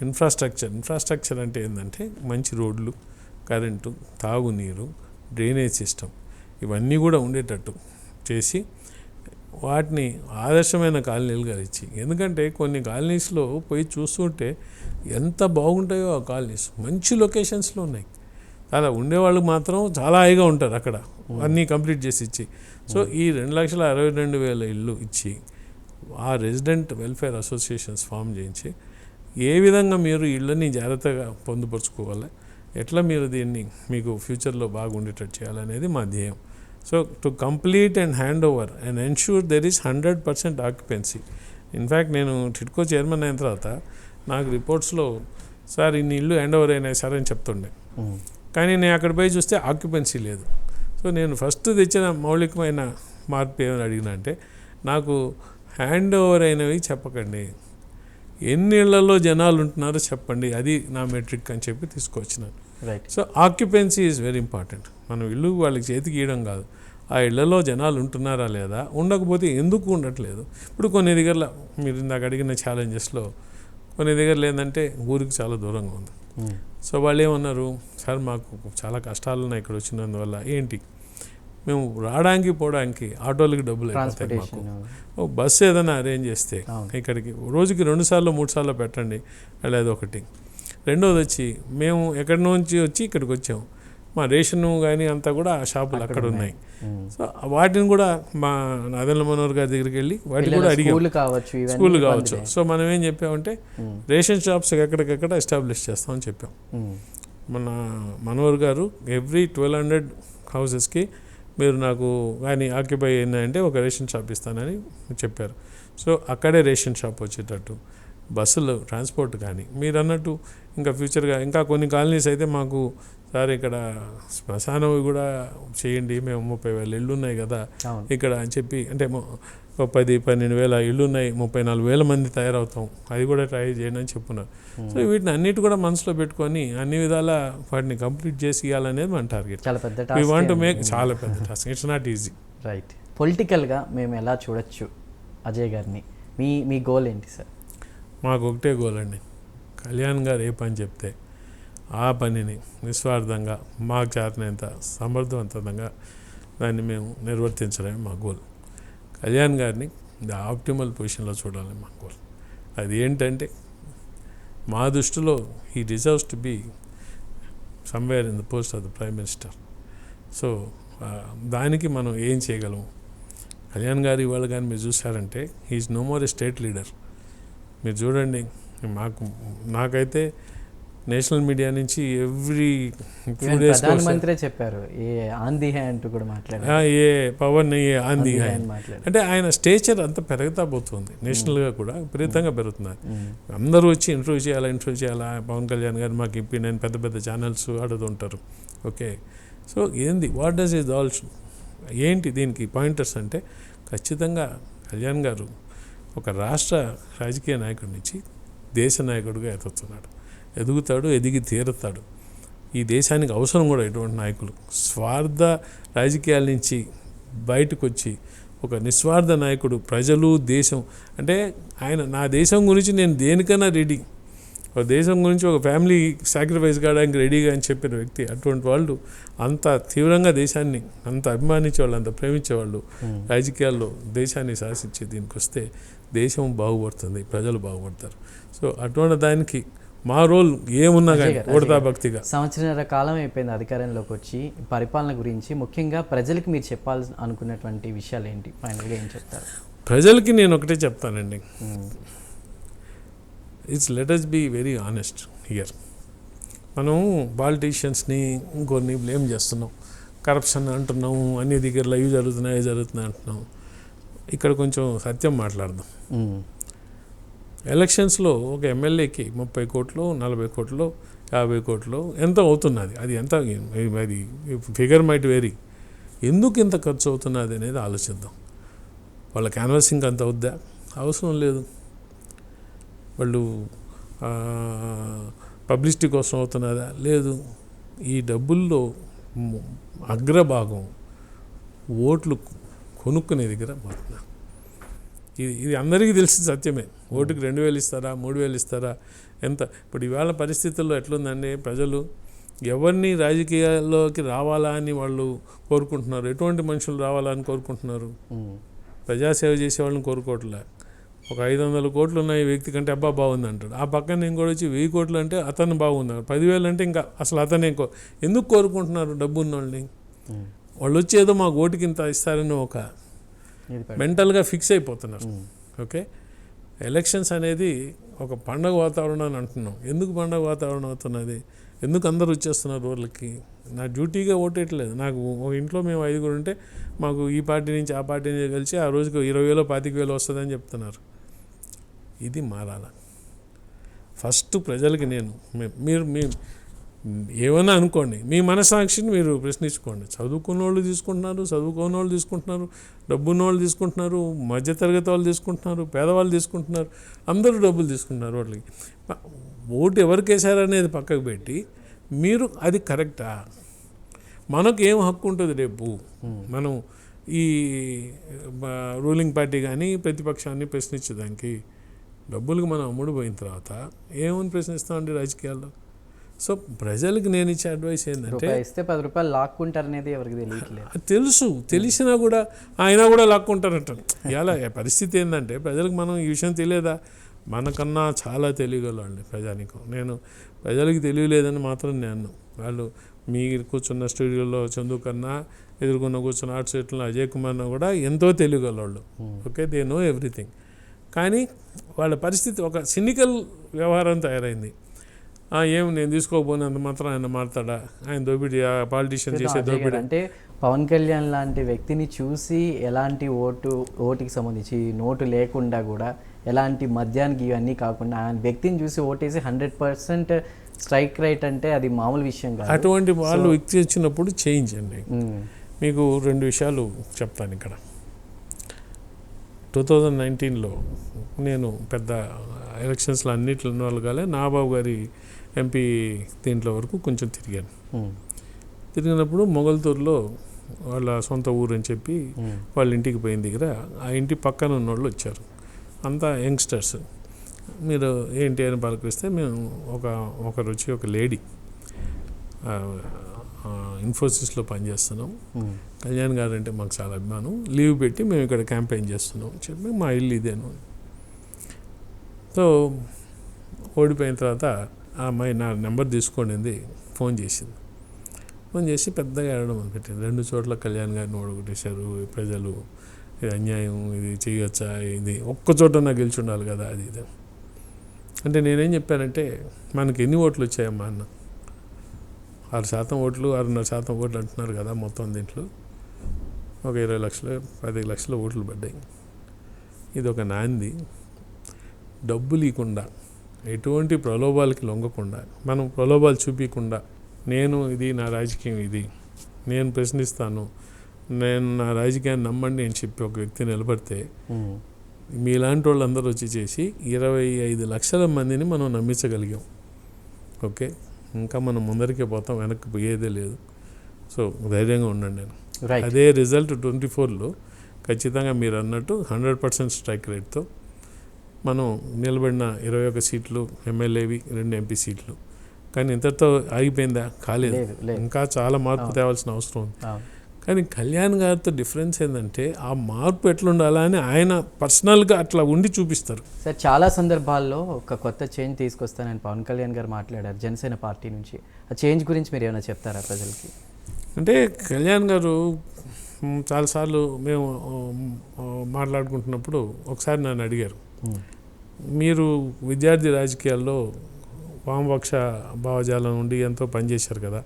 B: ఇన్ఫ్రాస్ట్రక్చర్ అంటే ఏంటంటే మంచి రోడ్లు, కరెంటు, తాగునీరు, డ్రైనేజ్ సిస్టమ్ ఇవన్నీ కూడా ఉండేటట్టు చేసి వాటిని ఆదర్శమైన కాలనీలుగా ఇచ్చి, ఎందుకంటే కొన్ని కాలనీస్లో పోయి చూస్తుంటే ఎంత బాగుంటాయో ఆ కాలనీస్, మంచి లొకేషన్స్లో ఉన్నాయి. అలా ఉండేవాళ్ళు మాత్రం చాలా హాయిగా ఉంటారు అక్కడ, అన్నీ కంప్లీట్ చేసి ఇచ్చి. సో ఈ 2,62,000 ఇళ్ళు ఇచ్చి ఆ రెసిడెంట్ వెల్ఫేర్ అసోసియేషన్స్ ఫామ్ చేయించి ఏ విధంగా మీరు ఇళ్ళని జాగ్రత్తగా పొందుపరుచుకోవాలి, ఎట్లా మీరు దీన్ని మీకు ఫ్యూచర్లో బాగుండేటట్టు చేయాలనేది మా ధ్యేయం. So to complete and hand over and ensure there is 100% occupancy. In fact నేను టిడ్కో చైర్మన్ అయిన తర్వాత నాకు రిపోర్ట్స్లో సార్ ఇన్ని ఇల్లు హ్యాండ్ ఓవర్ అయినాయి సార్ అని చెప్తుండే, కానీ నేను అక్కడ పోయి చూస్తే ఆక్యుపెన్సీ లేదు. సో నేను ఫస్ట్ తెచ్చిన మౌలికమైన మార్పు ఏమని అడిగినా అంటే, నాకు హ్యాండ్ ఓవర్ అయినవి చెప్పకండి, ఎన్ని ఇళ్లలో జనాలు ఉంటున్నారో చెప్పండి, అది నా మెట్రిక్ అని చెప్పి తీసుకొచ్చినాను.
A: Right.
B: So occupancy is very important. మనం ఇల్లు వాళ్ళకి చేతికి ఇవ్వడం కాదు, ఆ ఇళ్లలో జనాలు ఉంటున్నారా లేదా, ఉండకపోతే ఎందుకు ఉండట్లేదు. ఇప్పుడు కొన్ని దగ్గర మీరు ఇందాక అడిగిన ఛాలెంజెస్లో కొన్ని దగ్గర ఏంటంటే ఊరికి చాలా దూరంగా ఉంది. సో వాళ్ళు ఏమన్నారు, సార్ మాకు చాలా కష్టాలు ఉన్నాయి ఇక్కడ వచ్చినందువల్ల, ఏంటి మేము రావడానికి పోవడానికి ఆటోలకి డబ్బులు అయిపోతాయి, మాకు ఓ బస్సు ఏదైనా అరేంజ్ చేస్తే ఇక్కడికి రోజుకి 2 సార్లు 3 సార్లు పెట్టండి, లేదా ఒకటి. రెండోది వచ్చి మేము ఎక్కడి నుంచి వచ్చి ఇక్కడికి వచ్చాము, మా రేషను కానీ అంతా కూడా ఆ షాపులు అక్కడ ఉన్నాయి. సో వాటిని కూడా మా నాదెండ్ల మనోహర్ గారి దగ్గరికి వెళ్ళి వాటిని కూడా అడిగాం, స్కూల్ కావచ్చు. సో మనం ఏం చెప్పామంటే రేషన్ షాప్స్ ఎక్కడికెక్కడ ఎస్టాబ్లిష్ చేస్తామని చెప్పాం. మన మనోహర్ గారు ఎవ్రీ 1,200 హౌసెస్కి మీరు నాకు కానీ ఆక్యుపై అయిందంటే ఒక రేషన్ షాప్ ఇస్తానని చెప్పారు. సో అక్కడే రేషన్ షాప్ వచ్చేటట్టు బస్సులు ట్రాన్స్పోర్ట్ కానీ మీరు అన్నట్టు ఇంకా ఫ్యూచర్గా ఇంకా కొన్ని కాలనీస్ అయితే మాకు సార్ ఇక్కడ శ్మశానం కూడా చేయండి, మేము 30,000 ఇళ్ళు ఉన్నాయి కదా ఇక్కడ అని చెప్పి, అంటే ఓ 10-12 వేల ఇళ్ళు ఉన్నాయి, 34,000 మంది తయారవుతాం, అది కూడా ట్రై చేయండి అని చెప్పున్నారు. సో వీటిని అన్నిటి కూడా మనసులో పెట్టుకొని అన్ని విధాల వాటిని కంప్లీట్ చేసి ఇవ్వాలనేది మన టార్గెట్.
A: చాలా పెద్ద
B: we want to
A: task.
B: Make చాలా పెద్ద task, it's not easy.
A: Right. పొలిటికల్గా మేము ఎలా చూడొచ్చు అజయ్ గారిని? మీ గోల్ ఏంటి సార్?
B: మాకు ఒకటే గోల్ అండి, కళ్యాణ్ గారు ఏ పని చెప్తే ఆ పనిని నిస్వార్థంగా మాకు చేతనంత సమర్థవంతంగా దాన్ని మేము నిర్వర్తించడమే మా గోల్. కళ్యాణ్ గారిని ద ఆప్టిమల్ పొజిషన్లో చూడాలి మా గోల్. అది ఏంటంటే మా దృష్టిలో he deserves to be somewhere in the post of the prime minister. So దానికి మనం ఏం చేయగలము? కళ్యాణ్ గారు ఇవాళ కానీ మీరు చూసారంటే he is no more a state leader. మీరు చూడండి, నాకైతే నేషనల్ మీడియా నుంచి ఎవ్రీ 2 days
A: ప్రధానమంత్రి చెప్పారు ఏ ఆంధీ హై అంటూ కూడా మాట్లాడారు.
B: ఏ పవన్ ఏ ఆంధీ హై
A: మాట్లాడారు.
B: అంటే ఆయన స్టేచర్ అంతా పెరుగుతా పోతుంది, నేషనల్గా కూడా విపరీతంగా పెరుగుతున్నారు. అందరూ వచ్చి ఇంటర్వ్యూ చేయాలా పవన్ కళ్యాణ్ గారు మాకు ఇప్పి నేను పెద్ద పెద్ద ఛానల్స్ అడుగుతుంటారు. ఓకే, సో ఏంది వాట్ డస్ ఈజ్ ఆల్సో ఏంటి దీనికి పాయింటర్స్ అంటే ఖచ్చితంగా కళ్యాణ్ గారు ఒక రాష్ట్ర రాజకీయ నాయకుడి నుంచి దేశ నాయకుడిగా ఎదుగుతాడు, ఎదిగి తీరుతాడు. ఈ దేశానికి అవసరం కూడా ఇటువంటి నాయకులు. స్వార్థ రాజకీయాల నుంచి బయటకు వచ్చి ఒక నిస్వార్థ నాయకుడు, ప్రజలు దేశం అంటే ఆయన నా దేశం గురించి నేను దేనికైనా రెడీ, ఒక దేశం గురించి ఒక ఫ్యామిలీ సాక్రిఫైస్ కావడానికి రెడీగా అని చెప్పిన వ్యక్తి. అటువంటి వాళ్ళు అంత తీవ్రంగా దేశాన్ని అంత అభిమానించేవాళ్ళు, అంత ప్రేమించేవాళ్ళు రాజకీయాల్లో దేశాన్ని శాసించే దీనికి వస్తే దేశం బాగుపడుతుంది, ప్రజలు బాగుపడతారు. సో అటువంటి దానికి మా రోల్ ఏమున్నా కానీ ఓడతా భక్తిగా.
A: సంవత్సరాల కాలం అయిపోయింది అధికారంలోకి వచ్చి. పరిపాలన గురించి ముఖ్యంగా ప్రజలకు మీరు చెప్పాల్సి అనుకున్నటువంటి విషయాలు ఏంటి? ఫైనల్గా ఏం చెప్తారు?
B: ప్రజలకి నేను ఒకటే చెప్తానండి, let us be very honest here. మనం పాలిటీషియన్స్ని ఇంకొన్ని బ్లేమ్ చేస్తున్నాం, కరప్షన్ అంటున్నాము, అన్ని దగ్గర లైవ్ జరుగుతున్నాయి అంటున్నాం. ఇక్కడ కొంచెం సత్యం మాట్లాడదాం. ఎలక్షన్స్లో ఒక ఎమ్మెల్యేకి 30 కోట్లు, 40 కోట్లు, 50 కోట్లు ఎంత అవుతున్నది, అది ఎంత, అది ఫిగర్ మైట్ వేరీ. ఎందుకు ఇంత ఖర్చు అవుతున్నది అనేది ఆలోచిద్దాం. వాళ్ళ క్యాన్వాసింగ్ అంత అవుద్దా? అవసరం లేదు. వాళ్ళు పబ్లిసిటీ కోసం అవుతున్నదా? లేదు. ఈ డబ్బుల్లో అగ్రభాగం ఓట్లు కొనుక్కునే దగ్గర పోతున్నారు. ఇది అందరికీ తెలిసిన సత్యమే. ఓటుకి 2,000 ఇస్తారా, 3,000 ఇస్తారా, ఎంత? ఇప్పుడు ఇవాళ పరిస్థితుల్లో ఎట్లుందండి, ప్రజలు ఎవరిని రాజకీయాల్లోకి రావాలా అని వాళ్ళు కోరుకుంటున్నారు, ఎటువంటి మనుషులు రావాలా అని కోరుకుంటున్నారు. ప్రజాసేవ చేసే వాళ్ళని కోరుకోవట్లే. ఒక 500 కోట్లు ఉన్న ఈ వ్యక్తి కంటే అబ్బా బాగుంది అంటాడు. ఆ పక్కన ఇంకోటి వచ్చి 1000 కోట్లు అంటే అతను బాగుంది, 10,000 అంటే ఇంకా అసలు అతనే ఎందుకు కోరుకుంటున్నారు? డబ్బు ఉన్న వాళ్ళని. వాళ్ళు వచ్చి ఏదో మాకు ఓటుకి ఇంత ఇస్తారని ఒక మెంటల్గా ఫిక్స్ అయిపోతున్నారు. ఓకే, ఎలక్షన్స్ అనేది ఒక పండగ వాతావరణం అని అంటున్నాం. ఎందుకు పండగ వాతావరణం అవుతున్నది? ఎందుకు అందరు వచ్చేస్తున్నారు ఊర్లకి? నా డ్యూటీగా ఓటేయట్లేదు. నాకు ఒక ఇంట్లో మేము 5 ఉంటే మాకు ఈ పార్టీ నుంచి ఆ పార్టీ నుంచి కలిసి ఆ రోజుకి 20,000 25,000 వస్తుందని చెప్తున్నారు. ఇది మారాల. ఫస్ట్ ప్రజలకి మీరు ఏమైనా అనుకోండి, మీ మనసాక్షిని మీరు ప్రశ్నించుకోండి. చదువుకున్న వాళ్ళు తీసుకుంటున్నారు, చదువుకోని వాళ్ళు తీసుకుంటున్నారు, డబ్బున్న వాళ్ళు తీసుకుంటున్నారు, మధ్యతరగతి వాళ్ళు తీసుకుంటున్నారు, పేదవాళ్ళు తీసుకుంటున్నారు, అందరూ డబ్బులు తీసుకుంటున్నారు. వాళ్ళకి ఓటు ఎవరికి వేశారనేది పక్కకు పెట్టి మీరు అది కరెక్టా? మనకు ఏం హక్కు ఉంటుంది రేపు? మనం ఈ రూలింగ్ పార్టీ కానీ ప్రతిపక్షాన్ని ప్రశ్నించేదానికి డబ్బులకు మనం అమ్ముడుపోయిన తర్వాత ఏమని ప్రశ్నిస్తామండి రాజకీయాల్లో? సో ప్రజలకు నేను ఇచ్చే అడ్వైస్ ఏంటంటే,
A: ఇస్తే 10 రూపాయలు లాక్కుంటారు అనేది ఎవరికి తెలియట్లేదు. తెలిసినా కూడా ఆయన కూడా లాక్కుంటారంటారు. ఇలా పరిస్థితి ఏంటంటే ప్రజలకు మనం ఈ విషయం తెలియదా? మనకన్నా చాలా తెలియగలండి ప్రజానికం. నేను ప్రజలకి తెలియలేదని మాత్రం నేను వాళ్ళు మీరు కూర్చున్న స్టూడియోలో చందు కన్నా ఎదుర్కొన్న కూర్చున్న ఆర్ట్స్ సెట్లో అజయ్ కుమార్న కూడా ఎంతో తెలియగలవాళ్ళు. Okay, they know everything. కానీ వాళ్ళ పరిస్థితి ఒక సినికల్ వ్యవహారం తయారైంది. నేను తీసుకోకపోయినంత మాత్రం ఆయన మాట్లాడా, ఆయన దోపిడీ, పాలిటీషియన్ చేసే దోపిడీ. అంటే పవన్ కళ్యాణ్ లాంటి వ్యక్తిని చూసి ఎలాంటి ఓటుకి సంబంధించి నోటు లేకుండా కూడా ఎలాంటి మద్యానికి ఇవన్నీ కాకుండా ఆయన వ్యక్తిని చూసి ఓటేసి 100% స్ట్రైక్ రైట్ అంటే అది మామూలు విషయం కాదు.
B: అటువంటి వాళ్ళు వ్యక్తి వచ్చినప్పుడు చేంజ్ అండి. మీకు 2 విషయాలు చెప్తాను ఇక్కడ. 2019లో నేను పెద్ద ఎలక్షన్స్లో అన్నిట్లో ఇన్వాల్వ్ కాలే, నాగబాబు గారి ఎంపీ దీంట్లో వరకు కొంచెం తిరిగాను. తిరిగినప్పుడు మొగల్తూరులో వాళ్ళ సొంత ఊరు అని చెప్పి వాళ్ళ ఇంటికి పోయిన దగ్గర ఆ ఇంటి పక్కన ఉన్న వాళ్ళు వచ్చారు, అంతా యంగ్స్టర్స్. మీరు ఏంటి అని పలకరిస్తే మేము ఒకరు వచ్చి ఒక లేడీ ఇన్ఫోసిస్లో పనిచేస్తున్నాం, కళ్యాణ్ గారు అంటే మాకు చాలా అభిమానం, లీవ్ పెట్టి మేము ఇక్కడ క్యాంపెయిన్ చేస్తున్నాం చెప్పి మా ఇల్లు ఇదేను. సో ఓడిపోయిన తర్వాత ఆ అమ్మాయి నా నెంబర్ తీసుకోండి, ఫోన్ చేసింది. ఫోన్ చేసి పెద్దగా ఏడడం మొదలుపెట్టింది. 2 చోట్ల కళ్యాణ్ గారిని ఓడగొట్టేశారు ప్రజలు, ఇది అన్యాయం, ఇది చేయొచ్చా, ఇది ఒక్క చోట నాకు గెలిచి ఉండాలి కదా, అది ఇది అంటే నేనేం చెప్పానంటే, మనకి ఎన్ని ఓట్లు వచ్చాయమ్మా అన్న, 6% ఓట్లు 6.5% ఓట్లు అంటున్నారు కదా మొత్తం దీంట్లో, ఒక 20 లక్షలు 10 లక్షల ఓట్లు పడ్డాయి. ఇది ఒక నాంది, డబ్బులు ఇవ్వకుండా, ఎటువంటి ప్రలోభాలకి లొంగకుండా, మనం ప్రలోభాలు చూపించకుండా, నేను ఇది నా రాజకీయం, ఇది నేను ప్రశ్నిస్తాను, నేను నా రాజకీయాన్ని నమ్మండి అని చెప్పి ఒక వ్యక్తి నిలబడితే, మీలాంటి వాళ్ళందరూ వచ్చి చేసి 25 లక్షల మందిని మనం నమ్మించగలిగాం. ఓకే, ఇంకా మనం ముందరికే పోతాం, వెనక్కి పోయేదే లేదు. సో ధైర్యంగా ఉండండి. నేను అదే రిజల్ట్ 24లో ఖచ్చితంగా మీరు అన్నట్టు 100% స్ట్రైక్ రేట్తో మనం నిలబడిన 21 సీట్లు ఎమ్మెల్యేవి, 2 ఎంపీ సీట్లు. కానీ ఇంతటితో ఆగిపోయిందా? కాలేదు, ఇంకా చాలా మార్పు తేవాల్సిన అవసరం ఉంది. కానీ కళ్యాణ్ గారితో డిఫరెన్స్ ఏంటంటే, ఆ మార్పు ఎట్లుండాలా అని ఆయన పర్సనల్గా అట్లా ఉండి చూపిస్తారు.
A: సార్ చాలా సందర్భాల్లో ఒక కొత్త చేంజ్ తీసుకొస్తానని పవన్ కళ్యాణ్ గారు మాట్లాడారు జనసేన పార్టీ నుంచి. ఆ చేంజ్ గురించి మీరు ఏమైనా చెప్తారా ప్రజలకి?
B: అంటే కళ్యాణ్ గారు చాలాసార్లు మేము మాట్లాడుకుంటున్నప్పుడు ఒకసారి నన్ను అడిగారు, మీరు విద్యార్థి రాజకీయాల్లో వామపక్ష భావజాలం నుండి ఎంతో పనిచేశారు కదా,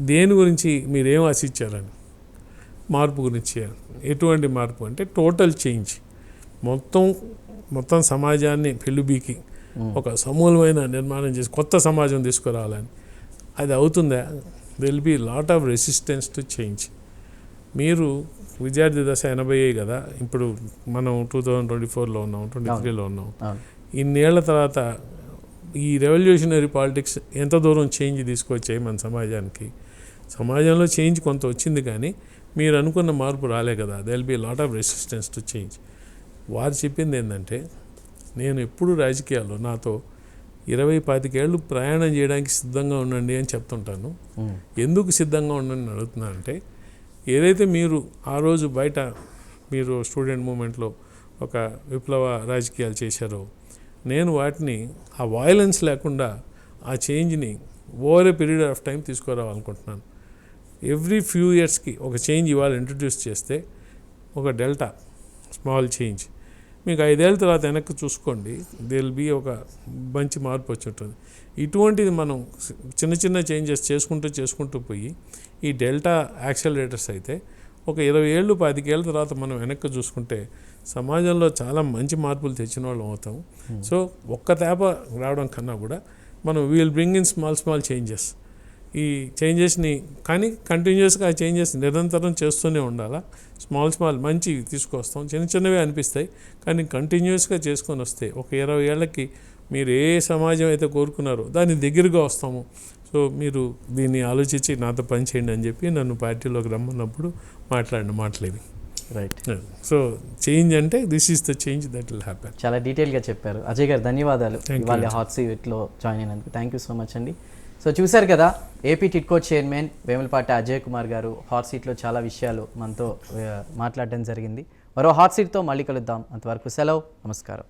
B: దేని గురించి మీరేం ఆశించారని. మార్పు గురించి. ఎటువంటి మార్పు అంటే టోటల్ చేంజ్, మొత్తం సమాజాన్ని పెళ్ళుబీకి ఒక సమూలమైన నిర్మాణం చేసి కొత్త సమాజం తీసుకురావాలని. అది అవుతుందా? Will be lot of resistance to change. మీరు విద్యార్థి దశ 80 కదా, ఇప్పుడు మనం 2024లో ఉన్నాం, 23లో ఉన్నాం. ఇన్నేళ్ల తర్వాత ఈ రెవల్యూషనరీ పాలిటిక్స్ ఎంత దూరం చేంజ్ తీసుకొచ్చాయి మన సమాజానికి. సమాజంలో చేంజ్ కొంత వచ్చింది, కానీ మీరు అనుకున్న మార్పు రాలే కదా. They will be lot of resistance to change. వారు చెప్పింది ఏంటంటే, నేను ఎప్పుడు రాజకీయాల్లో నాతో 20-25 ఏళ్ళు ప్రయాణం చేయడానికి సిద్ధంగా ఉండండి అని చెప్తుంటాను. ఎందుకు సిద్ధంగా ఉండండి అని అడుగుతున్నాను అంటే, ఏదైతే మీరు ఆ రోజు బయట మీరు స్టూడెంట్ మూమెంట్లో ఒక విప్లవ రాజకీయాలు చేశారో, నేను వాటిని ఆ వయలెన్స్ లేకుండా ఆ చేంజ్ని over a period of time తీసుకురావాలనుకుంటున్నాను. ఎవ్రీ ఫ్యూ ఇయర్స్కి ఒక చేంజ్ ఇవాళ ఇంట్రడ్యూస్ చేస్తే, ఒక డెల్టా స్మాల్ చేంజ్, మీకు 5 ఏళ్ళ తర్వాత వెనక్కి చూసుకోండి, దే విల్ బీ ఒక మంచి మార్పు వచ్చి ఉంటుంది. ఇటువంటిది మనం చిన్న చిన్న చేంజెస్ చేసుకుంటూ పోయి ఈ డెల్టా యాక్సలరేటర్స్ అయితే ఒక 20 ఏళ్ళు 25 ఏళ్ళ తర్వాత మనం వెనక్కి చూసుకుంటే సమాజంలో చాలా మంచి మార్పులు తెచ్చిన వాళ్ళం అవుతాం. సో ఒక్క తేప రావడం కన్నా కూడా మనం will bring in small changes. ఈ చేంజెస్ని కానీ కంటిన్యూస్గా ఆ చేంజెస్ నిరంతరం చేస్తూనే ఉండాలా. స్మాల్ మంచి తీసుకొస్తాం, చిన్నవి అనిపిస్తాయి, కానీ కంటిన్యూస్గా చేసుకొని వస్తే ఒక 20 ఏళ్ళకి మీరు ఏ సమాజం అయితే కోరుకున్నారో దాని దగ్గరగా వస్తాము. సో మీరు దీన్ని ఆలోచించి నాతో పని చేయండి అని చెప్పి నన్ను పార్టీలోకి రమ్మన్నప్పుడు మాట్లాడిన మాటలేవి.
A: రైట్.
B: సో చేంజ్ అంటే this is the change that will happen.
A: చాలా డీటెయిల్గా చెప్పారు అజయ్ గారు. ధన్యవాదాలు ఇవాళ హాట్ సీట్లో జాయిన్ అయినందుకు. థ్యాంక్ యూ సో మచ్ అండి. సో చూశారు కదా, ఏపీ టిడ్కో చైర్మన్ వేములపాటి అజయ్ కుమార్ గారు హాట్ సీట్లో చాలా విషయాలు మనతో మాట్లాడడం జరిగింది. మరో హాట్ సీట్తో మళ్ళీ కలుద్దాం. అంతవరకు సెలవు, నమస్కారం.